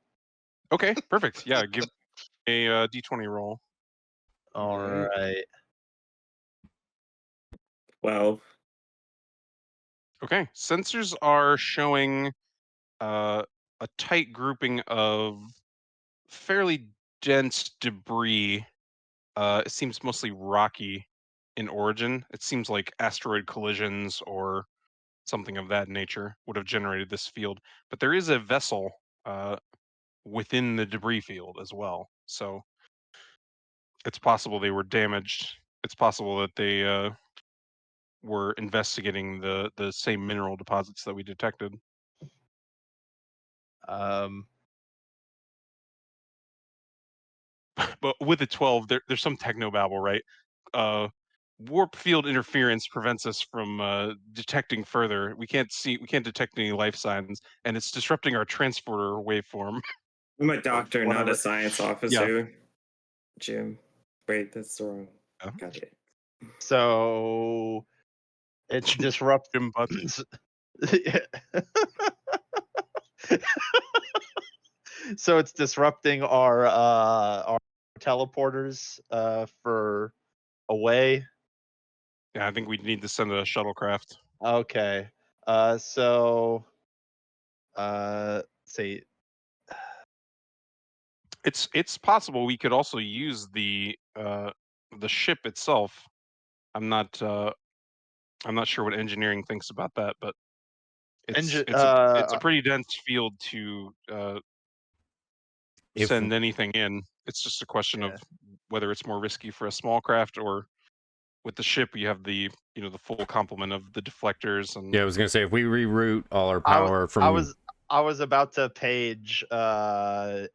Okay, perfect. Yeah, give a D20 roll. All right. 12. Okay, sensors are showing a tight grouping of fairly dense debris it seems mostly rocky in origin. It seems like asteroid collisions or something of that nature would have generated this field. But there is a vessel within the debris field as well. So it's possible they were damaged. It's possible that they were investigating the same mineral deposits that we detected. But with the 12, there's some technobabble, right? Warp field interference prevents us from detecting further. We can't detect any life signs, and it's disrupting our transporter waveform. I'm a doctor, not whatever. a science officer. Jim. Wait, that's wrong. Oh. Got it. So it's disrupting. Jim Button. So it's disrupting our teleporters for away. Yeah, I think we need to send a shuttlecraft. Okay. So say It's possible we could also use the ship itself. I'm not sure what engineering thinks about that, but it's a pretty dense field to send anything in. It's just a question of whether it's more risky for a small craft, or with the ship you have the the full complement of the deflectors and Yeah, I was gonna say if we reroute all our power from. I was about to page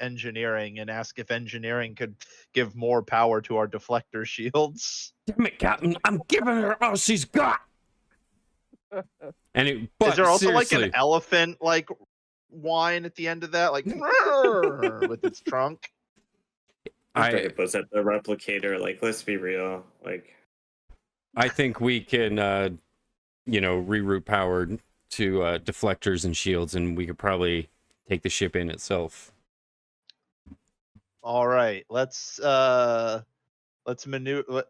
engineering and ask if engineering could give more power to our deflector shields. Damn it, Captain! I'm giving her all she's got. And is there also like an elephant like whine at the end of that, like with its trunk? I was at the replicator. Like, let's be real. Like, I think we can, reroute power to deflectors and shields, and we could probably take the ship in itself. All right, let's maneuver.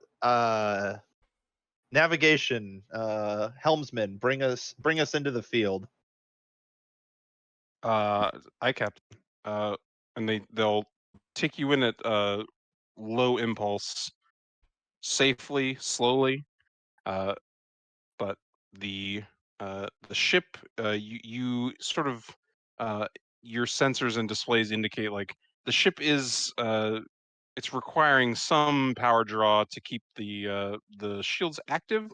Navigation, helmsman, bring us into the field. Aye, Captain. And they'll take you in at low impulse, safely, slowly. But the ship, you sort of your sensors and displays indicate like the ship is it's requiring some power draw to keep the shields active.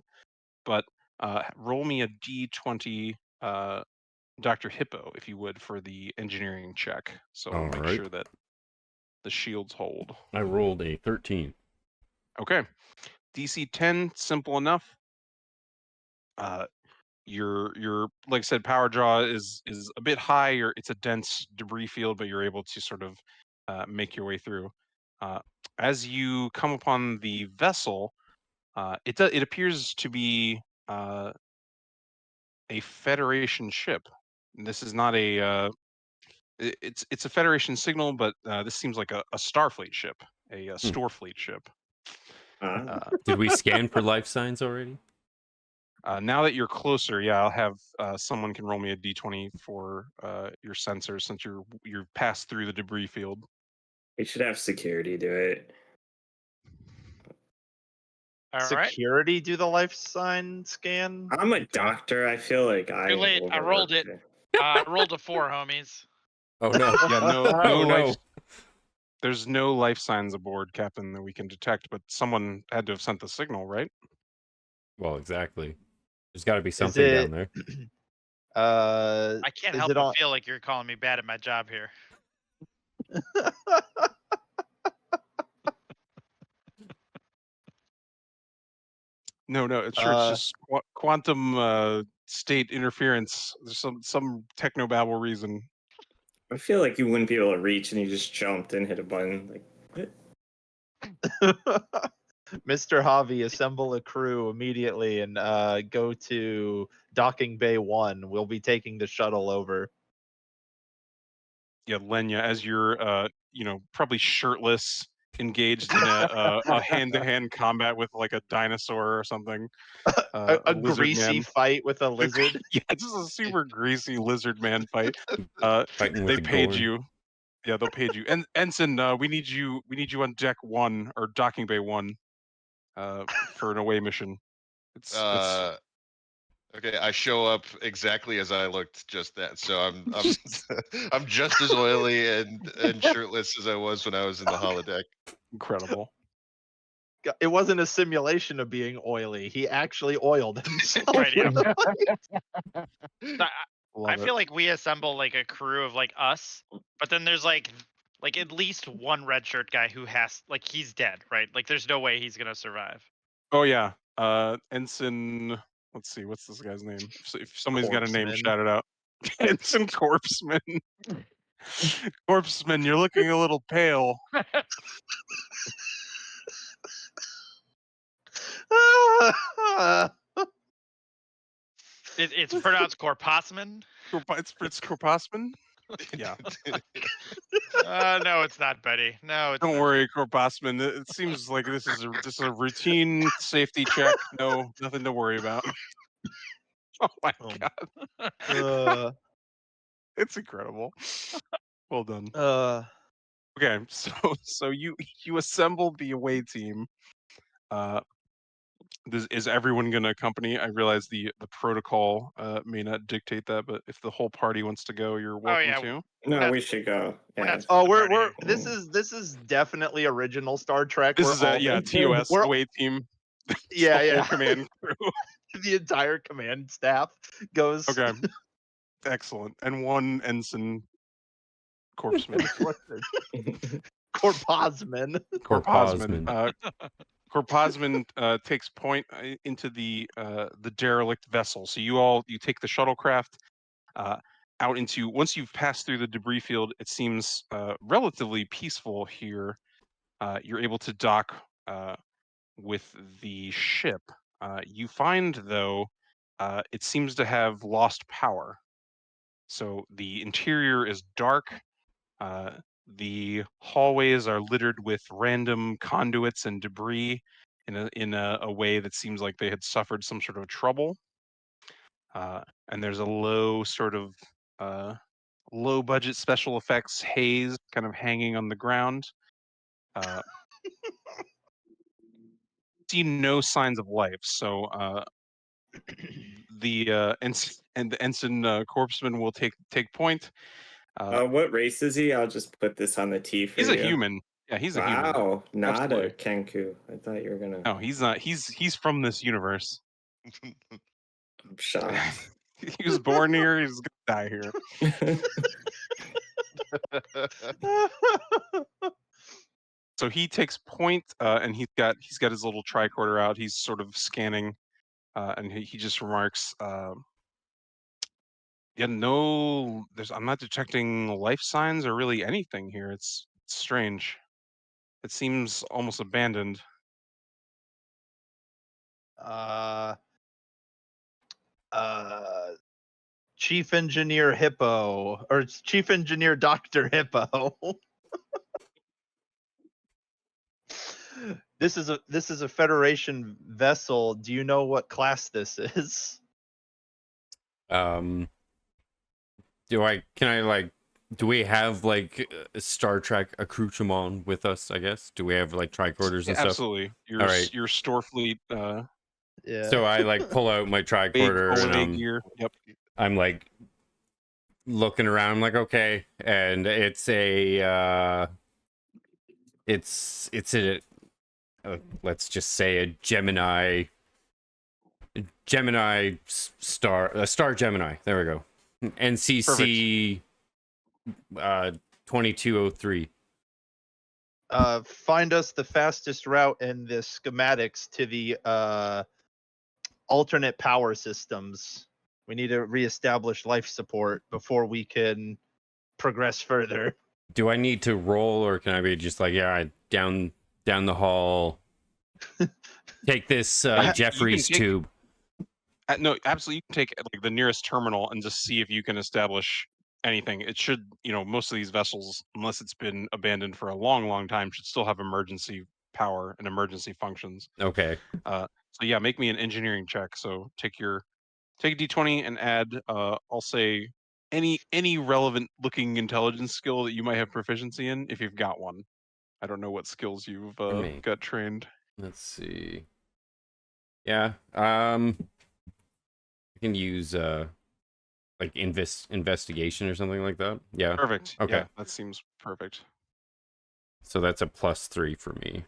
But roll me a d20, Dr. Hippo, if you would, for the engineering check. So we'll make sure that the shields hold. I rolled a 13. Okay. DC 10, simple enough. Your like I said, power draw is a bit high, or it's a dense debris field, but you're able to sort of make your way through. As you come upon the vessel, it appears to be a Federation ship. This is not a it's a Federation signal, but this seems like a Starfleet ship, a Storefleet ship. Did we scan for life signs already? Now that you're closer, yeah, I'll have someone can roll me a d20 for your sensors, since you're passed through the debris field. we should have security do it. All Security do the life sign scan? I'm a doctor. I feel like Too late. I rolled it. I rolled a 4, homies. Oh no! Yeah, no, no. There's no life signs aboard, Captain, that we can detect. But someone had to have sent the signal, right? Well, exactly. There's got to be something down there. I can't help but feel like you're calling me bad at my job here. No, it's sure it's just quantum state interference. There's some technobabble reason. I feel like you wouldn't be able to reach, and you just jumped and hit a button. Like, what? Mr. Javi, assemble a crew immediately and go to docking bay 1. We'll be taking the shuttle over. Yeah, Lenya, as you're probably shirtless, engaged in a hand-to-hand combat with like a dinosaur or something. A greasy fight with a lizard. Yeah, just a super greasy lizard man fight. Fighting with They the page gourd. you. Yeah, they'll page you. And Ensign, we need you on deck 1 or docking bay 1 for an away mission. It's Okay, I show up exactly as I looked just then. So I'm I'm just as oily and shirtless as I was when I was in the holodeck. incredible. It wasn't a simulation of being oily. He actually oiled himself. Right, yeah. I Love feel like we assemble like a crew of like us, but then there's like at least one red shirt guy who has like he's dead, right? Like there's no way he's gonna survive. Oh yeah, Ensign. Let's see, what's this guy's name? If somebody's got a name, Corpseman. shout it out. Ensign Corpseman. Corpseman, you're looking a little pale. It's pronounced Corpusman. It's Corpusman. Yeah. No, it's not, Betty. No, it's Don't not. worry, Corpusman. It seems like this is a routine safety check. No, nothing to worry about. Oh my god, it's incredible. Well done. Okay, so you assemble the away team. Is everyone going to accompany? I realize the protocol may not dictate that, but if the whole party wants to go, you're welcome yeah. to. No, we should go. We're Yeah. not Oh, the party. we're this is definitely original Star Trek. This We're is all a TOS we're- away team. Yeah, The whole yeah. command crew. The entire command staff goes. Okay, excellent. And one ensign corpseman. Corpusman. Corpusman. Corpusman takes point into the derelict vessel. So you take the shuttlecraft out into, once you've passed through the debris field, it seems relatively peaceful here. You're able to dock with the ship. You find, though, it seems to have lost power. So the interior is dark. The hallways are littered with random conduits and debris in a way that seems like they had suffered some sort of trouble. And there's a low sort of low budget special effects haze kind of hanging on the ground. See no signs of life. So the ensign corpseman will take point. What race is he? I'll just put this on the T for He's you. a human. Yeah, he's a human. Wow, not Absolutely. a Kenku. I thought you were gonna. No, he's not. He's from this universe. I'm shocked. He was born here. He's gonna die here. So he takes point, and he's got his little tricorder out. He's sort of scanning, and he just remarks, "Yeah, no, I'm not detecting life signs or really anything here. It's strange. It seems almost abandoned." Chief Engineer Hippo, or it's Chief Engineer Dr. Hippo. This is a Federation vessel. Do you know what class this is? Do we have like a Star Trek accoutrement with us, I guess? Do we have like tricorders and stuff? Absolutely. All right. Your Starfleet Yeah. So I like pull out my tricorder and gear. Yep. I'm like looking around. I'm like, okay, and it's a let's just say a Star Gemini. There we go. NCC 2203. Find us the fastest route and the schematics to the alternate power systems. We need to reestablish life support before we can progress further. Do I need to roll, or can I be just like, yeah, down the hall, take this Jeffrey's tube? No, absolutely. You can take like the nearest terminal and just see if you can establish anything. It should, most of these vessels, unless it's been abandoned for a long, long time, should still have emergency power and emergency functions. Okay. So yeah, make me an engineering check. So take a d20 and add, I'll say any relevant looking intelligence skill that you might have proficiency in, if you've got one. I don't know what skills you've me. got trained. Let's see. Yeah. I can use like investigation or something like that. Yeah. Perfect. Okay. Yeah, that seems perfect. So that's a +3 for me.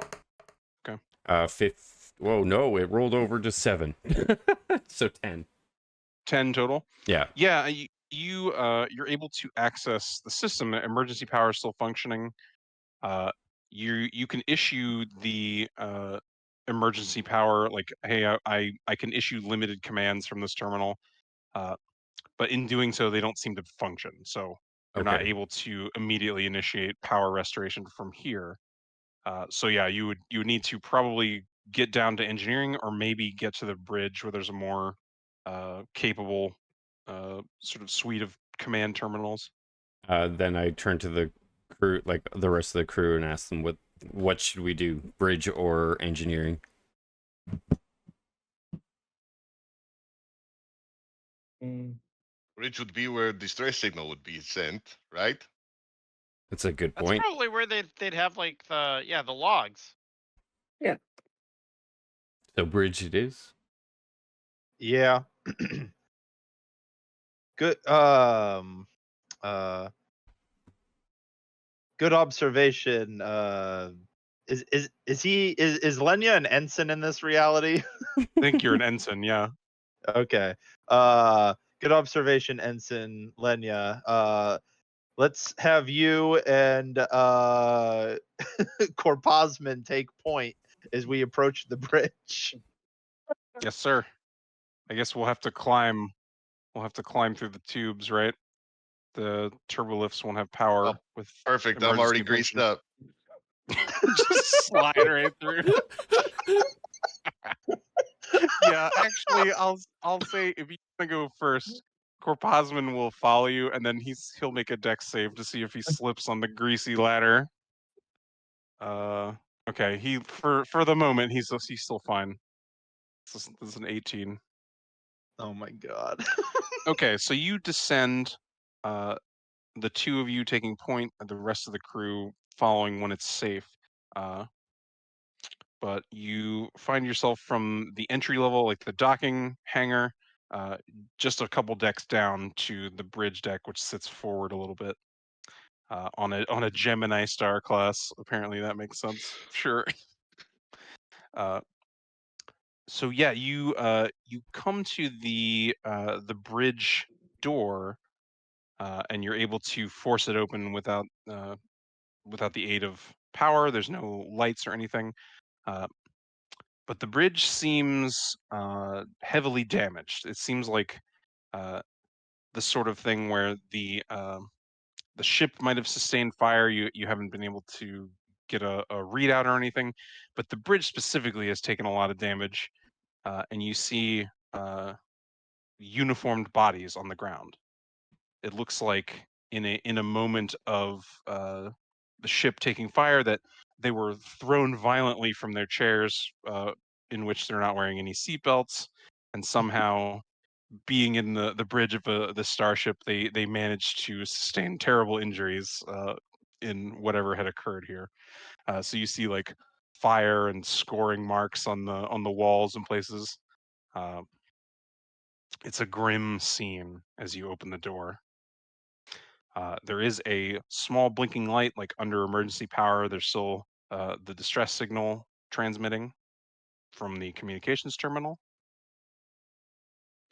Okay. Whoa, no, it rolled over to 7. So 10. 10 total. Yeah. Yeah, you're able to access the system. Emergency power is still functioning. You can issue the emergency power, like, hey, I can issue limited commands from this terminal, but in doing so, they don't seem to function. So you're not Okay. able to immediately initiate power restoration from here. So yeah, you would need to probably get down to engineering, or maybe get to the bridge where there's a more capable sort of suite of command terminals. Then I turn to the crew, like the rest of the crew, and ask them what should we do, bridge or engineering? Bridge would be where distress signal would be sent, right? That's a good That's point. probably where they'd have like the logs. So bridge it is. Yeah. Good. Good observation. Is Lenya an ensign in this reality? I think you're an ensign, yeah. Okay. Good observation, Ensign Lenya. Let's have you and Korpazman take point as we approach the bridge. Yes, sir. I guess we'll have to climb. We'll have to climb through the tubes, right? The turbolifts won't have power Oh, with Perfect. I'm already emergency greased function. up. Just slide right through. Yeah, actually, I'll say, if you want to go first, Korpazman will follow you, and then he'll make a dex save to see if he slips on the greasy ladder. Okay, he for the moment he's still fine. This is an 18. Oh my god. Okay, so you descend, the two of you taking point, and the rest of the crew following when it's safe. But you find yourself from the entry level, like the docking hangar, just a couple decks down to the bridge deck, which sits forward a little bit, on a Gemini star class. Apparently, that makes sense. Sure. So yeah, you come to the bridge door, and you're able to force it open without the aid of power. There's no lights or anything. But the bridge seems heavily damaged. It seems like the sort of thing where the ship might have sustained fire. You haven't been able to get a readout or anything, but the bridge specifically has taken a lot of damage, and you see uniformed bodies on the ground. It looks like in a moment of the ship taking fire, that they were thrown violently from their chairs, in which they're not wearing any seatbelts, and somehow, being in the bridge of the starship, they managed to sustain terrible injuries in whatever had occurred here. So you see like fire and scoring marks on the walls and places. Uh, it's a grim scene as you open the door. There is a small blinking light, like under emergency power. There's still the distress signal transmitting from the communications terminal.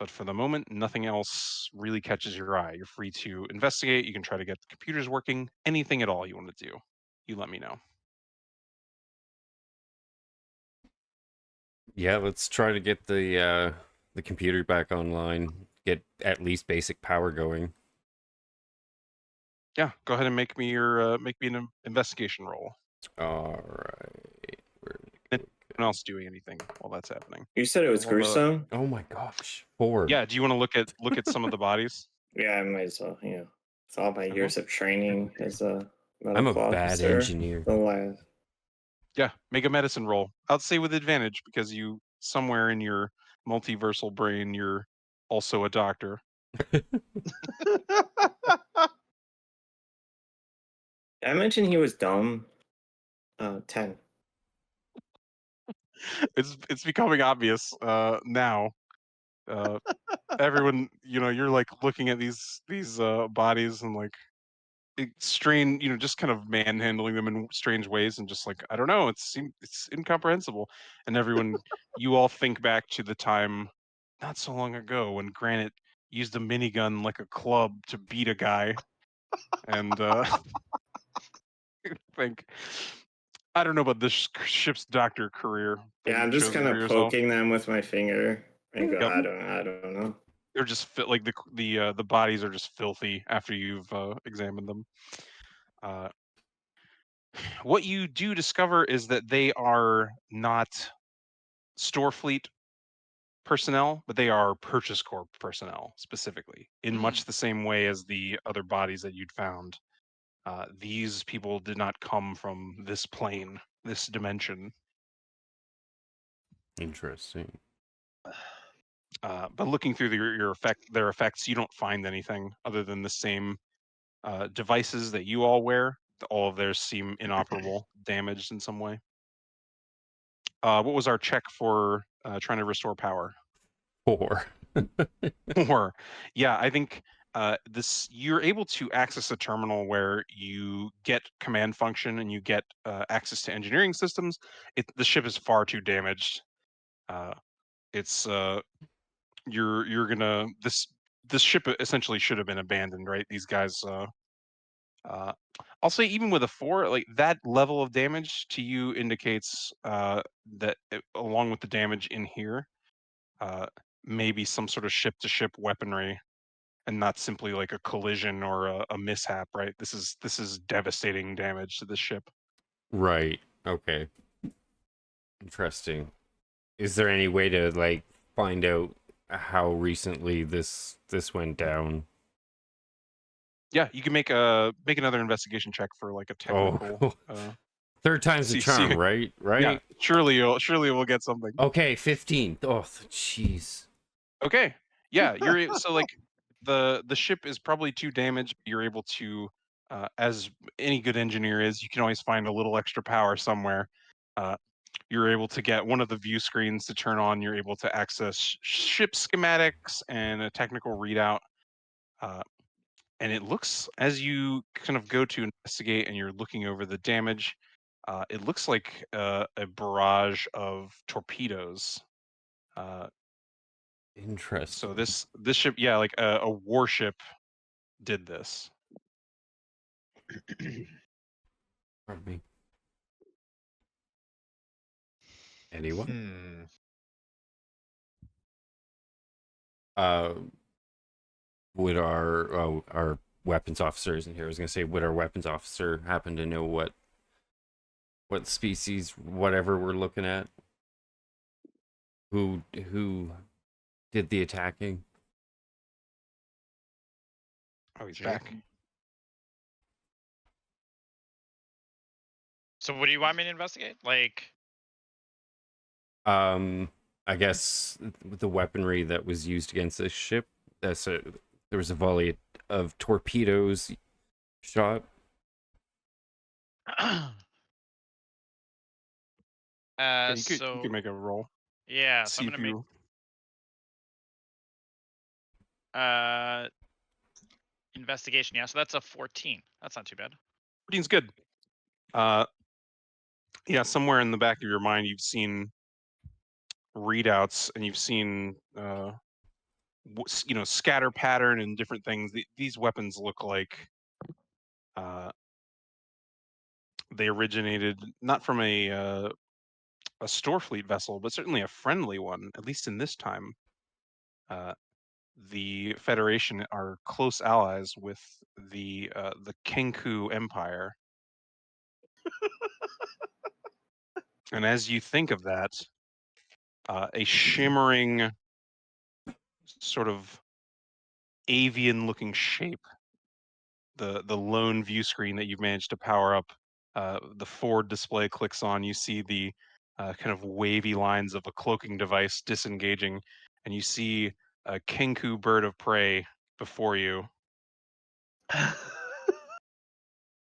But for the moment, nothing else really catches your eye. You're free to investigate. You can try to get the computers working. Anything at all you want to do, you let me know. Yeah, let's try to get the computer back online. Get at least basic power going. Yeah, go ahead and make me an investigation roll. All right. Anyone else doing anything while that's happening? You said it was Hold up. gruesome? Oh my gosh. 4. Yeah. Do you want to look at some of the bodies? Yeah, I might as well, It's all my Okay. years of training as a I'm medical a bad officer. engineer. The last. Yeah, make a medicine roll. I'd say with advantage, because you, somewhere in your multiversal brain, you're also a doctor. I mentioned he was dumb. 10. It's becoming obvious now. Everyone, you're like looking at these bodies and like strange, just kind of manhandling them in strange ways, and just like, I don't know, it's incomprehensible. And everyone, you all think back to the time not so long ago when Granite used a minigun like a club to beat a guy, and think, I don't know about this ship's doctor career. that Yeah, I'm you've just chosen kind for of yourself. poking them with my finger. And go, Yep. I don't know. They're just like the bodies are just filthy after you've examined them. What you do discover is that they are not store fleet personnel, but they are purchase corp personnel specifically, in much the same way as the other bodies that you'd found. These people did not come from this plane, this dimension. Interesting. But looking through their effects, you don't find anything other than the same devices that you all wear. All of theirs seem inoperable, damaged in some way. What was our check for trying to restore power? 4. 4. Yeah, I think you're able to access a terminal where you get command function and you get access to engineering systems. The ship is far too damaged. It's you're gonna this ship essentially should have been abandoned, right? These guys. I'll say even with a 4, like that level of damage to you indicates that along with the damage in here, maybe some sort of ship-to-ship weaponry, and not simply like a collision or a mishap, right? This is devastating damage to the ship. Right. Okay. Interesting. Is there any way to like find out how recently this went down? Yeah, you can make another investigation check for like a technical. Third time's the charm, right? Right? Yeah, surely we'll get something. Okay, 15. Oh, jeez. Okay. Yeah, so like the ship is probably too damaged. You're able to, as any good engineer is, you can always find a little extra power somewhere. You're able to get one of the view screens to turn on. You're able to access ship schematics and a technical readout. And it looks, as you kind of go to investigate and you're looking over the damage, it looks like a barrage of torpedoes. Interesting. So this ship, yeah, like a warship did this. Pardon me. Anyone? Would our weapons officer isn't here? I was gonna say, would our weapons officer happen to know what species, whatever we're looking at? Who did the attacking? Oh, he's back. So what do you want me to investigate? Like, I guess the weaponry that was used against this ship. There was a volley of torpedoes shot. Yeah, you could make a roll. Yeah, so I'm gonna make investigation. Yeah, so that's a 14. That's not too bad. 14's good. Yeah, somewhere in the back of your mind, you've seen readouts and you've seen scatter pattern and different things. These weapons look like they originated not from a Starfleet vessel, but certainly a friendly one, at least in this time. The Federation are close allies with the Kenku Empire. And as you think of that, a shimmering sort of avian-looking shape, the lone view screen that you've managed to power up, the forward display clicks on. You see the kind of wavy lines of a cloaking device disengaging, and you see a Kenku bird of prey before you,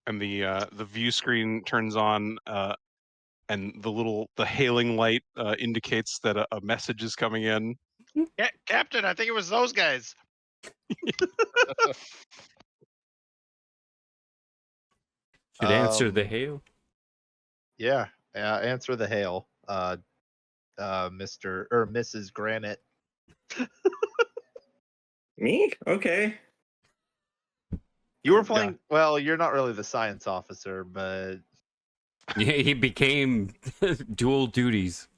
and the view screen turns on, and the hailing light indicates that a message is coming in. Captain, I think it was those guys. Should answer the Um, hail. Yeah, answer the hail, Mr. or Mrs. Granite. Me? Okay. You were Yeah. playing. Well, you're not really the science officer, but Yeah, he became dual duties.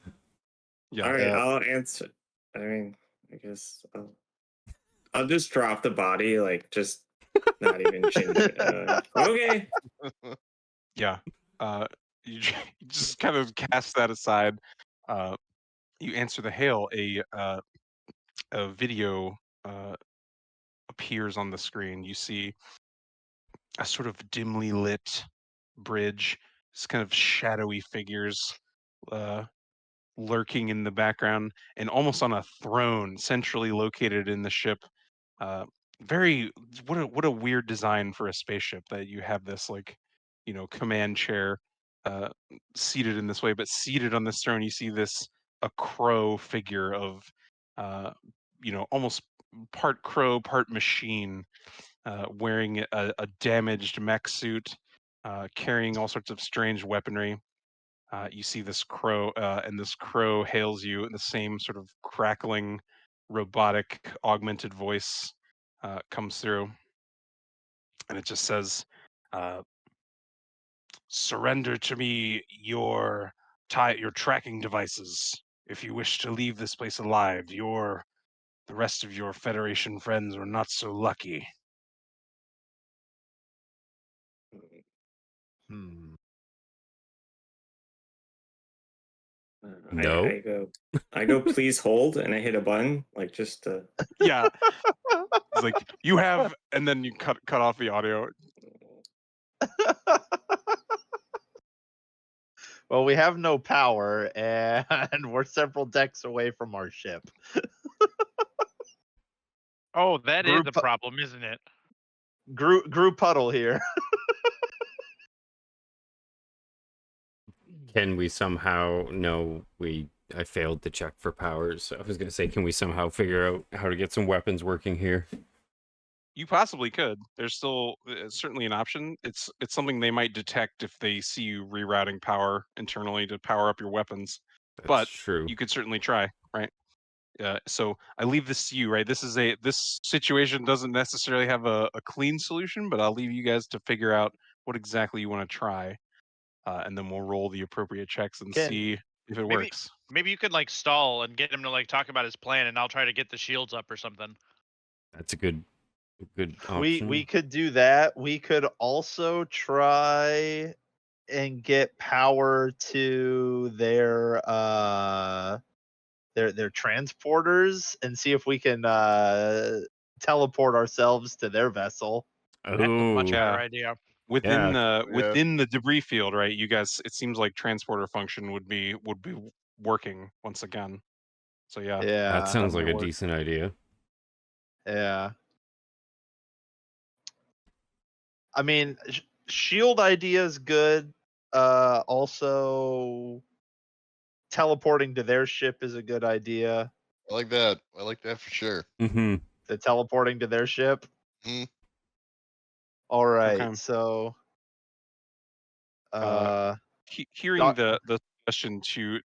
Yeah. All right, Yep. I'll answer. I mean, I guess I'll just drop the body, like just not even change it. Okay. Yeah. You just kind of cast that aside. You answer the hail. A video appears on the screen. You see a sort of dimly lit bridge, just kind of shadowy figures lurking in the background, and almost on a throne centrally located in the ship. Uh, very what a weird design for a spaceship, that you have this, like, command chair uh, seated in this way, but seated on this throne you see this a crow figure of almost part crow part machine, wearing a damaged mech suit, carrying all sorts of strange weaponry. You see this crow, and this crow hails you in the same sort of crackling, robotic, augmented voice comes through, and it just says, uh, "Surrender to me your tracking devices if you wish to leave this place alive. The rest of your Federation friends are not so lucky." hmm. No. I go, please hold, and I hit a button, like just to. Yeah, it's like you have, and then you cut off the audio. Well, we have no power, and we're several decks away from our ship. Oh, that is a Group- problem, isn't it? Group Puddle here. Can we somehow? No, I failed to check for powers. I was gonna say, can we somehow figure out how to get some weapons working here? You possibly could. There's still certainly an option. It's something they might detect if they see you rerouting power internally to power up your weapons. That's But true. you could certainly try, right? So I leave this to you, right? This situation doesn't necessarily have a clean solution, but I'll leave you guys to figure out what exactly you want to try, and then we'll roll the appropriate checks and Can- see if it maybe- works. Maybe you could like stall and get him to like talk about his plan, and I'll try to get the shields up or something. That's a good option. We could do that. We could also try and get power to their transporters and see if we can teleport ourselves to their vessel. That's a much Oh, better Yeah. idea. Within Yeah. within the debris field, right? You guys, it seems like transporter function would be working once again. So yeah. Yeah, that sounds that like might a work. decent idea. yeah. I mean, shield idea is good. Also, teleporting to their ship is a good idea. I like that. I like that for sure. Mm-hmm. The teleporting to their ship. Mhm. All right, Okay. so Hearing Doc- the suggestion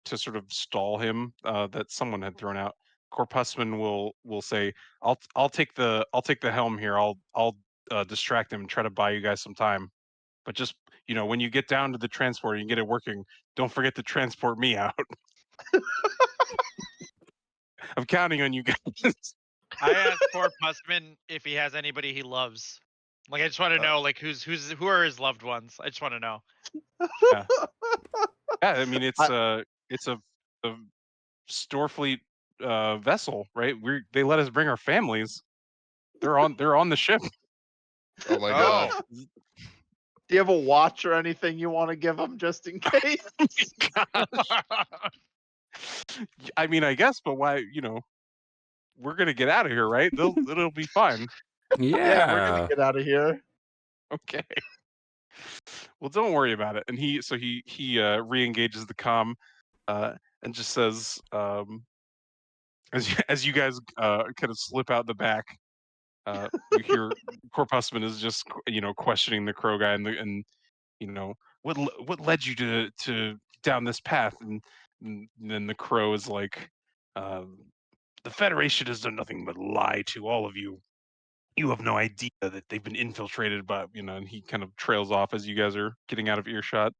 to sort of stall him, that someone had thrown out, Corpusman will say, I'll take the helm here. I'll distract him and try to buy you guys some time. But just, when you get down to the transport and get it working, don't forget to transport me out. I'm counting on you guys. I asked Corp Husband if he has anybody he loves. Like, I just want to know, like, who are his loved ones? I just want to know. Yeah, I mean, it's a Starfleet vessel, right? They let us bring our families. They're on the ship. Oh my god. Oh, do you have a watch or anything you want to give them just in case? I mean, I guess, but why? we're gonna get out of here, right? It'll be fine. Yeah, we're gonna get out of here. Okay. Well, don't worry about it. And he re-engages the comm, and just says, as you guys kind of slip out the back, you hear Corpusman is just questioning the crow guy, and what led you to down this path, and then the crow is like, the Federation has done nothing but lie to all of you. You have no idea that they've been infiltrated by, and he kind of trails off as you guys are getting out of earshot.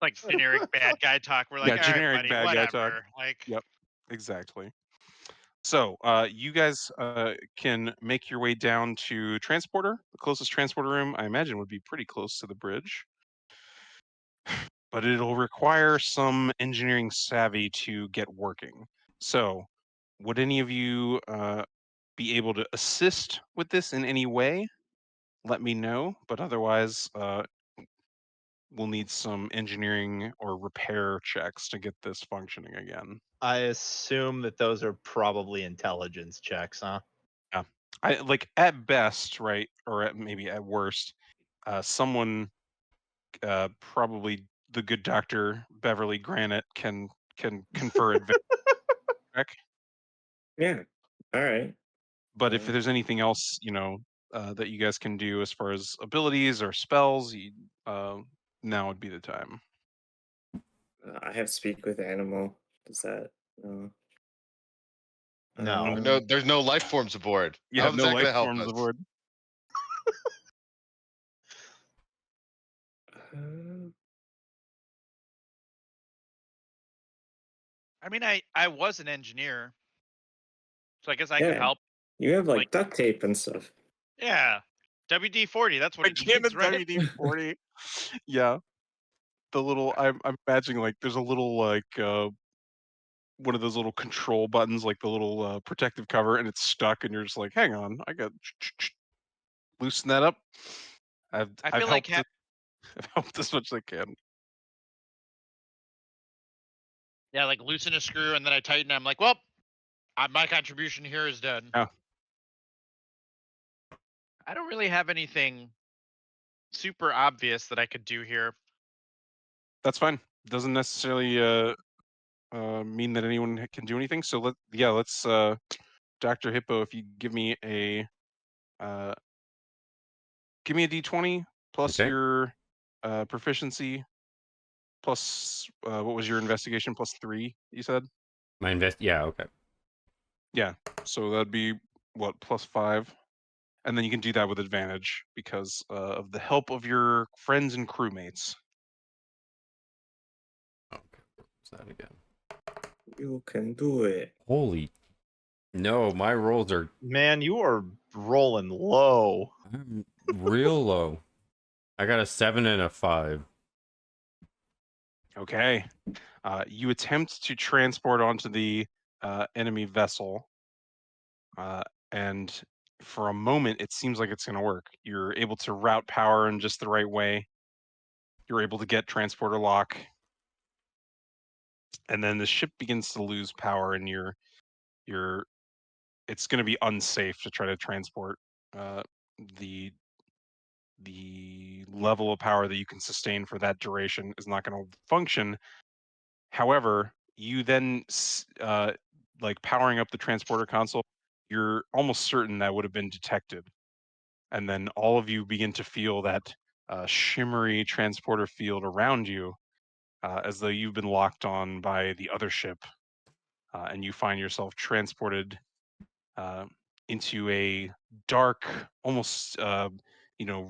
Like generic bad guy talk. We're like, Yeah, all right, generic buddy, bad guy talk. whatever. Like, Yep, exactly. So you guys can make your way down to transporter. The closest transporter room, I imagine, would be pretty close to the bridge. But it'll require some engineering savvy to get working. So would any of you be able to assist with this in any way? Let me know. But otherwise, we'll need some engineering or repair checks to get this functioning again. I assume that those are probably intelligence checks, huh? Yeah. I like at best, right, or maybe at worst, someone, probably the good Dr. Beverly Granite can confer advantage check. Yeah. All right. But if there's anything else, that you guys can do as far as abilities or spells, now would be the time. I have speak with animal. Does that? No. No. No, there's no life forms aboard. You How's have no that gonna life help forms us? aboard. Uh, I mean, I was an engineer, so I guess I could Yeah. help. you have like Like- duct tape and stuff. Yeah, WD-40. That's what I it can't needs, right? WD-40. Yeah. The little, I'm imagining like there's a little like one of those little control buttons, like the little protective cover, and it's stuck, and you're just like, hang on, I got loosen that up. I've feel like helped. I've helped as much as I can. Yeah, like loosen a screw and then I tighten. I'm like, well, my contribution here is done. Yeah. I don't really have anything super obvious that I could do here. That's fine. Doesn't necessarily mean that anyone can do anything. So let's Dr. Hippo, if you give me a D20 plus Okay. your proficiency plus what was your investigation plus 3, you said? Yeah, okay. Yeah. So that'd be what, plus 5? And then you can do that with advantage because of the help of your friends and crewmates. Okay. What's that again? You can do it. Holy. No, my rolls are Man, you are rolling low. I'm real low. I got a 7 and a 5. Okay. You attempt to transport onto the enemy vessel, and for a moment, it seems like it's going to work. You're able to route power in just the right way. You're able to get transporter lock, and then the ship begins to lose power, and it's going to be unsafe to try to transport. The level of power that you can sustain for that duration is not going to function. However, you then like powering up the transporter console, you're almost certain that would have been detected, and then all of you begin to feel that shimmery transporter field around you, as though you've been locked on by the other ship, and you find yourself transported into a dark, almost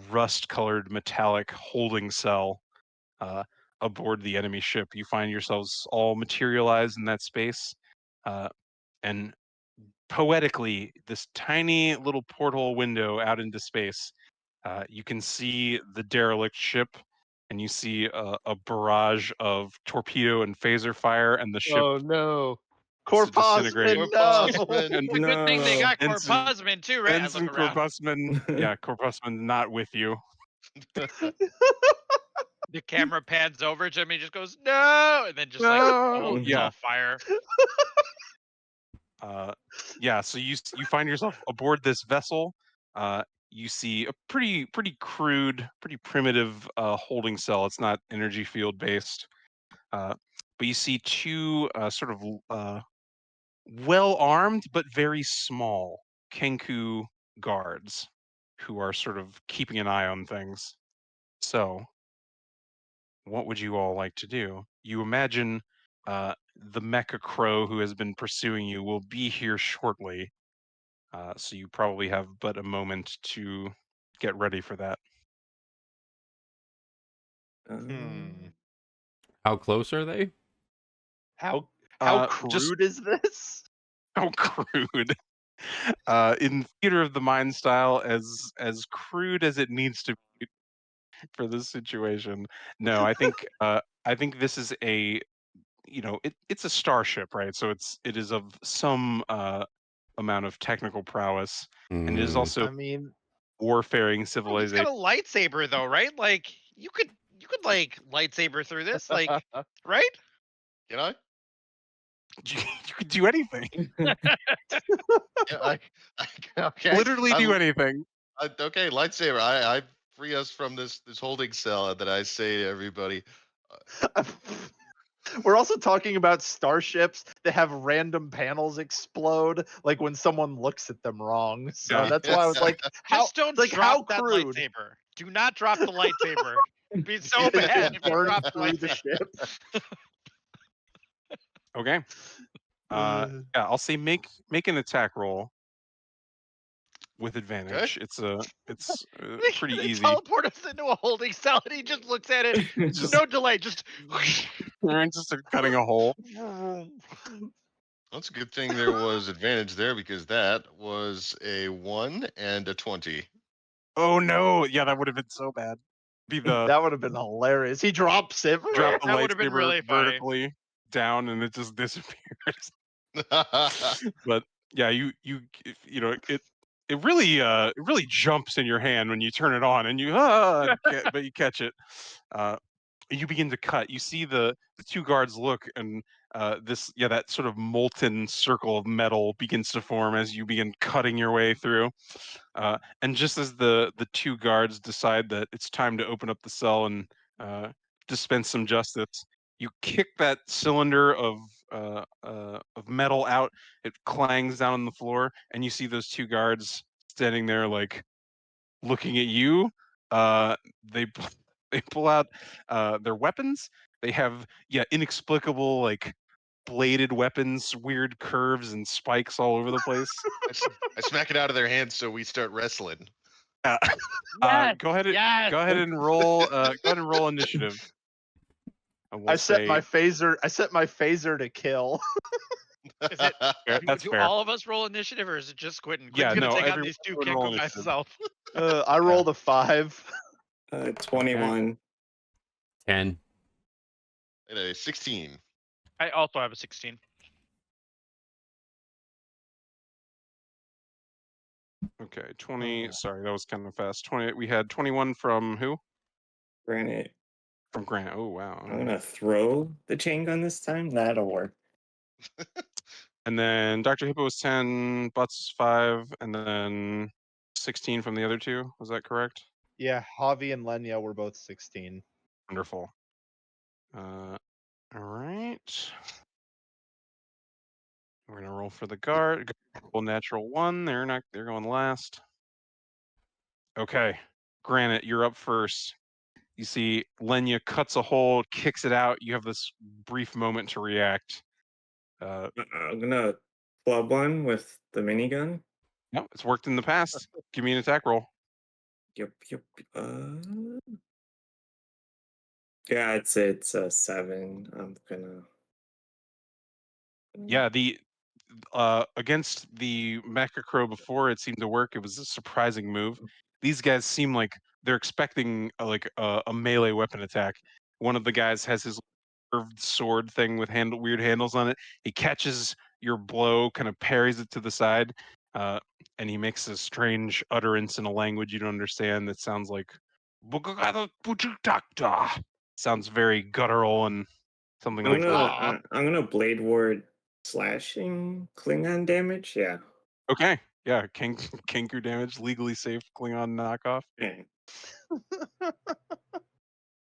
rust-colored metallic holding cell aboard the enemy ship. You find yourselves all materialized in that space, and poetically, this tiny little porthole window out into space, you can see the derelict ship, and you see a barrage of torpedo and phaser fire, and the ship Oh no. disintegrate. Corpusman, no. Corpusman. It's a good thing they got And some- Corpusman too, right? I Ensign look around. Corpusman, yeah, Corpusman not with you. The camera pans over. Jimmy just goes, no, and then just like No! holds Yeah. off fire. Yeah, so you find yourself aboard this vessel. You see a pretty crude, pretty primitive holding cell. It's not energy field based, but you see two sort of well armed but very small Kenku guards who are sort of keeping an eye on things. So, what would you all like to do? You imagine the mecha crow who has been pursuing you will be here shortly. So you probably have but a moment to get ready for that. Hmm. How close are they? How Just crude is this? how crude. In theater of the mind style, as crude as it needs to be for this situation. No, I think this is a it's a starship, right? So it is of some amount of technical prowess, and it is Mm, also I mean, warfaring Oh, he's civilization. got a lightsaber though, right? Like you could like lightsaber through this, like right? Can I? You could do anything. Yeah, I okay. Literally do anything. Okay, lightsaber. I free us from this holding cell that I say to everybody. we're also talking about starships that have random panels explode, like when someone looks at them wrong. So Yeah. that's why I was like, how Just don't like how drop that crude? lightsaber. Do not drop the lightsaber. It'd be so bad if you Burn drop the through the lightsaber. ship. Okay. Yeah, I'll say make an attack roll with advantage. It's pretty They easy. teleport us into a holding cell, and he just looks at it. Just No delay. Just. just cutting a hole. That's a good thing there was advantage there because that was a 1 and a 20. Oh no! Yeah, that would have been so bad. Be the That would have been hilarious. He drops it. drop the That would have been lightsaber really funny. vertically down and it just disappears. But yeah, it really jumps in your hand when you turn it on and but you catch it. You begin to cut. You see the two guards look, and that sort of molten circle of metal begins to form as you begin cutting your way through. And just as the two guards decide that it's time to open up the cell and dispense some justice, you kick that cylinder of metal out. It clangs down on the floor, and you see those two guards standing there, like looking at you. They they pull out their weapons. They have inexplicable like bladed weapons, weird curves and spikes all over the place. I smack it out of their hands so we start wrestling. Yes, Go ahead yes. and roll. Go ahead and roll initiative. And we'll I set say my phaser to kill. Is it? that's Do fair. all of us roll initiative, or is it just Quentin? Yeah, Quentin's gonna take on everyone these two would roll Kenku by initiative. himself. I rolled a 5. 21. 10. And a 16. I also have a 16. Okay, 20. Sorry, that was kind of fast. 20. We had 21 from who? Granite. From Grant. Oh wow. I'm gonna throw the chain gun this time. That'll work. And then Dr. Hippo was 10, Butts 5, and then 16 from the other two. Was that correct? Yeah, Javi and Lenya were both 16. Wonderful. All right. We're gonna roll for the guard. Roll natural 1. They're going last. Okay. Granite, you're up first. You see Lenya cuts a hole, kicks it out. You have this brief moment to react. I'm gonna club one with the minigun. No, it's worked in the past. Give me an attack roll. Yep. Yeah, it's a 7. I'm gonna. Yeah, the against the Mecha Crow before it seemed to work. It was a surprising move. These guys seem like they're expecting a melee weapon attack. One of the guys has his curved sword thing with weird handles on it. He catches your blow, kind of parries it to the side, and he makes a strange utterance in a language you don't understand that sounds like sounds very guttural and something like that. I'm gonna blade ward slashing Klingon damage. Yeah. Okay. Yeah. Kenku damage, legally safe Klingon knockoff. Yeah.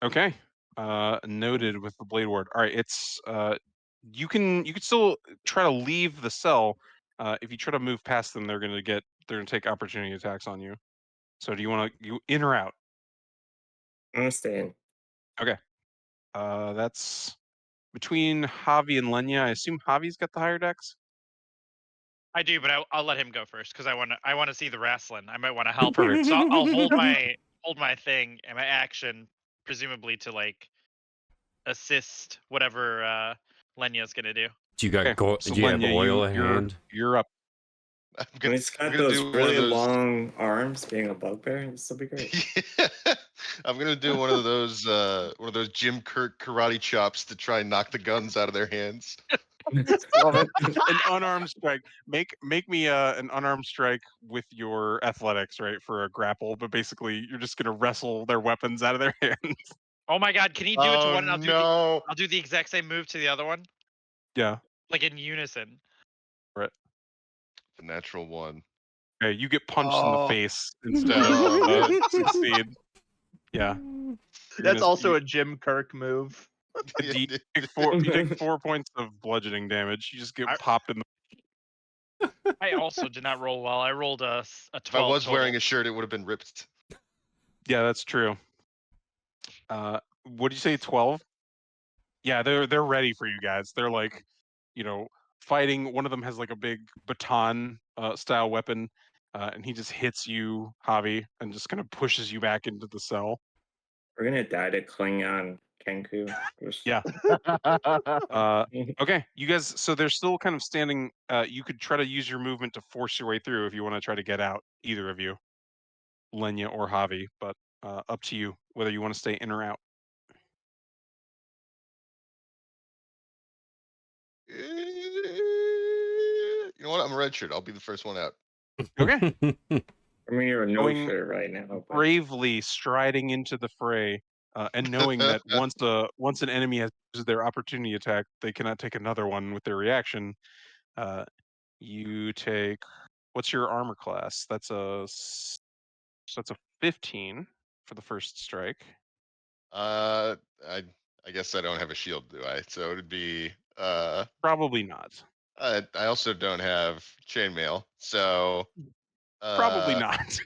Okay. Noted with the Blade Ward. All right. It's you can still try to leave the cell. If you try to move past them, they're gonna take opportunity attacks on you. So do you want to in or out? I'm gonna stay in. Okay. That's between Javi and Lenya. I assume Javi's got the higher dex. I do, but I'll let him go first because I want to see the wrestling. I might want to help. So I'll hold my thing and my action, presumably to like assist whatever Lenya's gonna do. Do you got Okay, so do you have Lenya, oil at you're hand? you're up. I'm When gonna, it's I'm got gonna those do one really of those. long arms, being a bugbear, this will be great. I'm gonna do one of those Jim Kirk karate chops to try and knock the guns out of their hands. Love it. An unarmed strike. Make me an unarmed strike with your athletics, right, for a grapple. But basically, you're just gonna wrestle their weapons out of their hands. Oh my god, can he do it to Oh one and no! I'll do the exact same move to the other one? Yeah. Like in unison. Right. The natural one. Okay, you get punched in the Oh. face instead Oh, of man. succeed. Yeah. That's also a Jim Kirk move. You take 4 points of bludgeoning damage. You just get popped in the. I also did not roll well. I rolled a 12. If I was total. wearing a shirt, it would have been ripped. Yeah, that's true. What did you say? 12? Yeah, they're ready for you guys. They're like, fighting. One of them has like a big baton style weapon, and he just hits you, Javi, and just kind of pushes you back into the cell. We're gonna die to Klingon Kenku. Yeah. Okay, you guys. So they're still kind of standing. You could try to use your movement to force your way through if you want to try to get out. Either of you, Lenya or Javi, but up to you whether you want to stay in or out. You know what? I'm a red shirt. I'll be the first one out. Okay. I mean, you're a no Going shirt right now. But... bravely striding into the fray, and knowing that once an enemy has used their opportunity attack, they cannot take another one with their reaction. You take. What's your armor class? That's a 15 for the first strike. I guess I don't have a shield, do I? So it'd be Probably not. I also don't have chainmail, so Probably not.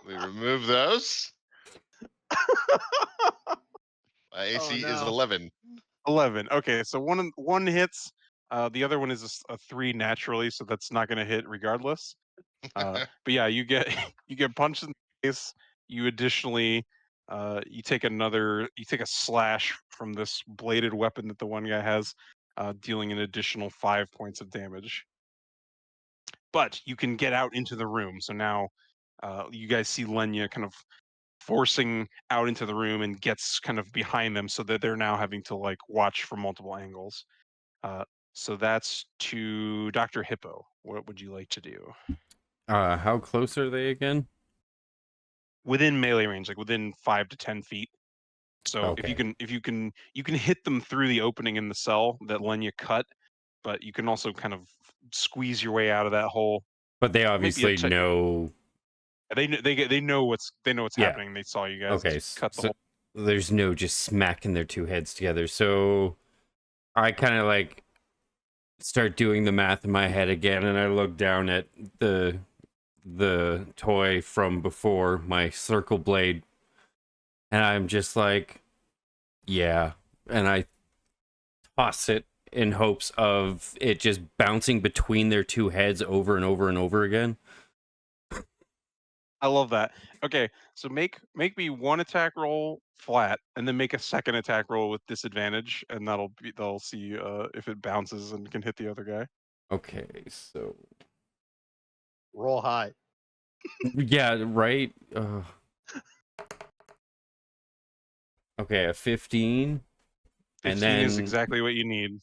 we remove those. My AC is 11. 11. Okay, so one hits. The other one is a 3 naturally, so that's not going to hit regardless. But yeah, you get punched in the face. You additionally you take a slash from this bladed weapon that the one guy has, dealing an additional 5 points of damage. But you can get out into the room. So now you guys see Lenya kind of forcing out into the room and gets kind of behind them, so that they're now having to like watch from multiple angles. So that's to Dr. Hippo. What would you like to do? How close are they again? Within melee range, like within 5 to 10 feet. So Okay. if you can hit them through the opening in the cell that Lenya cut, but you can also kind of squeeze your way out of that hole. But they obviously know. They know what's happening. They saw you guys cut the hole. There's no just smacking their two heads together. So I kind of like start doing the math in my head again, and I look down at the toy from before, my circle blade, and I'm just like, yeah, and I toss it in hopes of it just bouncing between their two heads over and over and over again. I love that. Okay, so make me one attack roll flat, and then make a second attack roll with disadvantage, and they'll see if it bounces and can hit the other guy. Okay, so roll high. Yeah, right. Okay, a 15. 15 and then is exactly what you need.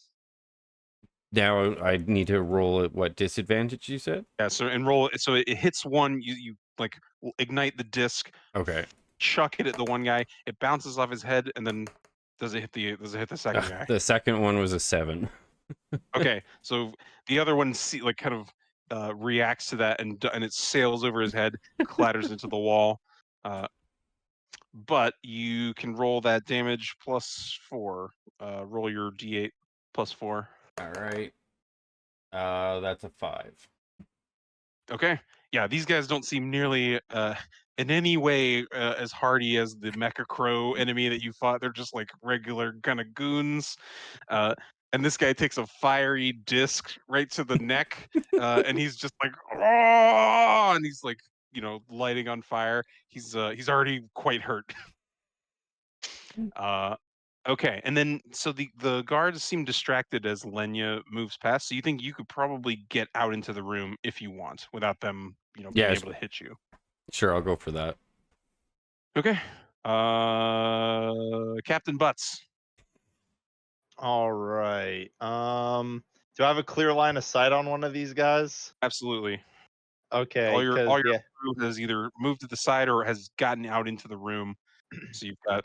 Now I need to roll at what disadvantage you said? Yeah, so and roll it so it hits one, you like ignite the disc, Okay. chuck it at the one guy, it bounces off his head and then Does it hit the second guy? The second one was a 7. Okay, so the other one kind of reacts to that, and it sails over his head, clatters into the wall. But you can roll that damage +4. Roll your d8 +4. All right. That's a 5. Okay. Yeah, these guys don't seem nearly in any way as hardy as the Mecha Crow enemy that you fought. They're just like regular kind of goons. And this guy takes a fiery disc right to the neck, and he's just like, oh, and he's like, lighting on fire. He's already quite hurt. Okay, and then so the guards seem distracted as Lenya moves past. So you think you could probably get out into the room if you want, without them, being Yeah, able to hit you. Sure, I'll go for that. Okay. Captain Butts. All right. Do I have a clear line of sight on one of these guys? Absolutely. Okay. All your 'cause, yeah. crew has either moved to the side or has gotten out into the room. So you've got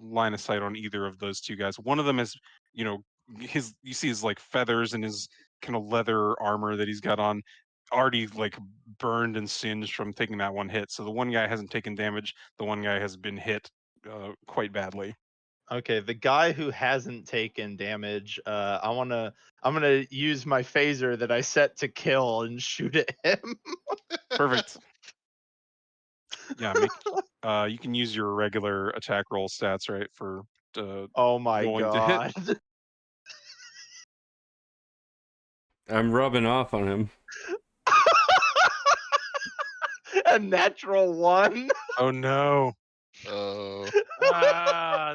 line of sight on either of those two guys. One of them is, you see his like feathers and his kind of leather armor that he's got on already like burned and singed from taking that one hit. So the one guy hasn't taken damage. The one guy has been hit quite badly. Okay, the guy who hasn't taken damage, I'm gonna use my phaser that I set to kill and shoot at him. Perfect. Yeah, you can use your regular attack roll stats, right, for Oh my rolling to god. hit. I'm rubbing off on him. A natural 1. Oh no. Oh,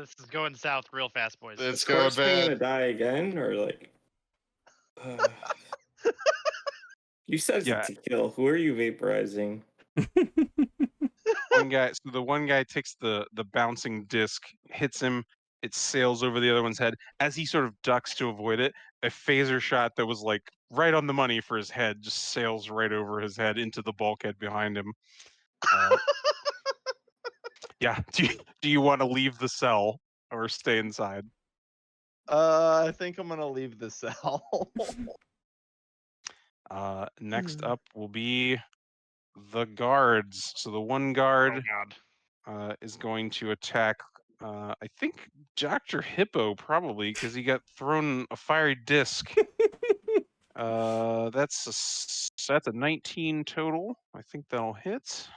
This is going south real fast, boys. it's Of going course we're gonna bad. die again, or like. You said Yeah. to kill. Who are you vaporizing? So the one guy takes the bouncing disc, hits him, it sails over the other one's head. As he sort of ducks to avoid it, a phaser shot that was like right on the money for his head just sails right over his head into the bulkhead behind him. Yeah. Do you want to leave the cell or stay inside? I think I'm gonna leave the cell. Next up will be the guards. So the one guard God. is going to attack, I think, Dr. Hippo, probably, because he got thrown a fiery disc. That's a 19 total. I think that'll hit.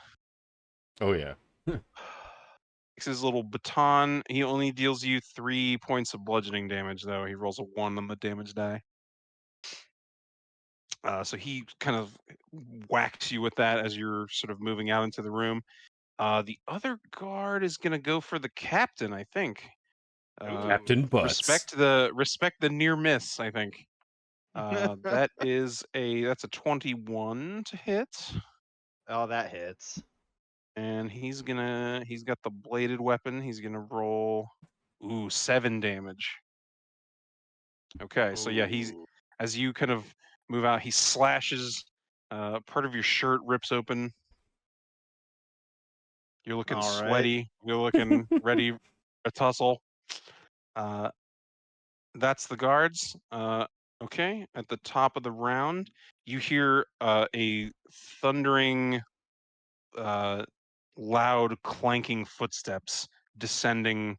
Oh yeah. Takes his little baton. He only deals you 3 points of bludgeoning damage, though. He rolls a 1 on the damage die. So he kind of whacks you with that as you're sort of moving out into the room. The other guard is going to go for the captain, I think. Captain Butts. Respect the near miss, I think. That's a 21 to hit. Oh, that hits. And he's got the bladed weapon. He's gonna roll 7 damage. Okay, so yeah, as you kind of move out, he slashes, part of your shirt rips open. You're looking All right. sweaty. You're looking ready for a tussle. That's the guards. Okay, at the top of the round, you hear a thundering, loud clanking footsteps descending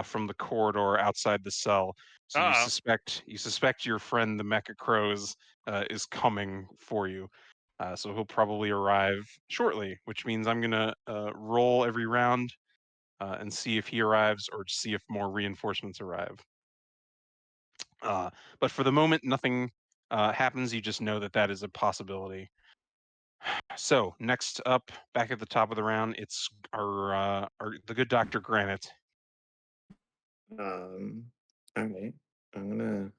from the corridor outside the cell. So you suspect your friend the Mecha Crows is coming for you. So he'll probably arrive shortly, which means I'm gonna roll every round and see if he arrives or see if more reinforcements arrive. But for the moment, nothing happens. You just know that is a possibility. So next up, back at the top of the round, it's our the good Dr. Granite. All right. I'm gonna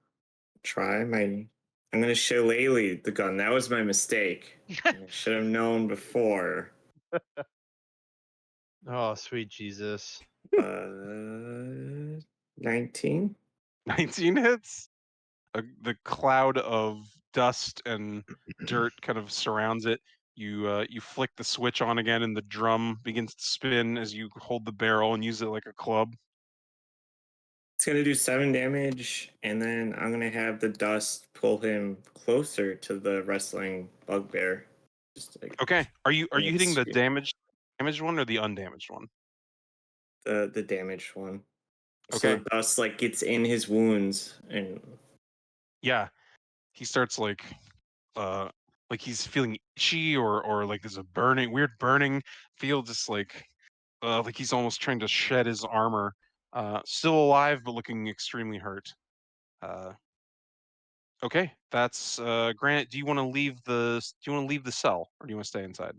I'm gonna shillelagh the gun. That was my mistake. I should have known before. Oh, sweet Jesus. 19. 19 hits. The cloud of dust and dirt kind of surrounds it. You flick the switch on again, and the drum begins to spin as you hold the barrel and use it like a club. It's gonna do 7 damage, and then I'm gonna have the dust pull him closer to the wrestling bugbear. Just like Okay. Are you hitting the It's- damaged one or the undamaged one? the damaged one. So Okay. the dust like gets in his wounds and Yeah. He starts like he's feeling itchy or like there's a weird burning feel, just like he's almost trying to shed his armor. Still alive but looking extremely hurt. Okay, that's Granite. Do you want to leave the cell or do you want to stay inside?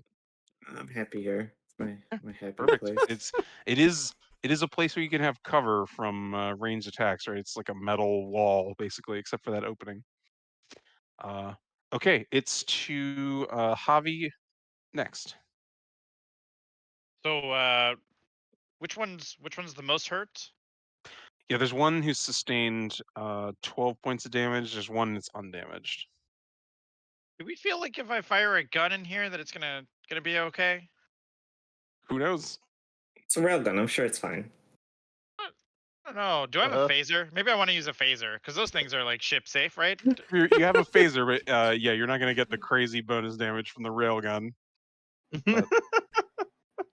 I'm happy here. It's my happy Perfect. place. It is a place where you can have cover from ranged attacks, right? It's like a metal wall basically, except for that opening. Okay, it's to Javi next. So which one's the most hurt? Yeah, there's one who's sustained 12 points of damage. There's one that's undamaged. Do we feel like if I fire a gun in here that it's gonna be okay? Who knows? It's a railgun. I'm sure it's fine. I don't know. Do I have a phaser? Maybe I want to use a phaser because those things are like ship safe, right? You have a phaser, but yeah, you're not gonna get the crazy bonus damage from the railgun. But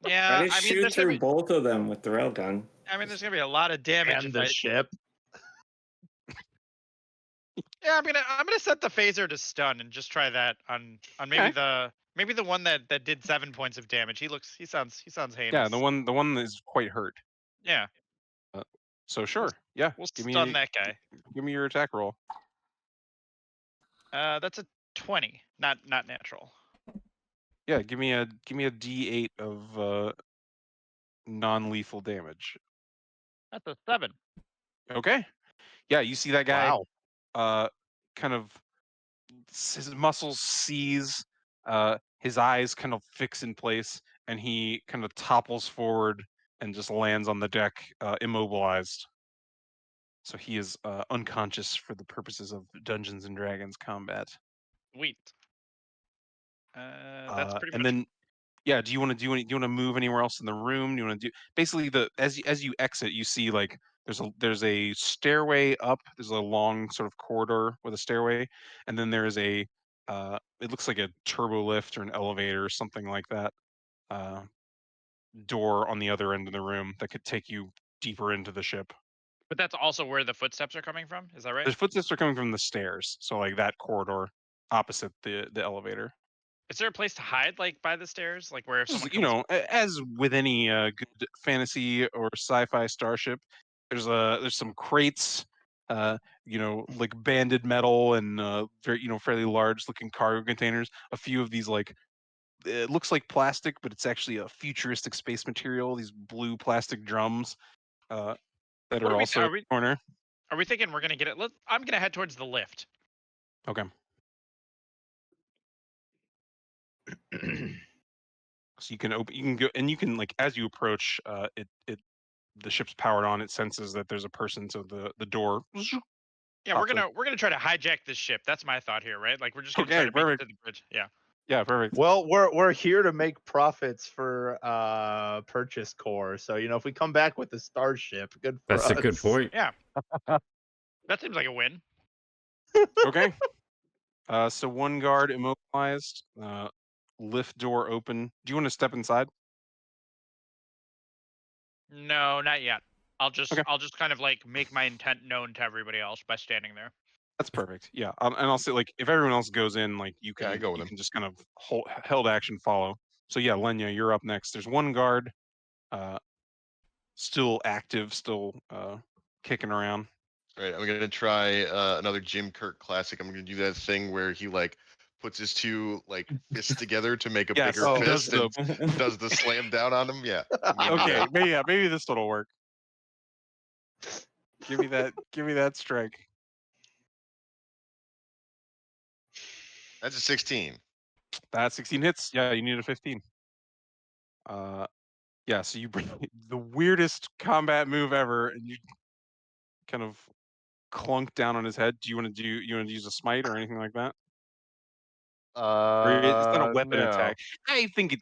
Yeah, Try to I mean, shoot there's gonna through be. both of them with the railgun. I mean, there's gonna be a lot of damage. And If the I, ship. yeah, I'm gonna set the phaser to stun and just try that on maybe Okay. the one that did 7 points of damage. He sounds heinous. yeah, the one that is quite hurt. Yeah, So sure, yeah. we'll Give stun me that guy. give me your attack roll. That's a 20, not natural. Yeah, give me a D8 of non-lethal damage. That's a 7. Okay. Yeah, you see that guy Wow. kind of his muscles seize, his eyes kind of fix in place, and he kind of topples forward and just lands on the deck, immobilized. So he is unconscious for the purposes of Dungeons and Dragons combat. Sweet. That's pretty And much. then, yeah, do you want to move anywhere else in the room? Do you want to do basically as you exit, you see like there's a stairway up. There's a long sort of corridor with a stairway, and then there is a it looks like a turbo lift or an elevator or something like that. Door on the other end of the room that could take you deeper into the ship. But that's also where the footsteps are coming from. Is that right? The footsteps are coming from the stairs, so like that corridor opposite the elevator. Is there a place to hide, like by the stairs, like where if someone You comes? know, as with any good fantasy or sci-fi starship, there's some crates, like banded metal and very fairly large looking cargo containers. A few of these like it looks like plastic, but it's actually a futuristic space material. These blue plastic drums that What are are we? also in the corner. Are we thinking we're gonna get it? I'm gonna head towards the lift. Okay. So you can go, and you can like as you approach, the ship's powered on. It senses that there's a person, so the door. Yeah, pops we're gonna try to hijack this ship. That's my thought here, right? Like we're just gonna Okay, try to make it perfect. to the bridge. Yeah. Yeah, perfect. Well, we're here to make profits for purchase core. So if we come back with the starship, good for us. That's a good point. Yeah. That seems like a win. Okay. So one guard immobilized. Lift door open. Do you want to step inside? No, not yet. I'll just Okay. kind of like make my intent known to everybody else by standing there. That's perfect. Yeah, and I'll say like if everyone else goes in, like you can I go with you him. can just kind of held action follow. So yeah, Lenya, you're up next. There's one guard, still active, still kicking around. All right, I'm gonna try another Jim Kirk classic. I'm gonna do that thing where he like puts his two like fists together to make a Yes, bigger it does fist and does the slam down on him. Yeah. Okay, maybe this one will work. Give me that strike. That's a 16. That 16 hits. Yeah, you need a 15. Yeah, so you bring the weirdest combat move ever, and you kind of clunk down on his head. Do you want to use a smite or anything like that? Or it's not a weapon No. attack. I think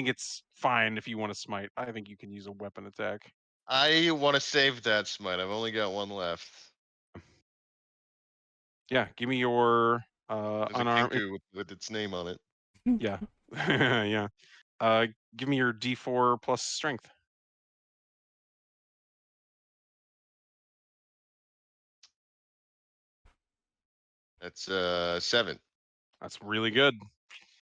it's fine if you want to smite. I think you can use a weapon attack. I want to save that smite. I've only got one left. Yeah, give me your There's a unarmed. kinku with its name on it. Yeah, yeah. Give me your D4 plus strength. That's 7. That's really good.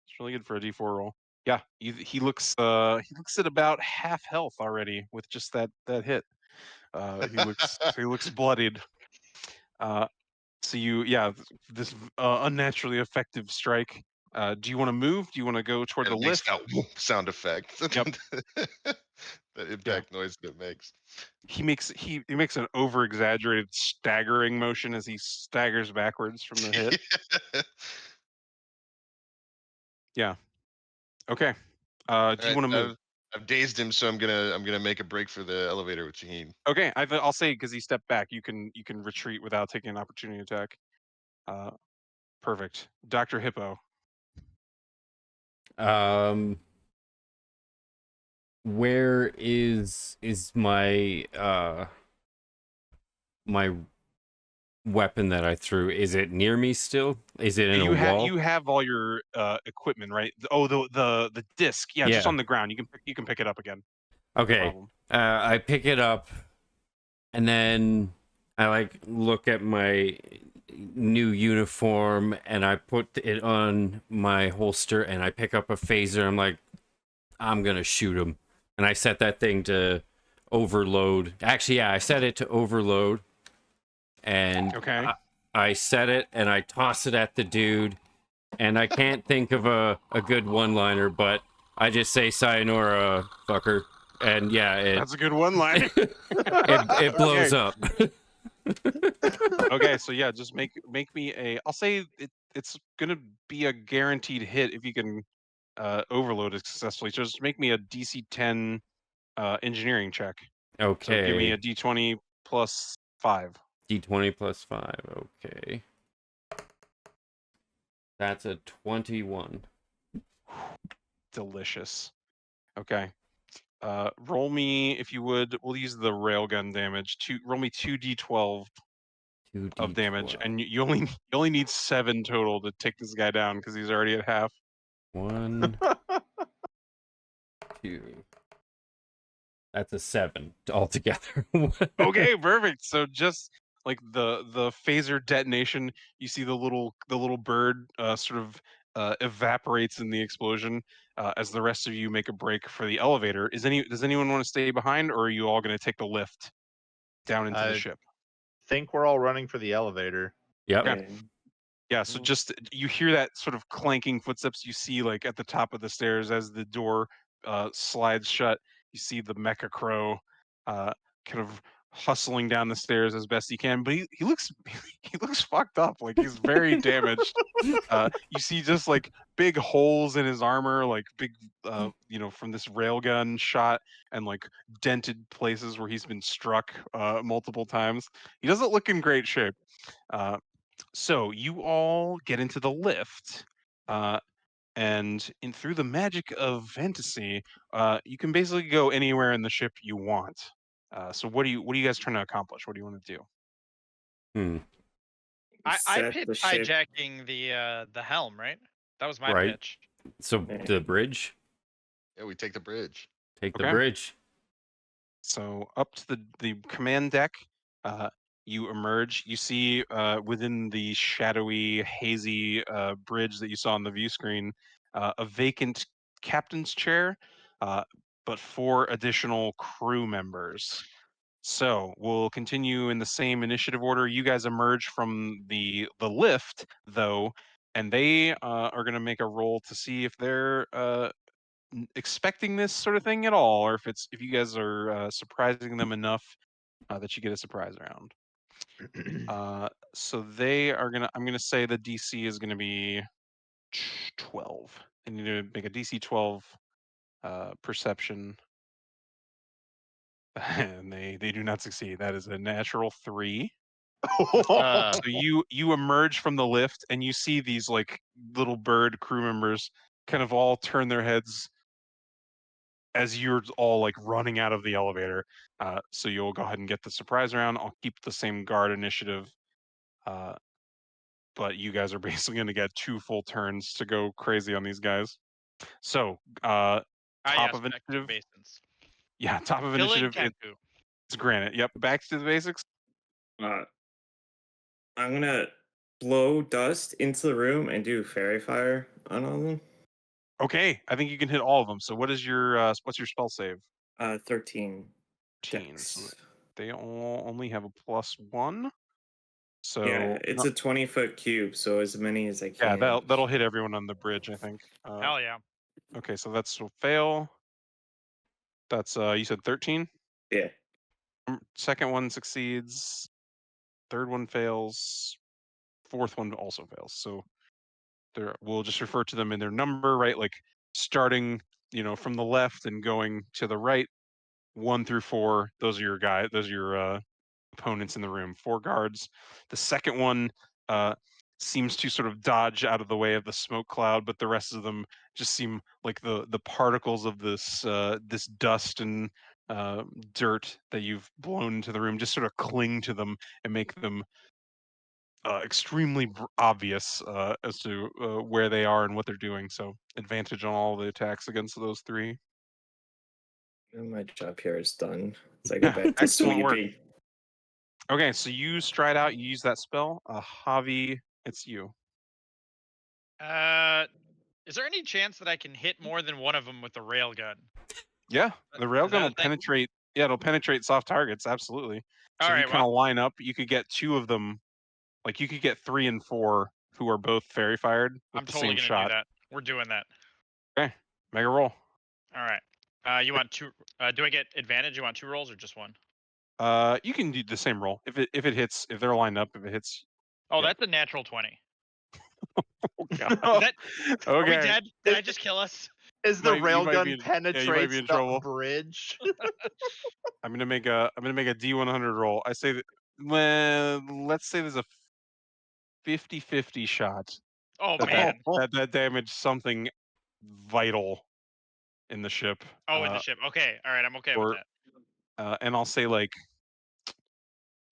It's really good for a D4 roll. Yeah, he looks at about half health already with just that hit. He looks bloodied. So this unnaturally effective strike. Do you want to move? Do you want to go toward the It makes lift? that whoop sound effect. Yep. That impact noise that it makes. He makes an over exaggerated staggering motion as he staggers backwards from the hit. Yeah. Okay. Do you want to move? I've dazed him, so I'm gonna make a break for the elevator with Shaheen. Okay, I'll say because he stepped back, you can retreat without taking an opportunity attack. Perfect, Dr. Hippo. Where is my my weapon that I threw? Is it near me still? Is it in a wall? You have all your equipment, right? Oh, the disc. Yeah, just on the ground. You can pick it up again. Okay. No I pick it up, and then I look at my new uniform, and I put it on my holster, and I pick up a phaser. I'm like, I'm gonna shoot him, and I set that thing to overload. Actually, yeah, I set it to overload, and Okay. I set it, and I toss it at the dude, and I can't think of a good one-liner, but I just say "Sayonara, fucker." And yeah, that's a good one line. it blows up. Okay, so yeah, just make me a. I'll say it's gonna be a guaranteed hit if you can overload it successfully. So just make me a DC 10 engineering check. Okay. So give me a D20 plus 5. D20 plus 5. Okay. That's a 21. Delicious. Okay. Roll me, if you would. We'll use the railgun damage. Roll me 2d12 of damage, and you only need 7 total to take this guy down because he's already at half. 1, 2. That's a 7 altogether. Okay, perfect. So just like the phaser detonation, you see the little bird sort of evaporates in the explosion as the rest of you make a break for the elevator. Does anyone want to stay behind, or are you all going to take the lift down into the ship? Think we're all running for the elevator. Yep. Okay. Yeah, so just you hear that sort of clanking footsteps you see like at the top of the stairs as the door slides shut. You see the mecha crow kind of hustling down the stairs as best he can, but he looks he looks fucked up, like he's very damaged. You see just like big holes in his armor, like big from this railgun shot, and like dented places where he's been struck multiple times. He doesn't look in great shape. So you all get into the lift, and through the magic of fantasy, you can basically go anywhere in the ship you want. So what are you guys trying to accomplish? What do you want to do? I Set pitched the ship. hijacking the helm, right? That was my Right. pitch. So the bridge? Yeah, we take the bridge. Take the Okay. bridge. So up to the command deck, you emerge. You see within the shadowy, hazy bridge that you saw on the view screen, a vacant captain's chair, but 4 additional crew members. So we'll continue in the same initiative order. You guys emerge from the lift, though, and they are going to make a roll to see if they're expecting this sort of thing at all, or if you guys are surprising them enough that you get a surprise round. So they are gonna. I'm gonna say the DC is gonna be 12. They need to make a DC 12 perception, and they do not succeed. That is a natural 3. So you emerge from the lift and you see these like little bird crew members kind of all turn their heads as you're all like running out of the elevator. So you'll go ahead and get the surprise round. I'll keep the same guard initiative. But you guys are basically going to get 2 full turns to go crazy on these guys. So, top yes, of back to initiative. basics. Yeah, top of Killing initiative. Kenku. It's Granite. Yep, back to the basics. I'm gonna blow dust into the room and do fairy fire on all of them. Okay, I think you can hit all of them. So, what is your what's your spell save? 13. 13. So Dex. they all only have a +1. So Yeah, it's a 20-foot cube, so as many as I can. yeah, that'll hit everyone on the bridge, I think. Hell yeah. Okay, so that's a fail. That's you said 13. Yeah. Second one succeeds. Third one fails. Fourth one also fails. So we'll just refer to them in their number, right? Like starting, from the left and going to the right, 1 through 4. Those are your guys. Those are your opponents in the room. 4 guards. The second one seems to sort of dodge out of the way of the smoke cloud, but the rest of them just seem like the particles of this this dust and dirt that you've blown into the room just sort of cling to them and make them extremely obvious as to where they are and what they're doing. So advantage on all the attacks against those 3. And my job here is done. So I go back to Excellent work. sleeping. Okay, so you stride out, you use that spell. Javi, it's you. Is there any chance that I can hit more than one of them with the railgun? Yeah, the railgun will thing? penetrate. Yeah, it'll penetrate soft targets. Absolutely. So All if you right, kind of line up, you could get 2 of them. Like you could get 3 and 4 who are both fairy fired with I'm the totally same gonna shot. do that. We're doing that. Okay, mega roll. All right. You want 2? Do I get advantage? You want 2 rolls or just 1? You can do the same roll if it hits. If they're lined up, if it hits. Oh, Yeah. that's a natural 20. Oh god. Are we Okay. dead? Did I just kill us? Is the You might be railgun in- yeah, you might penetrates be in the trouble. bridge? I'm gonna make a D100 roll. I say that. Well, let's say there's a 50-50 shot Oh that man. that damaged something vital in the ship. Oh, in the ship. Okay. All right. I'm okay with that. And I'll say like,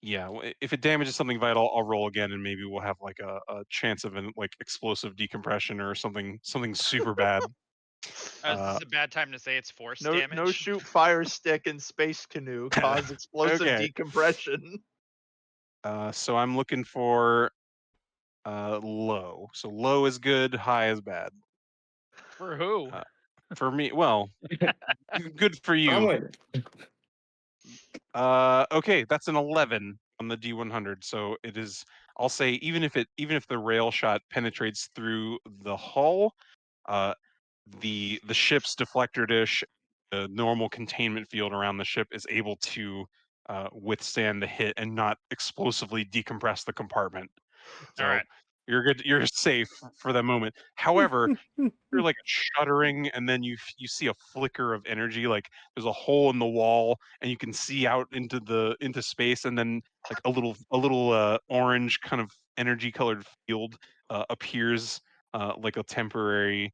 yeah, if it damages something vital, I'll roll again, and maybe we'll have like a chance of an like explosive decompression or something super bad. This is a bad time to say it's force No, damage. no shoot fire stick and space canoe cause explosive Okay. decompression. So I'm looking for low. So low is good, high is bad. For who? For me, well, good for you. Onward. Okay, that's an 11 on the D100. So it is. I'll say even if the rail shot penetrates through the hull, the ship's deflector dish, the normal containment field around the ship is able to withstand the hit and not explosively decompress the compartment. So All right. you're good. You're safe for the moment. However, you're like shuddering, and then you see a flicker of energy. Like there's a hole in the wall, and you can see out into space, and then like a little orange kind of energy colored field appears, like a temporary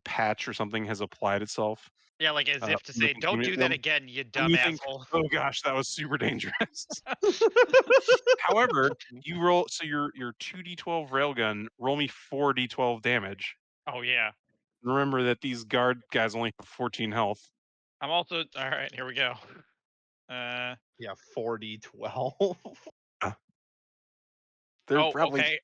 patch or something has applied itself. Yeah, like as if to from the say, "Don't do that containment again, you And dumb you think, asshole." oh gosh, that was super dangerous. However, you roll so your 2d12 railgun, roll me 4d12 damage. Oh yeah. Remember that these guard guys only have 14 health. I'm also all right. Here we go. Yeah, 4d12. They're Oh, probably okay.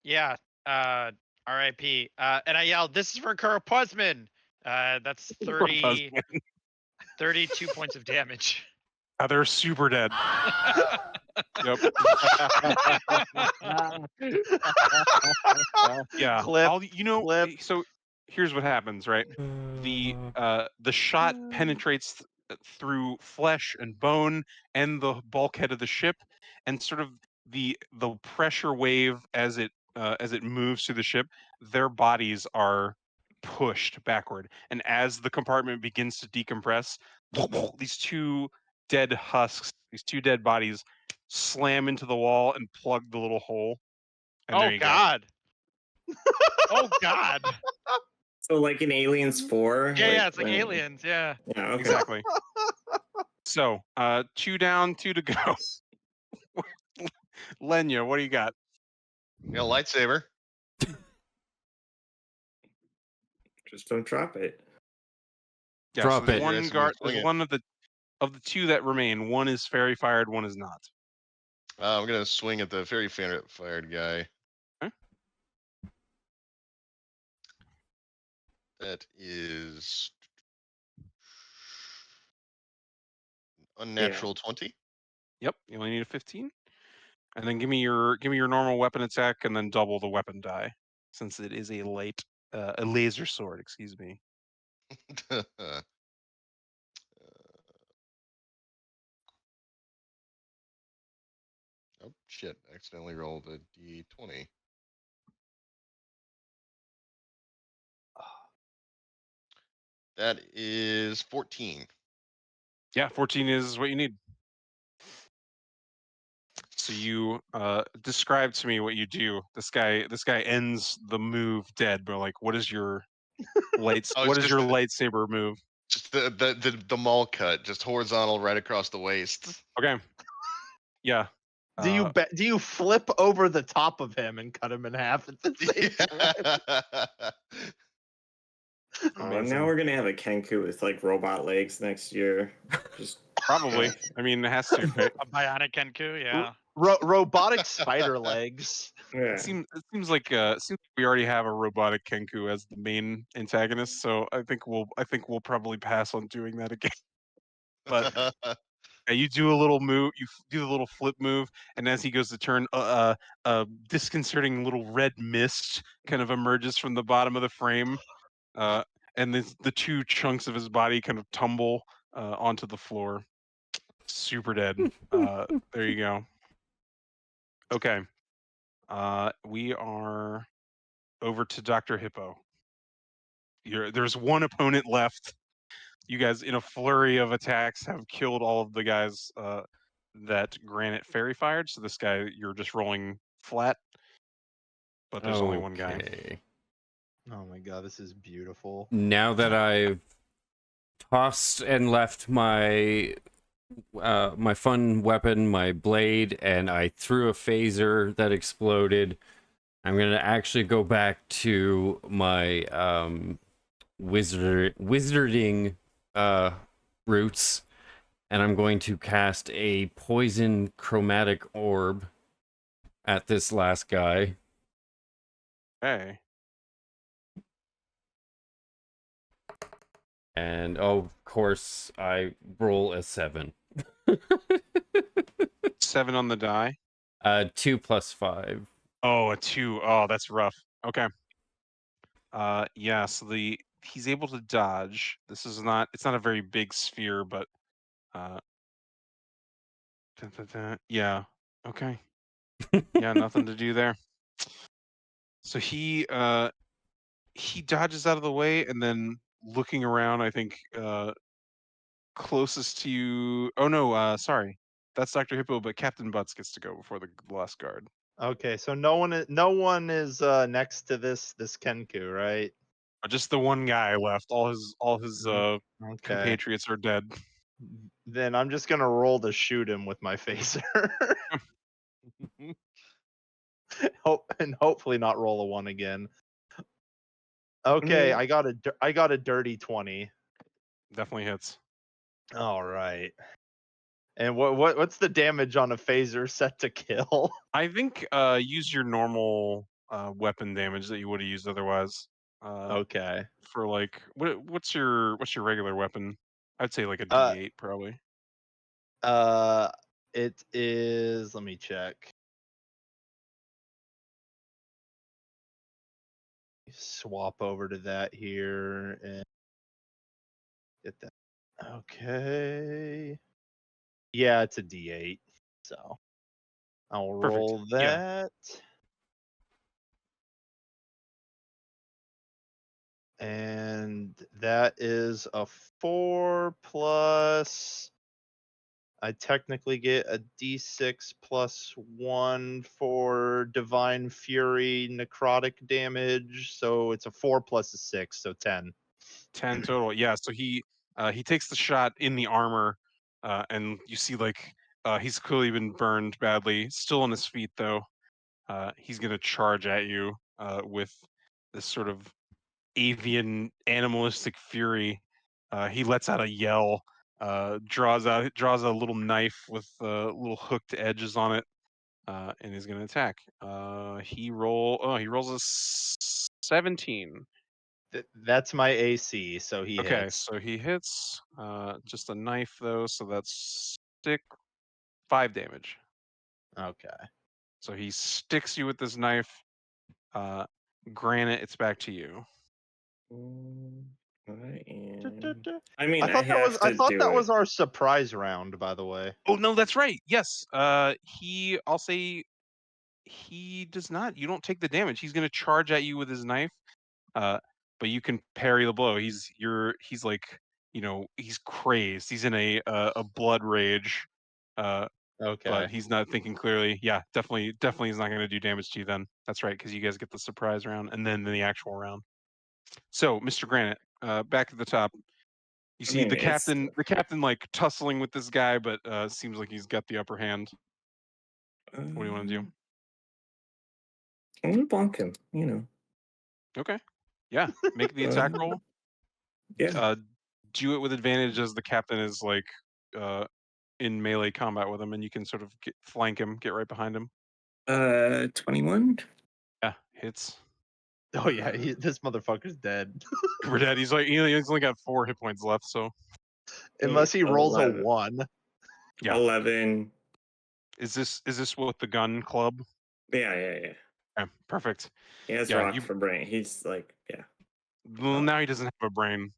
Yeah. R.I.P. And I yelled, "This is for Kurt Pusman." That's 32 points of damage. they're super dead. Yep. Yeah. Clip, clip. So here's what happens, right? The shot penetrates through flesh and bone and the bulkhead of the ship, and sort of the pressure wave as it moves through the ship, their bodies are pushed backward, and as the compartment begins to decompress, these 2 dead husks, these 2 dead bodies slam into the wall and plug the little hole. And there Oh you God. Oh God. So like in Aliens 4? Yeah, it's like when- aliens. Yeah. Yeah, okay. Exactly. So, 2 down, 2 to go. Lenya, what do you got? Yeah, lightsaber. Just don't drop it. Yeah, Drop so there's it. one Yes, I'm guard. gonna There's swing it. one of the 2 that remain. One is fairy fired. One is not. I'm gonna swing at the fairy fired guy. Okay. That is unnatural 20. Yep. You only need a 15. And then give me your normal weapon attack, and then double the weapon die, since it is a laser sword. Excuse me. Oh shit! Accidentally rolled a d20. That is 14. Yeah, 14 is what you need. So you describe to me what you do. This guy ends the move dead, but like, what is your Oh, what it's is your lightsaber move? just the mall cut, just horizontal right across the waist. Okay. Yeah. Do you flip over the top of him and cut him in half at the same time? Oh, Amazing. now we're gonna have a Kenku with like robot legs next year. Just Probably. I mean, it has to. Right? A bionic Kenku. Yeah. Robotic spider legs. yeah. It seems like we already have a robotic Kenku as the main antagonist, so I think we'll probably pass on doing that again. But you do a little move, do the little flip move, and as he goes to turn, a disconcerting little red mist kind of emerges from the bottom of the frame, and the 2 chunks of his body kind of tumble onto the floor. Super dead. There you go. Okay. We are over to Dr. Hippo. There's one opponent left. You guys, in a flurry of attacks, have killed all of the guys that Granite Fairy fired. So this guy, you're just rolling flat. But there's only one guy. Okay. Oh my god, this is beautiful. Now that I've tossed and left my my fun weapon, my blade, and I threw a phaser that exploded, I'm gonna actually go back to my wizarding roots, and I'm going to cast a poison chromatic orb at this last guy. Hey. And of course, I roll a 7. 7 on the die. 2 plus 5. Oh, a 2. Oh, that's rough. Okay. Yeah, so he's able to dodge. It's not a very big sphere, but yeah. Okay. Yeah, nothing to do there. So he dodges out of the way, and then looking around, I think closest to you. Oh no, sorry, that's Dr. Hippo, but Captain Butts gets to go before the last guard. Okay, so no one is next to this Kenku, right? Just the one guy left. All his Okay. compatriots are dead. Then I'm just gonna roll to shoot him with my phaser. And hopefully not roll a 1 again. Okay, I got a dirty 20. Definitely hits. All right. And what's the damage on a phaser set to kill? I think use your normal weapon damage that you would have used otherwise. Okay. For like what's your regular weapon? I'd say like a Uh, D8 probably. It is. Let me check. Swap over to that here and get that. Okay. Yeah, it's a D8. So I'll Perfect. roll Yeah. that. And that is a 4 plus I technically get a d6 plus 1 for divine fury necrotic damage, so it's a 4 plus a 6, so 10. 10 total. Yeah, so he takes the shot in the armor, and you see like he's clearly been burned badly. Still on his feet though. He's gonna charge at you with this sort of avian animalistic fury. He lets out a yell, draws a little knife with little hooked edges on it, and is gonna attack. He rolls a 17. That's my AC, so he Okay, hits. so he hits. Just a knife though, so that's 5 damage. Okay. So he sticks you with this knife. Granite, it's back to you. I mean, I thought I that was our surprise round, by the way. Oh no, that's right. Yes. I'll say he does not. You don't take the damage. He's gonna charge at you with his knife. But you can parry the blow. He's like, he's crazed. He's in a blood rage. Okay. But he's not thinking clearly. Yeah, definitely he's not gonna do damage to you then. That's right, because you guys get the surprise round and then the actual round. So, Mr. Granite, back at the top. You see the captain like tussling with this guy, but seems like he's got the upper hand. What do you want to do? I'm gonna bonk him, Okay. Yeah. Make the attack roll. Yeah. Do it with advantage as the captain is like in melee combat with him, and you can sort of flank him, get right behind him. 21. Yeah, hits. Oh yeah, this motherfucker's dead. We're dead. He's only got 4 hit points left, so Unless he rolls 11. a 1. yeah. 11. Is this with the gun club? Yeah. Okay, perfect. He has rock for brain. He's like, yeah. Well, now he doesn't have a brain.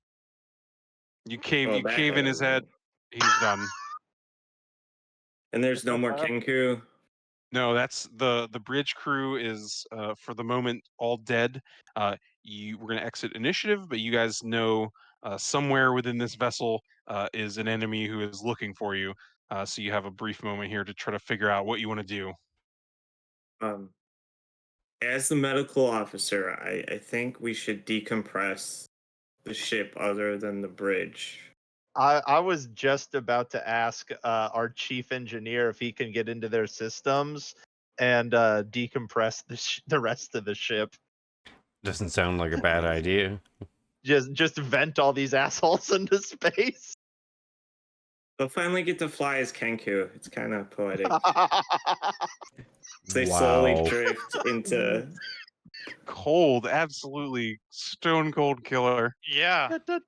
You cave in his head. He's done. And there's no more Kenku. No, that's the bridge crew is for the moment all dead. We're gonna exit initiative, but you guys know somewhere within this vessel is an enemy who is looking for you. So you have a brief moment here to try to figure out what you want to do. As the medical officer, I think we should decompress the ship other than the bridge. I was just about to ask our chief engineer if he can get into their systems and decompress the rest of the ship. Doesn't sound like a bad idea. Just vent all these assholes into space. They'll finally get to fly as Kenku. It's kind of poetic. They Wow. slowly drift into Cold, absolutely stone cold killer. Yeah. They'll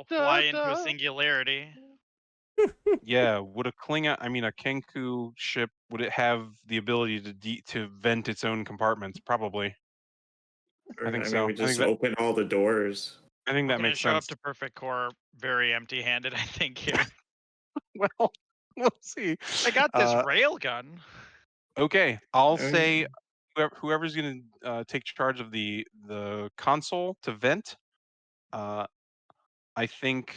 fly into a singularity. Yeah, would a Kenku ship, would it have the ability to vent its own compartments? Probably. I think so. We just open all the doors. I think that makes show sense. up to Perfect Core very empty-handed, I think, here. Well, we'll see. I got this rail gun. Okay, I'll say whoever's going to take charge of the console to vent. I think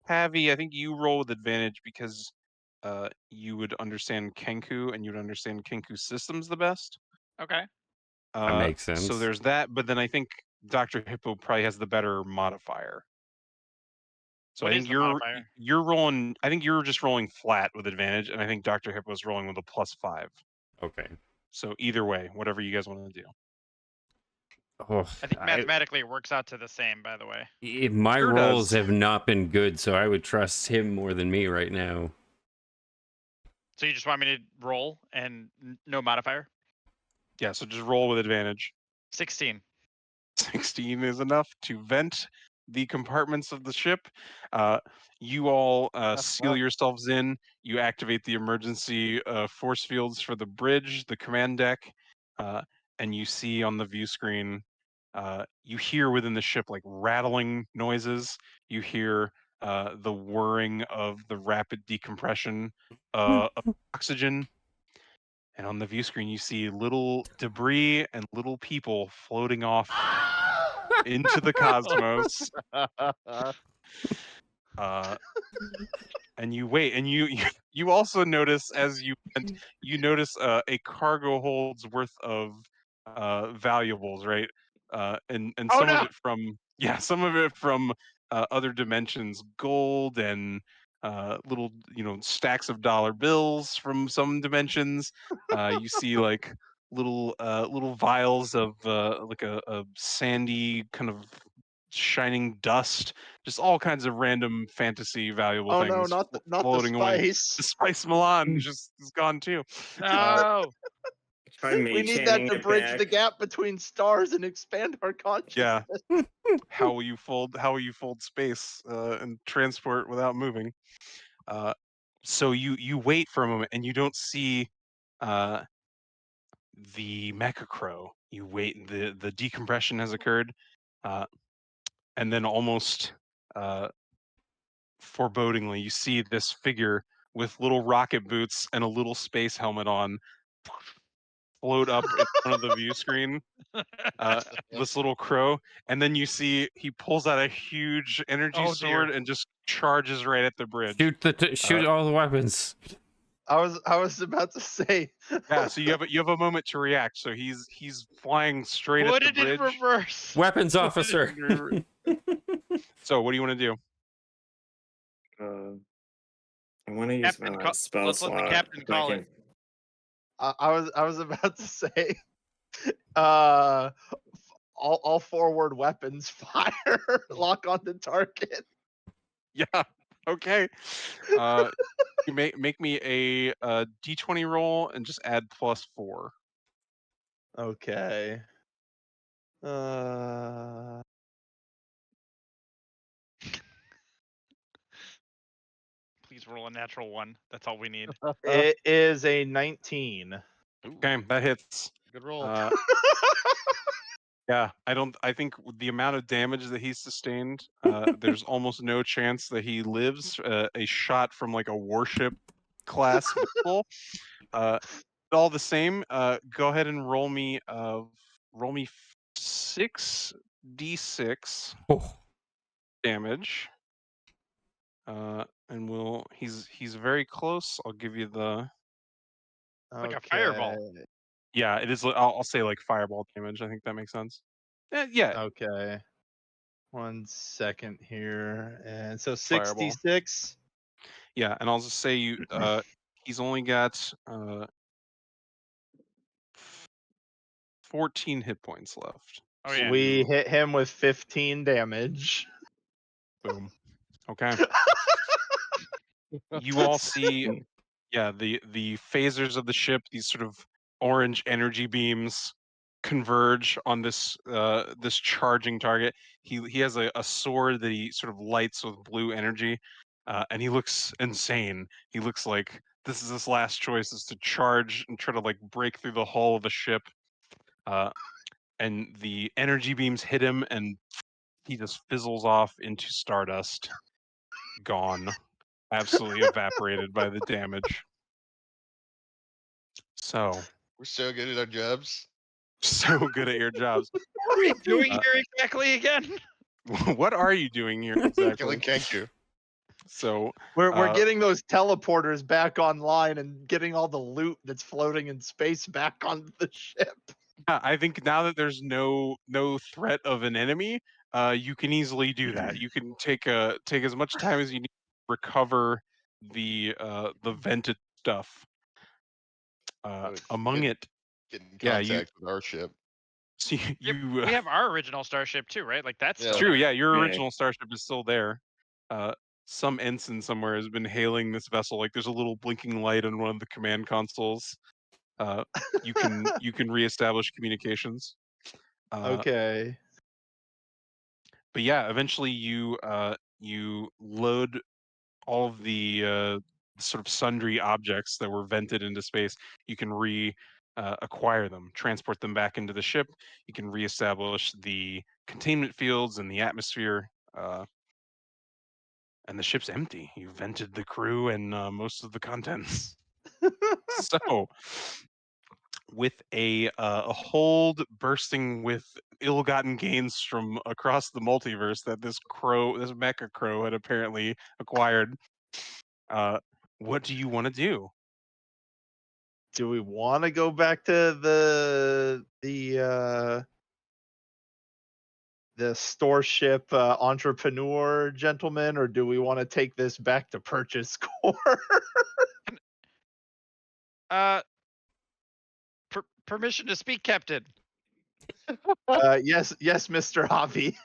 Javi, I think you roll with advantage because you would understand Kenku and you would understand Kenku systems the best. Okay. That makes sense. So there's that, but then I think Dr. Hippo probably has the better modifier. So What I is think the modifier? you're rolling. I think you're just rolling flat with advantage, and I think Dr. Hippo's rolling with a +5. Okay. So either way, whatever you guys want to do. Oh, I think mathematically it works out to the same, by the way. My Sure rolls does. have not been good, so I would trust him more than me right now. So you just want me to roll and no modifier? Yeah, so just roll with advantage. 16. 16 is enough to vent the compartments of the ship. You all seal yourselves in. You activate the emergency force fields for the bridge, the command deck, and you see on the view screen, you hear within the ship like rattling noises. You hear the whirring of the rapid decompression of oxygen. And on the view screen, you see little debris and little people floating off into the cosmos. And you wait, and you also notice as you went, you notice a cargo hold's worth of valuables, right? And Oh, some of no! it from some of it from other dimensions, gold and little stacks of dollar bills from some dimensions. You see like little vials of like a sandy kind of shining dust, just all kinds of random fantasy valuable Oh no, things not the floating away. spice. The spice melange is gone too. No! Try We need channeling that to it bridge the back. gap between stars and expand our consciousness. Yeah. How will you fold space and transport without moving? So you wait for a moment and you don't see the mecha crow. You wait, the decompression has occurred, and then almost forebodingly, you see this figure with little rocket boots and a little space helmet on float up in front of the view screen. This little crow, and then you see he pulls out a huge energy Oh, sword dear. and just charges right at the bridge. Shoot all the weapons. I was about to say. Yeah, so you have a moment to react. So he's flying straight Put at the it in bridge. reverse. Weapons officer. So what do you want to do? I want to use Captain, my spell let's let the slot. captain if I call can- it. I was about to say. All forward weapons fire. Lock on the target. Yeah. Okay. You make me a d20 roll and just add +4. Okay. Please roll a natural 1. That's all we need. It is a 19. Okay, that hits. Good roll. Yeah, I think with the amount of damage that he's sustained, there's almost no chance that he lives. A shot from like a warship class missile. All the same, go ahead and roll me 6d6 Oh, damage. And he's very close. I'll give you the Like a fireball. yeah. It is. I'll say like fireball damage. I think that makes sense. Yeah. Okay. 1 second here. And so Fireball. 66. Yeah, and I'll just say he's only got 14 hit points left. Oh, yeah. We hit him with 15 damage. Boom. Okay. You all see, yeah, the phasers of the ship, these sort of orange energy beams converge on this this charging target. He has a sword that he sort of lights with blue energy, and he looks insane. He looks like this is his last choice, is to charge and try to like break through the hull of the ship. And the energy beams hit him, and he just fizzles off into stardust, gone, absolutely evaporated by the damage. So We're so good at our jobs. good at your jobs. What are we doing here exactly again? What are you doing here Killing exactly? Kenku. So We're getting those teleporters back online and getting all the loot that's floating in space back on the ship. I think now that there's no threat of an enemy, you can easily do that. You can take as much time as you need to recover the vented stuff. Among it, Get in yeah, contact with our ship. see you. We have our original starship too, right? Like that's Yeah. still True, there. yeah, your Yeah. original starship is still there. Some ensign somewhere has been hailing this vessel. Like there's a little blinking light on one of the command consoles. You can reestablish communications. Okay. But yeah, eventually you load all of the sort of sundry objects that were vented into space. You can acquire them, transport them back into the ship. You can reestablish the containment fields and the atmosphere. And the ship's empty. You vented the crew and most of the contents. So, with a hold bursting with ill-gotten gains from across the multiverse that this mecha crow, had apparently acquired. What do you want to do? Do we want to go back to the storeship entrepreneur gentleman, or do we want to take this back to purchase core? Permission to speak, Captain. Yes, Mr. Hobby.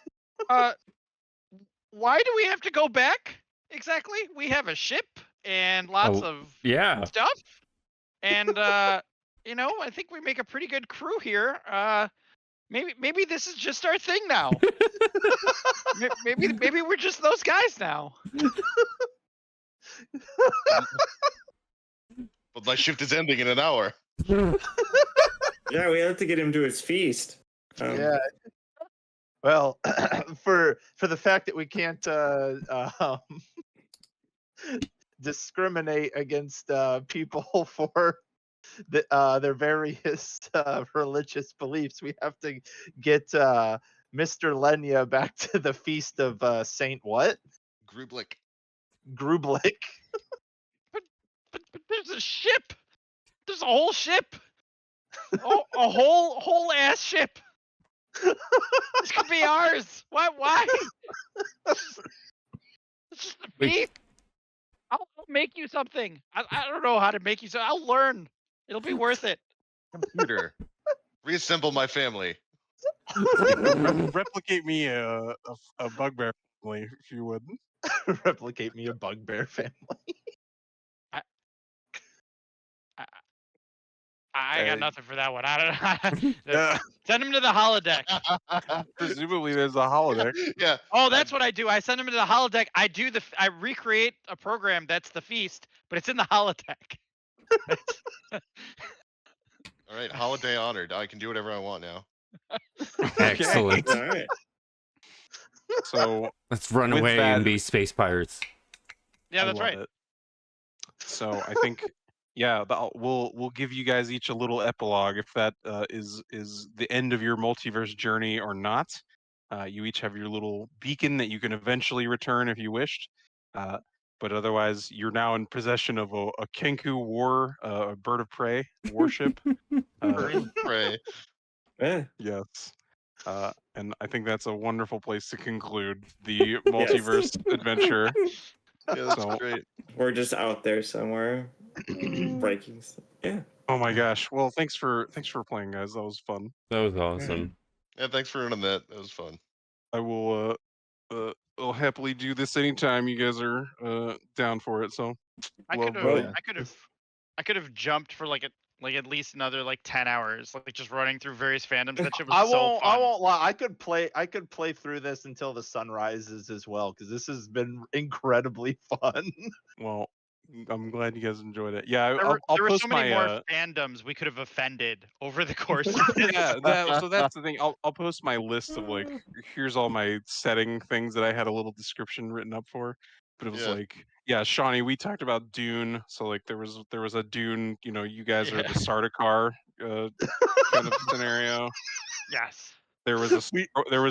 Why do we have to go back exactly? We have a ship and lots Oh, of yeah. stuff, and you know, I think we make a pretty good crew here. Maybe this is just our thing now. maybe we're just those guys now. But my shift is ending in an hour. Yeah, we have to get him to his feast. Yeah. Well, for the fact that we can't discriminate against people for their various religious beliefs, we have to get Mr. Lenya back to the feast of Saint what? Grublik. Grublik. But there's a ship. There's a whole ship. Oh, a whole ass ship. This could be ours. Why? It's just a beef. I'll make you something. I don't know how to make you so. I'll learn. It'll be worth it. Computer. Reassemble my family. Replicate me a bugbear family, if you would. Replicate me a bugbear family. I got nothing for that one. I don't. Yeah. Send him to the holodeck. Presumably there's a holodeck. Yeah. Oh, that's what I do. I send him to the holodeck. I recreate a program that's the feast, but it's in the holodeck. All right. Holiday honored. I can do whatever I want now. Excellent. All right. So Let's run With away that- and be space pirates. Yeah, I that's love right. it. So I think, yeah, we'll give you guys each a little epilogue if that is the end of your multiverse journey or not. You each have your little beacon that you can eventually return if you wished. But otherwise, you're now in possession of a Kenku a bird of prey warship. Pray. Yeah. Yes. And I think that's a wonderful place to conclude the multiverse adventure. Yeah, that's So- great. We're just out there somewhere breaking stuff. Yeah. Oh my gosh. Well, thanks for playing, guys. That was fun. That was awesome. Yeah, thanks for running that. That was fun. I will I'll happily do this anytime you guys are down for it. So I Well, could bro. have. I could have jumped for like at least another like 10 hours, like just running through various fandoms. That shit was I so fun. won't lie. I could play through this until the sun rises as well, because this has been incredibly fun. well, I'm glad you guys enjoyed it. Yeah, There I'll were post so many my more fandoms we could have offended over the course of this. yeah, so that's the thing. I'll post my list of like here's all my setting things that I had a little description written up for. But it was Yeah. like, yeah, Shawnee, we talked about Dune. So like there was a Dune, you guys are Yeah. the Sardaukar kind of scenario. Yes. There was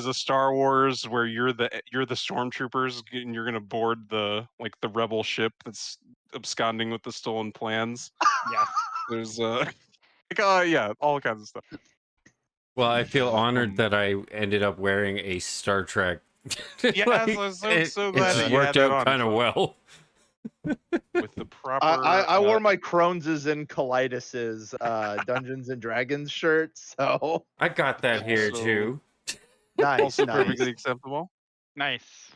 a Star Wars where you're the stormtroopers and you're gonna board the rebel ship that's absconding with the stolen plans. Yes. There's yeah, all kinds of stuff. Well, I feel honored Um, that I ended up wearing a Star Trek. Yeah, I was so glad it that you worked had that out on, kind of so- well. with the proper. I wore my Crohn's and Colitis's Dungeons and Dragons shirt, so I got that here Also- too. nice. also nice. perfectly acceptable. Nice.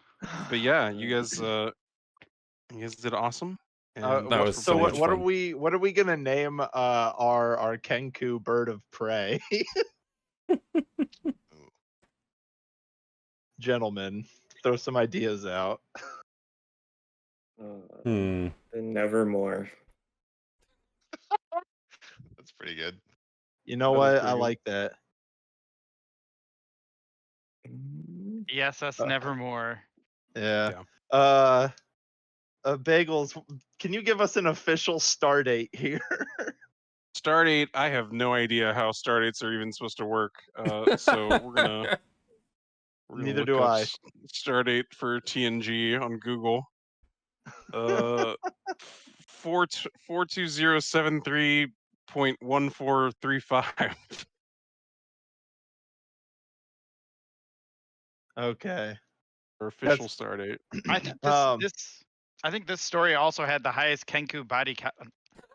But yeah, you guys did awesome. And That was So so what much what are fun. we gonna name our Kenku bird of prey? Gentlemen, throw some ideas out. Hmm. The Nevermore. That's pretty good. You know That was what? pretty I good. like that. ESS Nevermore. Yeah. Yeah. Bagels, can you give us an official star date here? Stardate. I have no idea how stardates are even supposed to work. So we're gonna Neither look do up I. Stardate for TNG on Google. 42073.1435. Okay. Our official stardate. I think Um, I think this story also had the highest Kenku body count,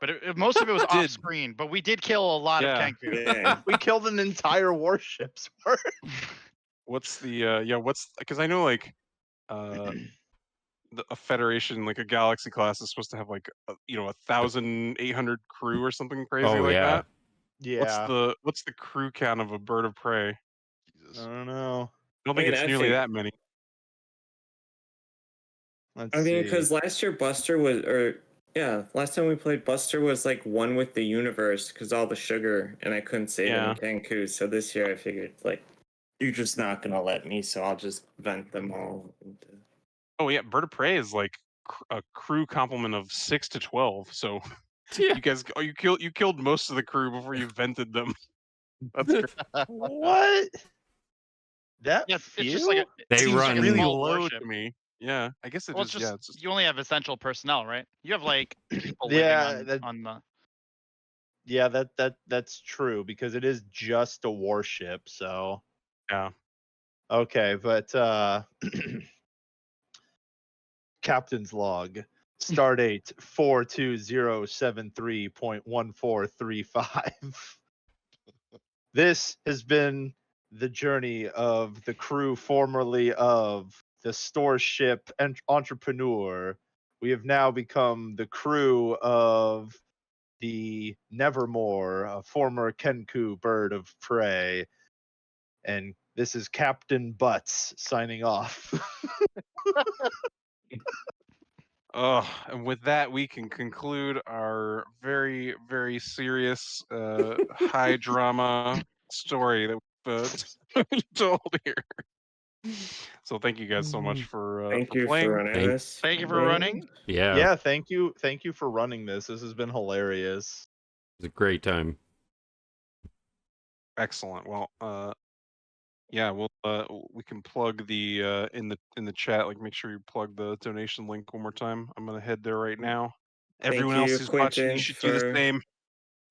but most of it was Did. off screen. But we did kill a lot of Yeah. Kenku. Yeah. we killed an entire warship's worth. What's the what's because I know like a Federation, like a Galaxy class, is supposed to have like 1,800 crew or something crazy Oh, like yeah. that. Yeah. What's the crew count of a bird of prey? I Jesus. I don't know. don't think mean, it's I nearly think- that many. Let's I mean, see. because last year Buster was, last time we played Buster was like one with the universe because all the sugar, and I couldn't save any Kenku. So this year I figured like you're just not gonna let me, so I'll just vent them all. Oh yeah, bird of prey is like a crew complement of 6 to 12. So Yeah. you guys, you killed most of the crew before you vented them. That's great. What? That Yeah, few? it's just like They seems like run- a really small low warship. to me. Yeah, I guess it Well, just it's just, it's just you only have essential personnel, right? You have like people Yeah, living that- on the. Yeah, that's true because it is just a warship. So yeah. okay, but captain's log. Stardate 42073.1435. This has been the journey of the crew formerly of the store ship entrepreneur. We have now become the crew of the Nevermore, a former Kenku bird of prey. And this is Captain Butts signing off. And with that, we can conclude our very, very serious, high drama story that we've told here. So thank you guys so much for Thank you playing. for running Thank- this. Thank you for running. Yeah. Yeah, thank you for running this. This has been hilarious. It was a great time. Excellent. Well, yeah, we can plug the in the chat. Like, make sure you plug the donation link one more time. I'm gonna head there right now. Thank Everyone you, else who's watching, you Quentin, should do the for same.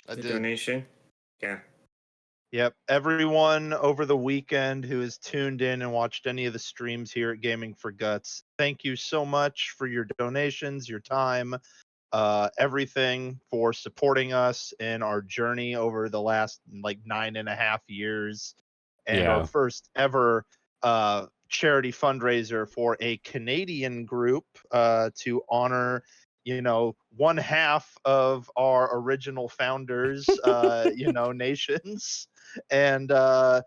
I the did. donation. Yeah. Yep, everyone over the weekend who has tuned in and watched any of the streams here at Gaming for Guts, thank you so much for your donations, your time, everything, for supporting us in our journey over the last like 9.5 years, and Yeah. our first ever charity fundraiser for a Canadian group to honor one half of our original founders nations, and the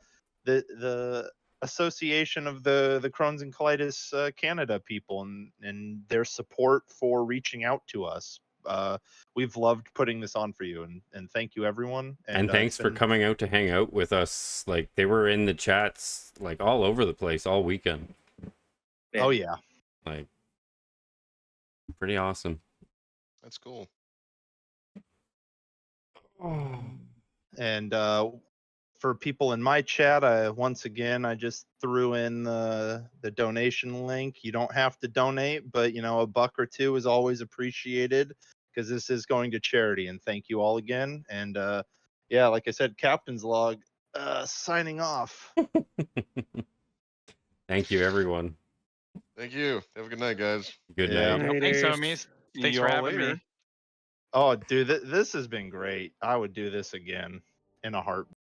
association of the Crohn's and Colitis Canada people, and their support for reaching out to us. We've loved putting this on for you, and thank you, everyone. And thanks for coming out to hang out with us. Like, they were in the chats like all over the place all weekend. Oh yeah. Like, pretty awesome. That's cool. And for people in my chat, once again I just threw in the donation link. You don't have to donate, but a buck or two is always appreciated because this is going to charity. And thank you all again. And yeah, like I said, Captain's Log signing off. Thank you, everyone. Thank you. Have a good night, guys. Good Yeah. night. Thanks, Laters. homies. See Thanks for y'all having later. me. Oh, dude, this has been great. I would do this again in a heartbeat.